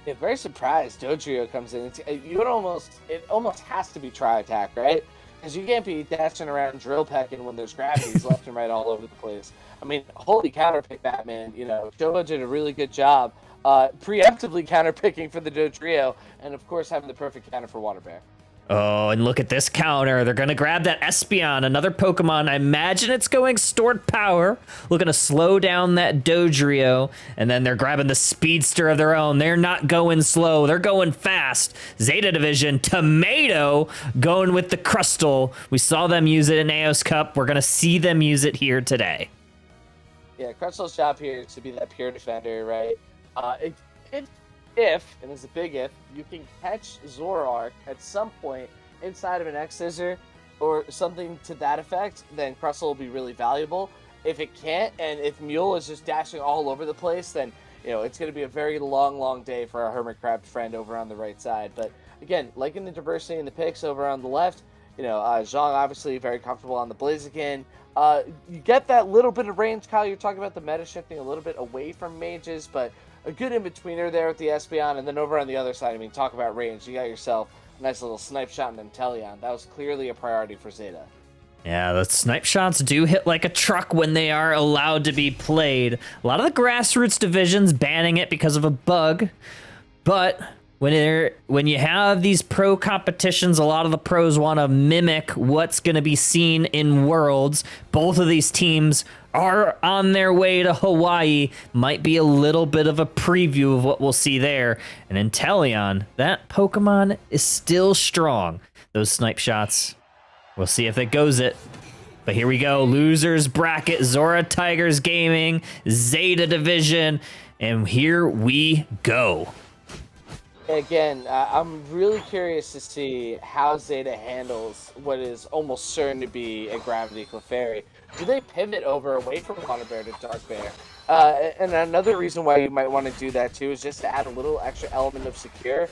Yeah, very surprised Dodrio comes in. It almost has to be Tri-Attack, right? Because you can't be dashing around drill pecking when there's gravities left and right all over the place. I mean, holy counterpick, Batman. You know, Showa did a really good job preemptively counterpicking for the Dodrio, and of course having the perfect counter for Water Bear. Oh, and look at this counter. They're going to grab that Espeon, another Pokemon. I imagine it's going stored power. Looking to slow down that Dodrio. And then they're grabbing the Speedster of their own. They're not going slow. They're going fast. Zeta Division, Tomato, going with the Crustle. We saw them use it in Aos Cup. We're going to see them use it here today. Yeah, Crustle's job here is to be that pure defender, right? If, and it's a big if, you can catch Zoroark at some point inside of an X-Scissor or something to that effect, then Crustle will be really valuable. If it can't, and if Mule is just dashing all over the place, then, you know, it's going to be a very long day for our Hermit Crab friend over on the right side. But again, liking the diversity in the picks over on the left, you know, Zhang obviously very comfortable on the Blaziken. You get that little bit of range, Kyle. You're talking about the meta shifting a little bit away from mages, but a good in-betweener there with the Espeon. And then over on the other side, I mean, talk about range. You got yourself a nice little snipe shot and Inteleon. That was clearly a priority for Zeta. Yeah, the snipe shots do hit like a truck when they are allowed to be played. A lot of the grassroots divisions banning it because of a bug, but when you have these pro competitions, a lot of the pros want to mimic what's going to be seen in Worlds. Both of these teams are on their way to Hawaii. Might be a little bit of a preview of what we'll see there. And Inteleon, that Pokemon is still strong. Those snipe shots, we'll see if it goes it. But here we go. Losers bracket, Zora Tigers Gaming, Zeta Division, and here we go. Again, I'm really curious to see how Zeta handles what is almost certain to be a Gravity Clefairy. Do they pivot over away from Water Bear to Dark Bear? And another reason why you might want to do that too is just to add a little extra element of secure.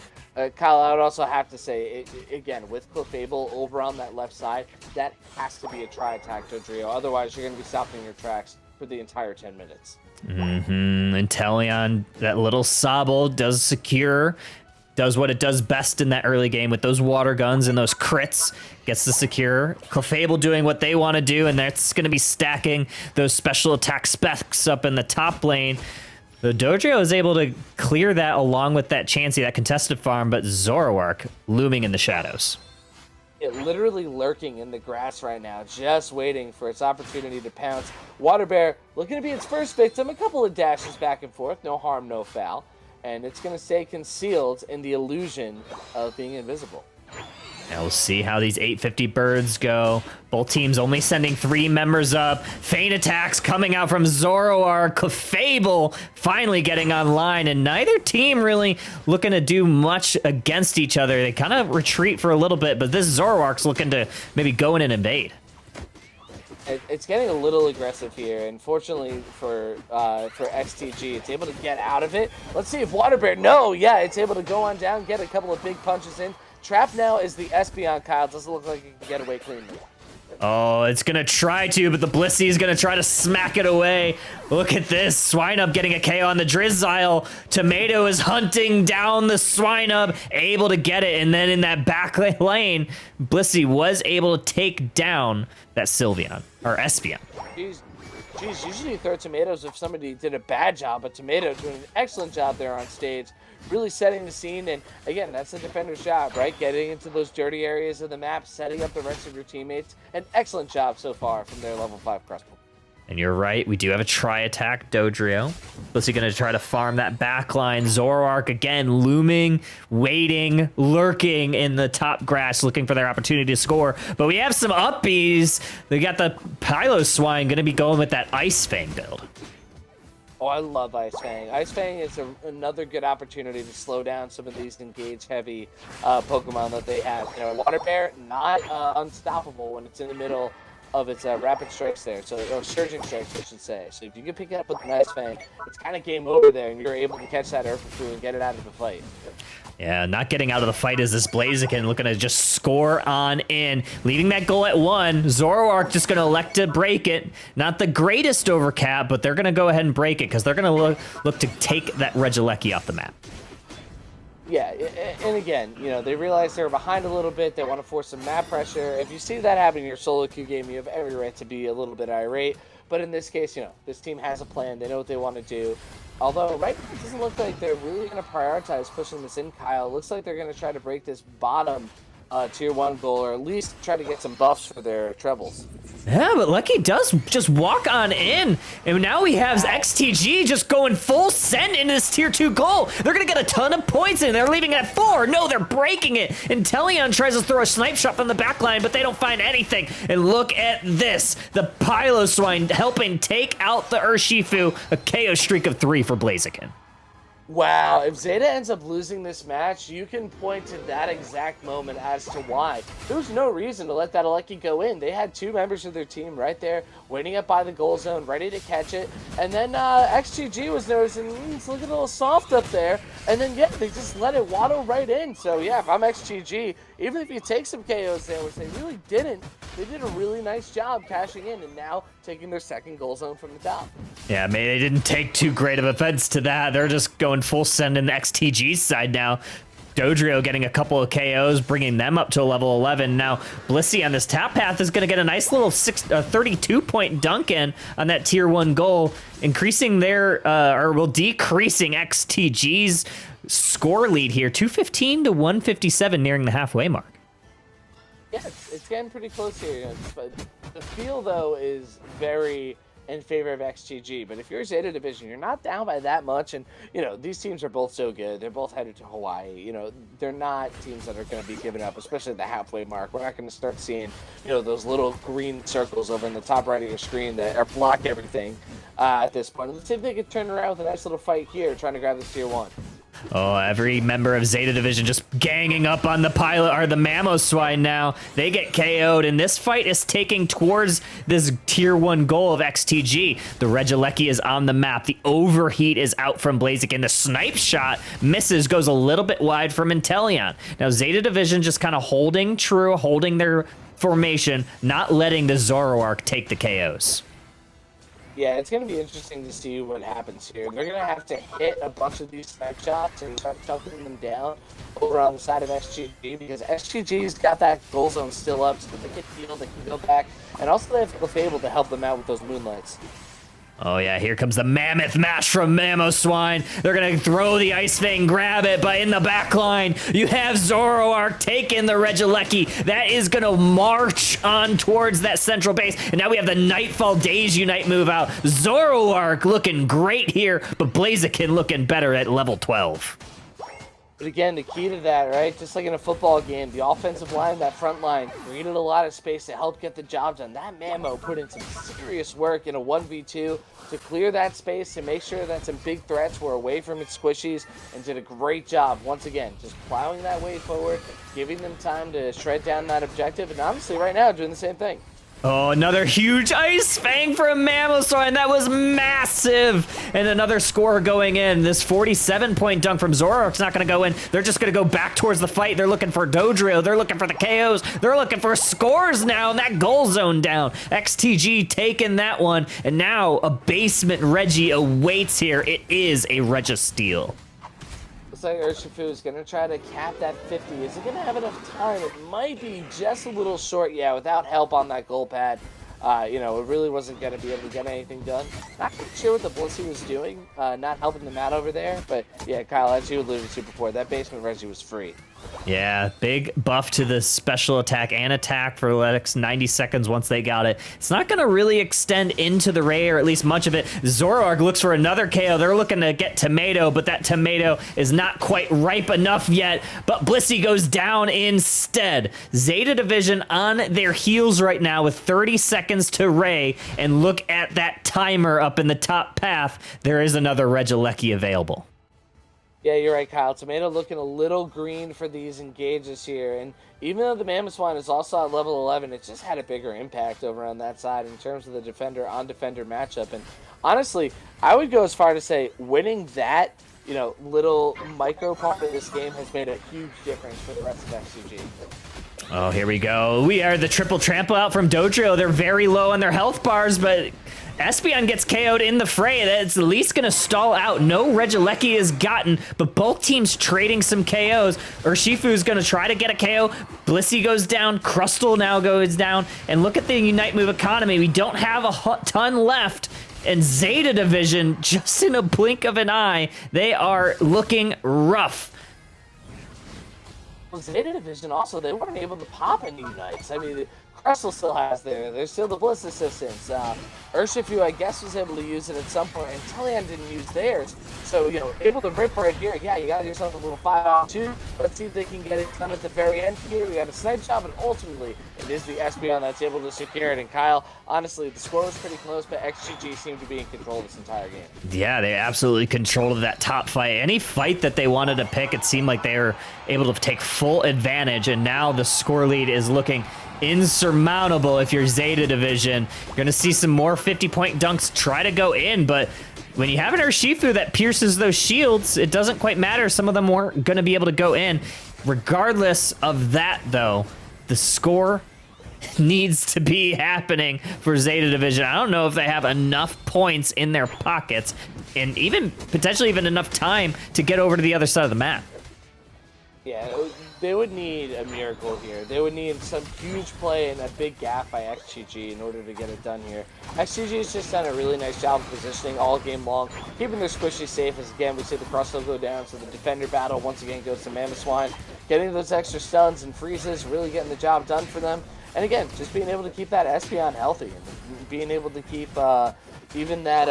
Kyle, I would also have to say, again, with Clefable over on that left side, that has to be a Tri-Attack Dodrio. Otherwise, you're going to be stopping your tracks for the entire 10 minutes. Inteleon, that little Sobble does secure. Does what it does best in that early game with those water guns and those crits. Gets the secure. Clefable doing what they want to do, and that's going to be stacking those special attack specs up in the top lane. The Dodrio is able to clear that along with that Chansey, that contested farm, but Zoroark looming in the shadows. It literally lurking in the grass right now, just waiting for its opportunity to pounce. Water Bear looking to be its first victim. A couple of dashes back and forth. No harm, no foul. And it's going to stay concealed in the illusion of being invisible. Now we'll see how these 850 birds go. Both teams only sending 3 members up. Feint attacks coming out from Zoroark. Clefable finally getting online, and neither team really looking to do much against each other. They kind of retreat for a little bit, but this Zoroark's looking to maybe go in and invade. It's getting a little aggressive here, and fortunately for XTG, it's able to get out of it. Let's see if Water Bear, it's able to go on down, get a couple of big punches in. Trap now is the Espeon, Kyle. Doesn't look like it can get away cleanly. Oh, it's going to try to, but the Blissey is going to try to smack it away. Look at this. Swinub getting a KO on the Drizzile. Tomato is hunting down the Swinub, able to get it. And then in that back lane, Blissey was able to take down that Sylveon, or Espeon. Jeez, usually you throw tomatoes if somebody did a bad job, but Tomato doing an excellent job there on stage. Really setting the scene, and again, that's the defender's job, right? Getting into those dirty areas of the map, setting up the rest of your teammates. An excellent job so far from their level 5 Crustle. And you're right, we do have a Tri-Attack Dodrio. Blissey going to try to farm that backline. Zoroark again looming, waiting, lurking in the top grass, looking for their opportunity to score. But we have some upbees. They got the Piloswine going to be going with that Ice Fang build. Oh, I love Ice Fang. Ice Fang is another good opportunity to slow down some of these engage-heavy Pokemon that they have. You know, Water Bear, not unstoppable when it's in the middle of its rapid strikes there, or surging strikes, I should say. So if you can pick it up with an Ice Fang, it's kind of game over there, and you're able to catch that Urshifu and get it out of the fight. Yeah, not getting out of the fight is this Blaziken looking to just score on in. Leaving that goal at 1. Zoroark just going to elect to break it. Not the greatest overcap, but they're going to go ahead and break it because they're going to look to take that Regieleki off the map. Yeah, and again, you know, they realize they're behind a little bit. They want to force some map pressure. If you see that happen in your solo queue game, you have every right to be a little bit irate. But in this case, you know, this team has a plan. They know what they want to do. Although, right now, it doesn't look like they're really going to prioritize pushing this in, Kyle. It looks like they're going to try to break this bottom tier 1 goal, or at least try to get some buffs for their trebles. Yeah, but Lucky does just walk on in, and now we have XTG just going full send into this tier 2 goal. They're going to get a ton of points in. They're leaving it at 4. No, they're breaking it. Inteleon tries to throw a snipe shot from the back line, but they don't find anything. And look at this. The Piloswine helping take out the Urshifu. A KO streak of 3 for Blaziken. Wow, if Zeta ends up losing this match, you can point to that exact moment as to why. There was no reason to let that Alecki go in. They had 2 members of their team right there, waiting up by the goal zone, ready to catch it. And then XGG was noticing, it's looking a little soft up there. And then, yeah, they just let it waddle right in. So, yeah, if I'm XGG, even if you take some KOs there, which they really didn't, they did a really nice job cashing in and now taking their second goal zone from the top. Yeah, maybe they didn't take too great of offense to that. They're just going full send in the XTG's side now. Dodrio getting a couple of KOs, bringing them up to a level 11. Now, Blissey on this tap path is going to get a nice little 32-point dunk in on that tier 1 goal, increasing their, decreasing XTG's score lead here, 215 to 157, nearing the halfway mark. Yeah, it's getting pretty close here. You know, but the feel, though, is very in favor of XGG. But if you're Zeta Division, you're not down by that much. And, you know, these teams are both so good. They're both headed to Hawaii. You know, they're not teams that are going to be giving up, especially at the halfway mark. We're not going to start seeing, you know, those little green circles over in the top right of your screen that are block everything at this point. Let's see if they can turn around with a nice little fight here, trying to grab this tier 1. Oh, every member of Zeta Division just ganging up on the pilot or the Mamoswine now. They get KO'd, and this fight is taking towards this tier 1 goal of XTG. The Regieleki is on the map. The overheat is out from Blaziken. The snipe shot misses, goes a little bit wide from Inteleon. Now, Zeta Division just kind of holding true, holding their formation, not letting the Zoroark take the KOs. Yeah, it's going to be interesting to see what happens here. They're going to have to hit a bunch of these snipe shots and start chunking them down over on the side of XGG, because XGG's got that goal zone still up, so they can heal, they can go back, and also they have Clefable to help them out with those Moonlights. Oh yeah, here comes the Mammoth Mash from Mamoswine. They're gonna throw the Ice Fang, grab it, but in the back line, you have Zoroark taking the Regieleki. That is gonna march on towards that central base. And now we have the Nightfall Days Unite move out. Zoroark looking great here, but Blaziken looking better at level 12. But again, the key to that, right, just like in a football game, the offensive line, that front line, created a lot of space to help get the job done. That Mamo put in some serious work in a 1v2 to clear that space, to make sure that some big threats were away from its squishies, and did a great job, once again, just plowing that way forward, giving them time to shred down that objective, and honestly, right now, doing the same thing. Oh, another huge Ice Fang from Mamoswine. That was massive. And another score going in. This 47-point dunk from Zoroark's not going to go in. They're just going to go back towards the fight. They're looking for Dodrio. They're looking for the KOs. They're looking for scores now, and that goal zone down. XTG taking that one. And now a basement Reggie awaits here. It is a Registeel. Looks like Urshifu is going to try to cap that 50. Is he going to have enough time? It might be just a little short, yeah, without help on that goal pad. You know, it really wasn't going to be able to get anything done. Not quite sure what the Blissey was doing, not helping them out over there. But, yeah, Kyle, as you alluded to before, that basement Reggie was free. Yeah, big buff to the special attack and attack for the next 90 seconds once they got it. It's not going to really extend into the Ray, or at least much of it. Zoroark looks for another KO. They're looking to get Tomato, but that Tomato is not quite ripe enough yet. But Blissey goes down instead. Zeta Division on their heels right now with 30 seconds to Ray. And look at that timer up in the top path. There is another Regieleki available. Yeah, you're right, Kyle. Tomato looking a little green for these engages here. And even though the Mammoth is also at level 11, it just had a bigger impact over on that side in terms of the defender-on-defender matchup. And honestly, I would go as far to say winning that, little micro part of this game has made a huge difference for the rest of FCG. Oh, here we go. We are the triple trample out from Dodrio. They're very low on their health bars, but Espeon gets KO'd in the fray. That's at least going to stall out. No Regieleki is gotten, but both teams trading some KOs. Urshifu's going to try to get a KO. Blissey goes down. Crustle now goes down. And look at the Unite move economy. We don't have a ton left. And Zeta Division, just in a blink of an eye, they are looking rough. Well, Zeta Division also, they weren't able to pop any Unites. I mean, Crustle still has there's still the Bliss assistance. Urshifu, I guess, was able to use it at some point, and Teleon didn't use theirs. So, able to rip right here. Yeah, you got yourself a little 5-on-2. Let's see if they can get it done at the very end here. We got a snipe shot, but ultimately, it is the Espeon that's able to secure it. And Kyle, honestly, the score was pretty close, but XGG seemed to be in control this entire game. Yeah, they absolutely controlled that top fight. Any fight that they wanted to pick, it seemed like they were able to take full advantage, and now the score lead is looking insurmountable if you're Zeta Division. You're going to see some more 50-point dunks try to go in, but when you have an Urshifu that pierces those shields, it doesn't quite matter. Some of them weren't going to be able to go in. Regardless of that, though, the score needs to be happening for Zeta Division. I don't know if they have enough points in their pockets and even potentially even enough time to get over to the other side of the map. Yeah, they would need a miracle here. They would need some huge play and a big gap by XGG in order to get it done here. XGG has just done a really nice job of positioning all game long, keeping their squishy safe as, again, we see the Crustle go down, so the defender battle once again goes to Mamoswine, getting those extra stuns and freezes, really getting the job done for them. And again, just being able to keep that Espeon healthy and being able to keep even that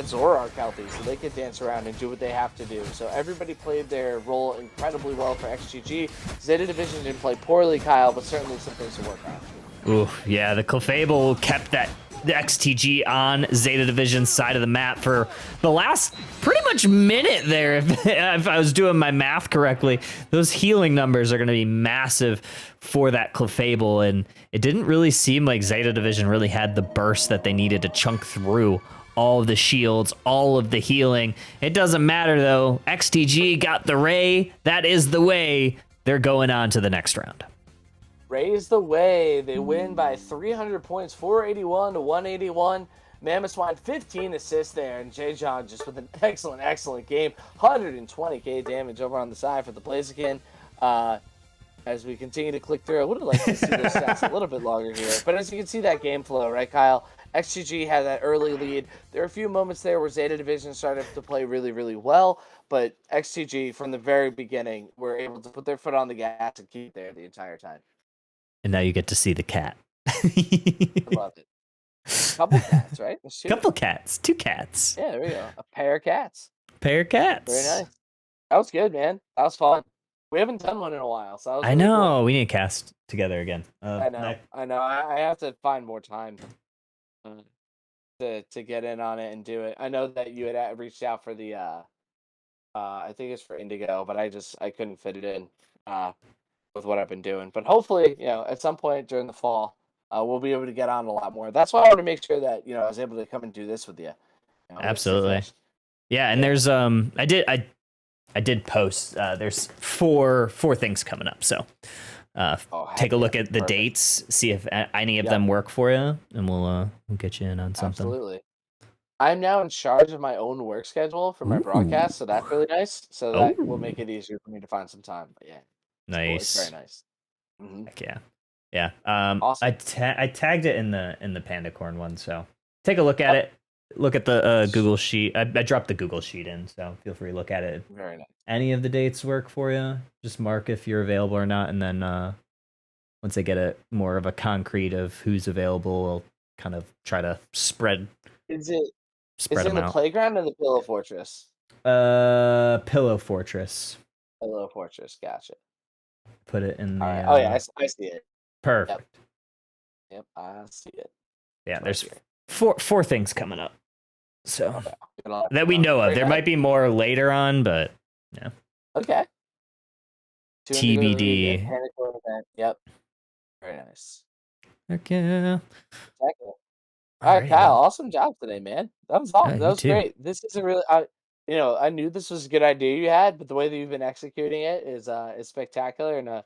Zoroark healthy so they could dance around and do what they have to do. So everybody played their role incredibly well for XGG. Zeta Division didn't play poorly, Kyle, but certainly some things to work on. Ooh, yeah, the Clefable kept the XTG on Zeta Division's side of the map for the last pretty much minute there. If I was doing my math correctly, those healing numbers are going to be massive for that Clefable, and it didn't really seem like Zeta Division really had the burst that they needed to chunk through all of the shields, all of the healing. It doesn't matter, though. XTG got the Ray. That is the way. They're going on to the next round. Raise the way. They win by 300 points, 481 to 181. Mamoswine 15 assists there, and J-John just with an excellent game. 120k damage over on the side for the Blaziken. As we continue to click through, I would have liked to see those stats a little bit longer here. But as you can see that game flow, right, Kyle? XGG had that early lead. There were a few moments there where Zeta Division started to play really, really well, but XGG from the very beginning were able to put their foot on the gas and keep there the entire time. And now you get to see the cat. I love it. Couple cats, right? Couple cats. 2 cats. Yeah, there we go. A pair of cats. Pair of cats. Very nice. That was good, man. That was fun. We haven't done one in a while, so that was I really know. cool. We need to cast together again. I know. I have to find more time to get in on it and do it. I know that you had reached out for the I think it's for Indigo, but I couldn't fit it in with what I've been doing. But hopefully, at some point during the fall, we'll be able to get on a lot more. That's why I want to make sure that I was able to come and do this with you. Absolutely. Yeah, and there's I did post. There's four things coming up, so take a look at the dates, see if any of them work for you, and we'll get you in on something. Absolutely. I'm now in charge of my own work schedule for my broadcast, so that's really nice. So that will make it easier for me to find some time. But yeah, nice. It's very nice. Mm-hmm. Heck yeah. Awesome. I tagged it in the Pandicorn one, so take a look at it. look at the Google sheet. I dropped the Google sheet in, so feel free to look at it. Very nice. Any of the dates work for you? Just mark if you're available or not, and then once I get a more of a concrete of who's available, we'll kind of try to spread Is them it in the out. playground or the Pillow Fortress? Pillow Fortress. Pillow Fortress, gotcha. Put it in the. All right. Oh yeah, I see it. Perfect. Yep, I see it. Yeah, Right there's here. four things coming up. So Okay. that we know of. Very There nice. might be more later on, but yeah. Okay. TBD. Pandicorn event. Yep. Very nice. Okay. Exactly. All right, Kyle. Awesome job today, man. That was awesome. you That was too. great. This is a really, I knew this was a good idea you had, but the way that you've been executing it is spectacular, and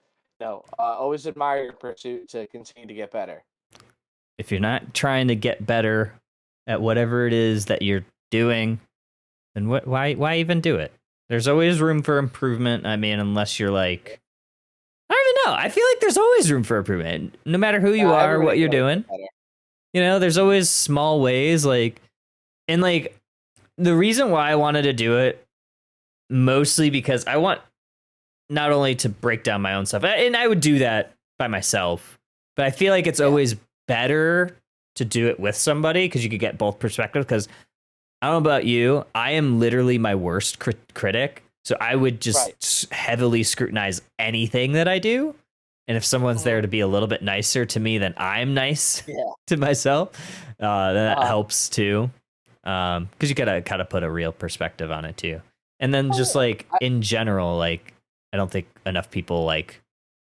always admire your pursuit to continue to get better. If you're not trying to get better at whatever it is that you're doing, then why even do it? There's always room for improvement. I mean, unless you're like, I don't even know. I feel like there's always room for improvement, no matter who you are, what you're doing. You know, there's always small ways, and the reason why I wanted to do it, mostly because I want not only to break down my own stuff, and I would do that by myself, but I feel like it's always better to do it with somebody because you could get both perspectives. Because I don't know about you, I am literally my worst critic, so I would just heavily scrutinize anything that I do. And if someone's there to be a little bit nicer to me than I'm nice to myself, then that helps too. Because you gotta kind of put a real perspective on it too. And then just in general, I don't think enough people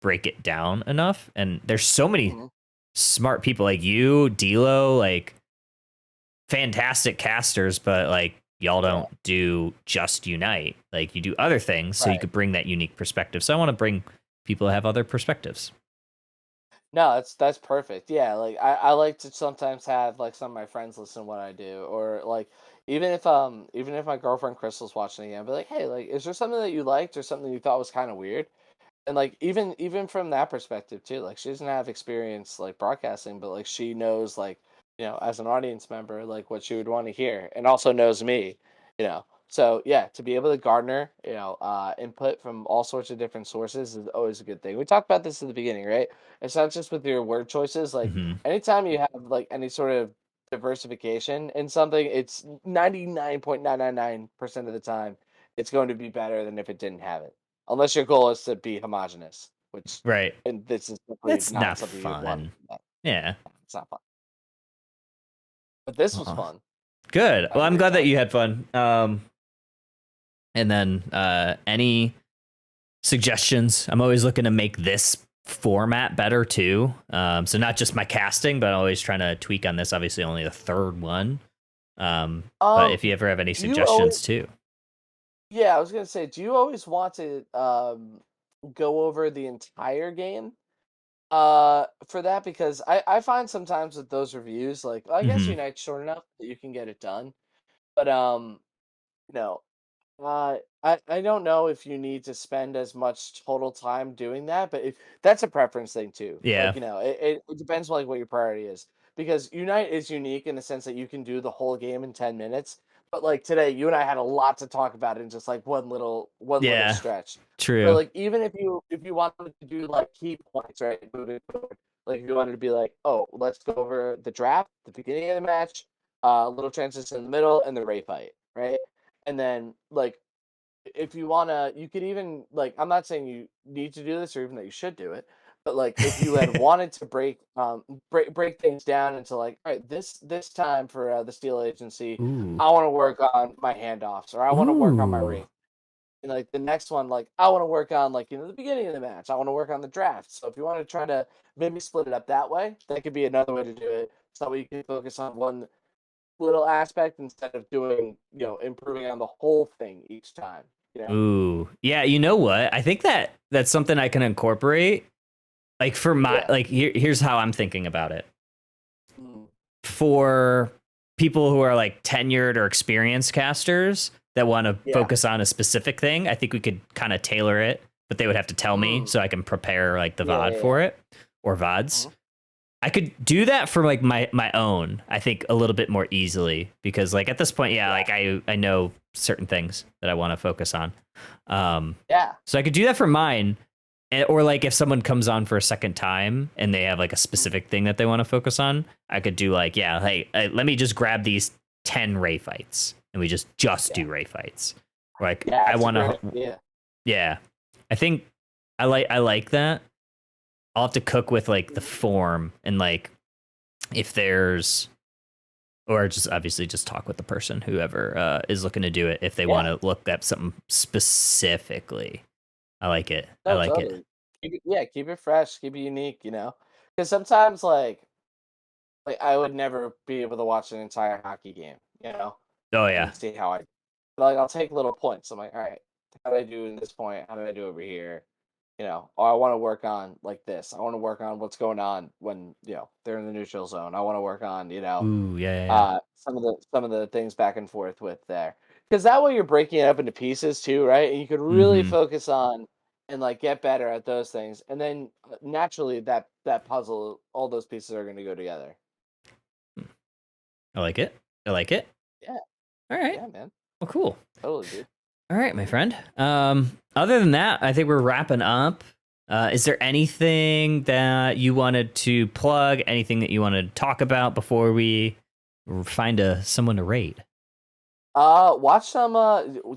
break it down enough. And there's so many smart people like you, D'Lo, fantastic casters, but y'all don't do just Unite. You do other things, so you could bring that unique perspective. So I want to bring people have other perspectives. No, that's perfect. Yeah, I like to sometimes have some of my friends listen to what I do, or even if my girlfriend Crystal's watching again, I'll be like, hey, is there something that you liked or something you thought was kind of weird? And even from that perspective too, she doesn't have experience broadcasting, but she knows as an audience member what she would want to hear, and also knows me, So yeah, to be able to garner input from all sorts of different sources is always a good thing. We talked about this at the beginning, right? It's not just with your word choices. Anytime you have any sort of diversification in something, it's 99.999% of the time it's going to be better than if it didn't have it. Unless your goal is to be homogenous, which and this is that's not something fun. you want. Yeah, it's not fun. But this was fun. Good. Well, I'm glad that you had fun. And then any suggestions? I'm always looking to make this format better too. So not just my casting, but always trying to tweak on this. Obviously, only the third one. But if you ever have any suggestions too. Yeah, I was gonna say, do you always want to go over the entire game for that? Because I find sometimes with those reviews, I guess Unite's short enough that you can get it done, but no. I don't know if you need to spend as much total time doing that, but that's a preference thing too. Yeah. It depends what your priority is. Because Unite is unique in the sense that you can do the whole game in 10 minutes. But today, you and I had a lot to talk about in just one little stretch. True. So even if you wanted to do key points, right, moving forward, if you wanted to be oh, let's go over the draft, the beginning of the match, little transition in the middle, and the raid fight, right? And then if you wanna, you could even I'm not saying you need to do this or even that you should do it, but if you had wanted to break things down into all right, this time for the SteelAgency, I want to work on my handoffs, or I want to work on my ring, and the next one, I want to work on the beginning of the match, I want to work on the draft. So if you want to try to maybe split it up that way, that could be another way to do it, so that you can focus on one little aspect instead of doing improving on the whole thing each time. Ooh, yeah. You know what? I think that's something I can incorporate. For my here's how I'm thinking about it. For people who are tenured or experienced casters that want to focus on a specific thing, I think we could kind of tailor it, but they would have to tell me so I can prepare the VOD for it, or VODs. I could do that for like my own, I think, a little bit more easily, because like at this point, like I know certain things that I want to focus on. So I could do that for mine. Or like if someone comes on for a second time and they have like a specific thing that they want to focus on, I could do like, hey, let me just grab these 10 Ray fights and we just do Ray fights. Like I want to, I think I like that. I'll have to cook with like the form and like if there's, or just obviously just talk with the person, whoever is looking to do it, if they want to look up something specifically. I like it. I like it. Keep it fresh, keep it unique, you know? Because sometimes, like I would never be able to watch an entire hockey game, you know? Oh, yeah. And see how like, I'll take little points. I'm like, all right, how do I do in this point? How do I do over here? You know, or I want to work on like this. I want to work on what's going on when, you know, they're in the neutral zone. I want to work on, you know, Ooh, some of the things back and forth with there. Because that way you're breaking it up into pieces too, right? And you could really focus on and like get better at those things, and then naturally that puzzle, all those pieces are going to go together. I like it. I like it. Yeah. All right. Yeah, man. Well, cool. Totally, dude. All right, my friend. Other than that, I think we're wrapping up. Is there anything that you wanted to plug? Anything that you wanted to talk about before we find someone to raid? Watch some.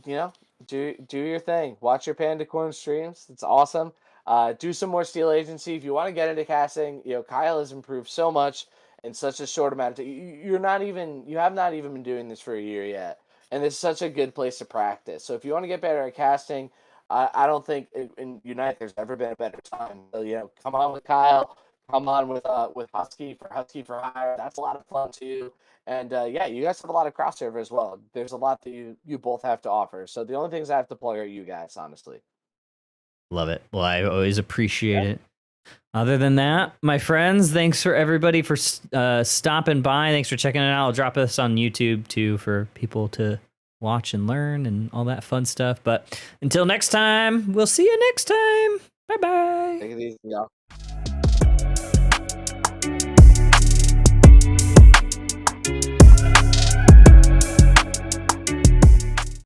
You know, do your thing. Watch your Pandicorn streams. It's awesome. Do some more SteelAgency if you want to get into casting. You know, Kyle has improved so much in such a short amount of time. You have not even been doing this for a year yet, and it's such a good place to practice. So if you want to get better at casting, I don't think in Unite there's ever been a better time. So, you know, come on with Kyle. Come on with Husky for Hire. That's a lot of fun too. And you guys have a lot of crossover as well. There's a lot that you both have to offer. So the only things I have to plug are you guys, honestly. Love it. Well, I always appreciate it. Other than that, my friends, thanks for everybody for stopping by. Thanks for checking it out. I'll drop this on YouTube too for people to watch and learn and all that fun stuff. But until next time, we'll see you next time. Bye-bye. Take it easy, y'all.